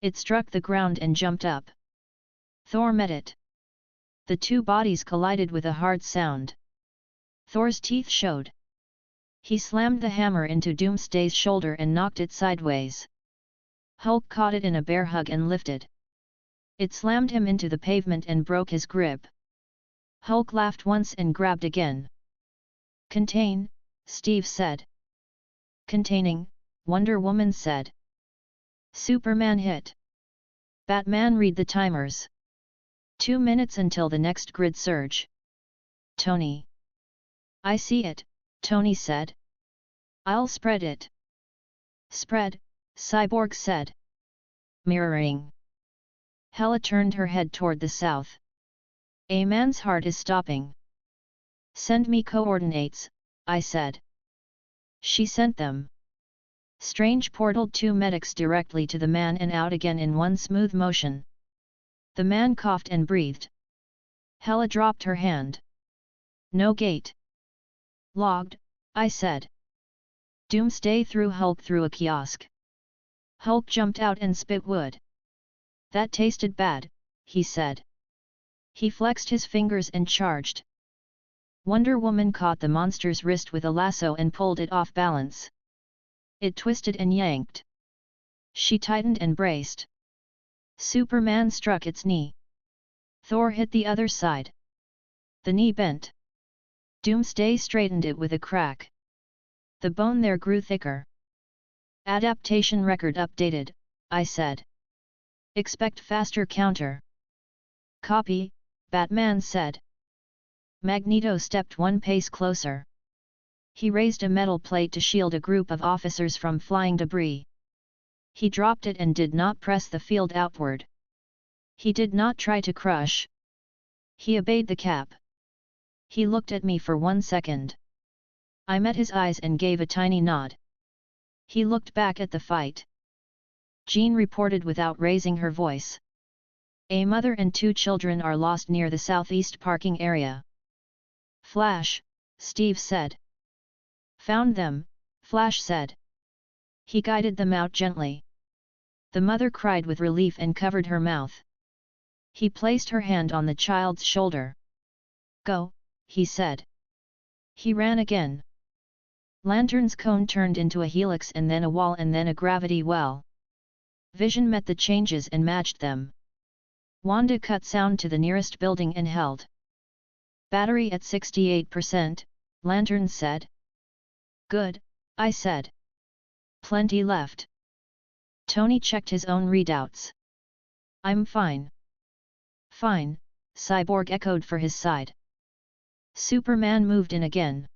It struck the ground and jumped up. Thor met it. The 2 bodies collided with a hard sound. Thor's teeth showed. He slammed the hammer into Doomsday's shoulder and knocked it sideways. Hulk caught it in a bear hug and lifted. It slammed him into the pavement and broke his grip. Hulk laughed once and grabbed again. Contain, Steve said. Containing, Wonder Woman said. Superman hit. Batman read the timers. 2 minutes until the next grid surge. Tony. I see it, Tony said. I'll spread it. Spread, Cyborg said. Mirroring. Hela turned her head toward the south. A man's heart is stopping. Send me coordinates, I said. She sent them. Strange portaled 2 medics directly to the man and out again in one smooth motion. The man coughed and breathed. Hela dropped her hand. No gate. Logged, I said. Doomsday threw Hulk through a kiosk. Hulk jumped out and spit wood. That tasted bad, he said. He flexed his fingers and charged. Wonder Woman caught the monster's wrist with a lasso and pulled it off balance. It twisted and yanked. She tightened and braced. Superman struck its knee. Thor hit the other side. The knee bent. Doomsday straightened it with a crack. The bone there grew thicker. Adaptation record updated, I said. Expect faster counter. Copy, Batman said. Magneto stepped 1 pace closer. He raised a metal plate to shield a group of officers from flying debris. He dropped it and did not press the field outward. He did not try to crush. He obeyed the cap. He looked at me for 1 second. I met his eyes and gave a tiny nod. He looked back at the fight. Jean reported without raising her voice. A mother and 2 children are lost near the southeast parking area. Flash, Steve said. Found them, Flash said. He guided them out gently. The mother cried with relief and covered her mouth. He placed her hand on the child's shoulder. Go, he said. He ran again. Lantern's cone turned into a helix and then a wall and then a gravity well. Vision met the changes and matched them. Wanda cut sound to the nearest building and held. Battery at 68%, Lantern said. Good, I said. Plenty left. Tony checked his own readouts. I'm fine. Fine, Cyborg echoed for his side. Superman moved in again.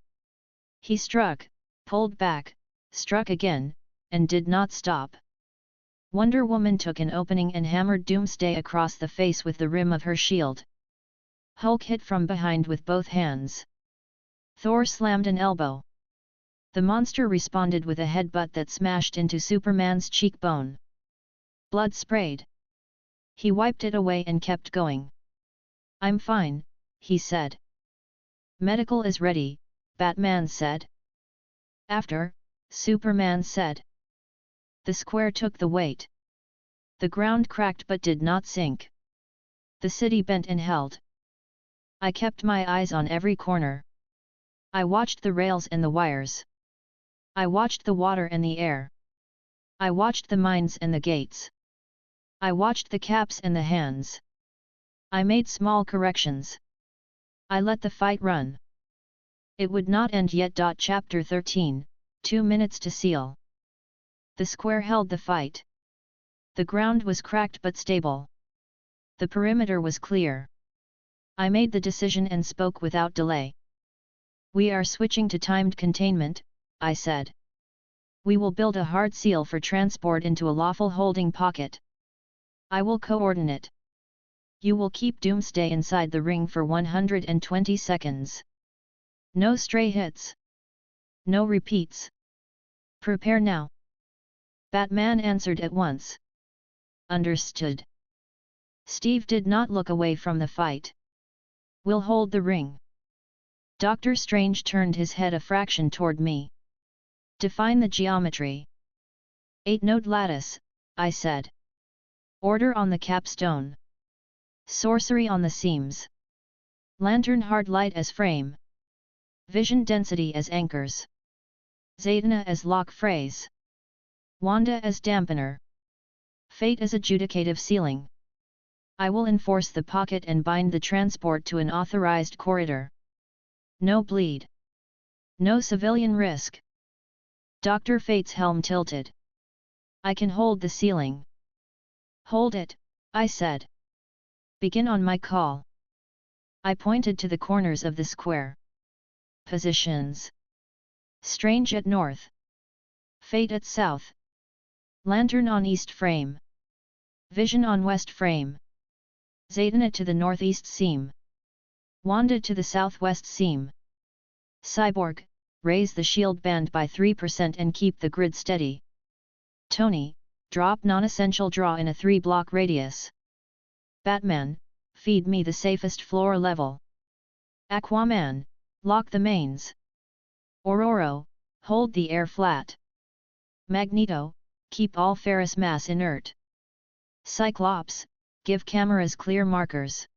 He struck, pulled back, struck again, and did not stop. Wonder Woman took an opening and hammered Doomsday across the face with the rim of her shield. Hulk hit from behind with both hands. Thor slammed an elbow. The monster responded with a headbutt that smashed into Superman's cheekbone. Blood sprayed. He wiped it away and kept going. "I'm fine," he said. "Medical is ready," Batman said. "After," Superman said. The square took the weight. The ground cracked but did not sink. The city bent and held. I kept my eyes on every corner. I watched the rails and the wires. I watched the water and the air. I watched the mines and the gates. I watched the caps and the hands. I made small corrections. I let the fight run. It would not end yet. Chapter 13, 2 minutes to seal. The square held the fight. The ground was cracked but stable. The perimeter was clear. I made the decision and spoke without delay. "We are switching to timed containment," I said. "We will build a hard seal for transport into a lawful holding pocket. I will coordinate. You will keep Doomsday inside the ring for 120 seconds. No stray hits. No repeats. Prepare now." Batman answered at once. "Understood." Steve did not look away from the fight. "We'll hold the ring." Doctor Strange turned his head a fraction toward me. "Define the geometry." "8-node lattice," I said. "Order on the capstone. Sorcery on the seams. Lantern hard light as frame. Vision density as anchors. Zatanna as lock phrase. Wanda as dampener. Fate as adjudicative sealing. I will enforce the pocket and bind the transport to an authorized corridor. No bleed. No civilian risk." Dr. Fate's helm tilted. "I can hold the ceiling." "Hold it," I said. "Begin on my call." I pointed to the corners of the square. Positions. Strange at north. Fate at south. Lantern on east frame. Vision on west frame. Zatanna to the northeast seam. Wanda to the southwest seam. Cyborg, raise the shield band by 3% and keep the grid steady. Tony, drop non-essential draw in a 3-block radius. Batman, feed me the safest floor level. Aquaman, lock the mains. Aurora, hold the air flat. Magneto, keep all ferrous mass inert. Cyclops, give cameras clear markers.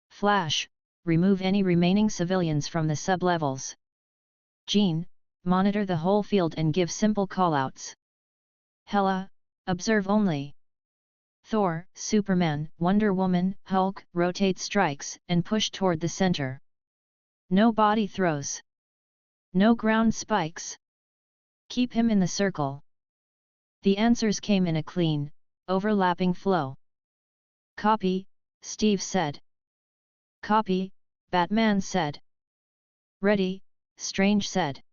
Flash, remove any remaining civilians from the sublevels. Jean, monitor the whole field and give simple callouts. Hela, observe only. Thor, Superman, Wonder Woman, Hulk, rotate strikes and push toward the center. No body throws. No ground spikes. Keep him in the circle. The answers came in a clean, overlapping flow. "Copy," Steve said. "Copy," Batman said. "Ready," Strange said.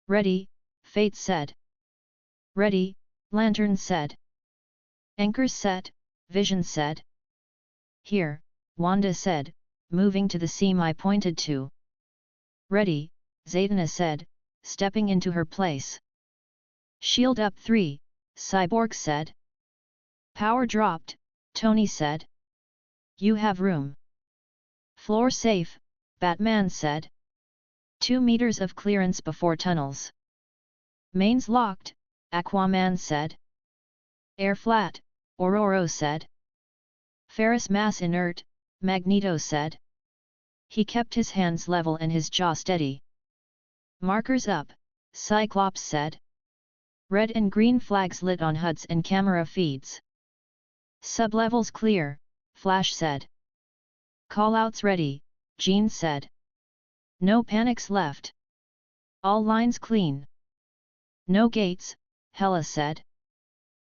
"Ready," Fate said. "Ready," Lantern said. "Anchors set," Vision said. "Here," Wanda said, moving to the seam I pointed to. "Ready," Zatanna said, stepping into her place. "Shield up 3, Cyborg said. "Power dropped," Tony said. "You have room." "Floor safe," Batman said. 2 meters of clearance before tunnels. "Mains locked," Aquaman said. "Air flat," Aurora said. "Ferrous mass inert," Magneto said. He kept his hands level and his jaw steady. "Markers up," Cyclops said. Red and green flags lit on HUDs and camera feeds. "Sublevels clear," Flash said. "Callouts ready," Jean said. "No panics left. All lines clean." "No gates," Hela said.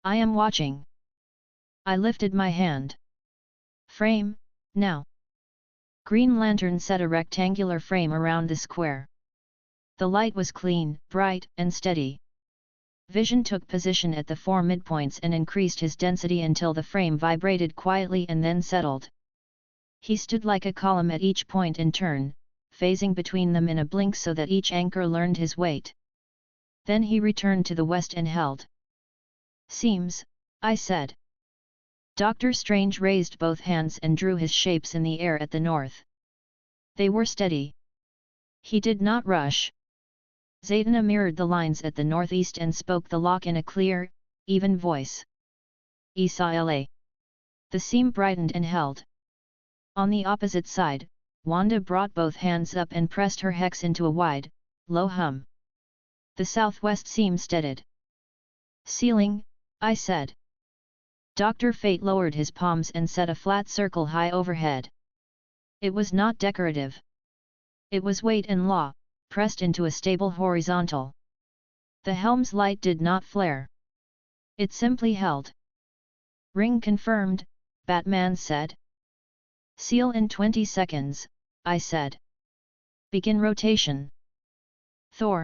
"I am watching." I lifted my hand. "Frame, now." Green Lantern set a rectangular frame around the square. The light was clean, bright, and steady. Vision took position at the 4 midpoints and increased his density until the frame vibrated quietly and then settled. He stood like a column at each point in turn, phasing between them in a blink so that each anchor learned his weight. Then he returned to the west and held. "Seems," I said. Doctor Strange raised both hands and drew his shapes in the air at the north. They were steady. He did not rush. Zatanna mirrored the lines at the northeast and spoke the lock in a clear, even voice. "Isla." The seam brightened and held. On the opposite side, Wanda brought both hands up and pressed her hex into a wide, low hum. The southwest seam steadied. "Ceiling," I said. Dr. Fate lowered his palms and set a flat circle high overhead. It was not decorative. It was weight and law, pressed into a stable horizontal. The helm's light did not flare. It simply held. "Ring confirmed," Batman said. "Seal in 20 seconds, I said. "Begin rotation." Thor,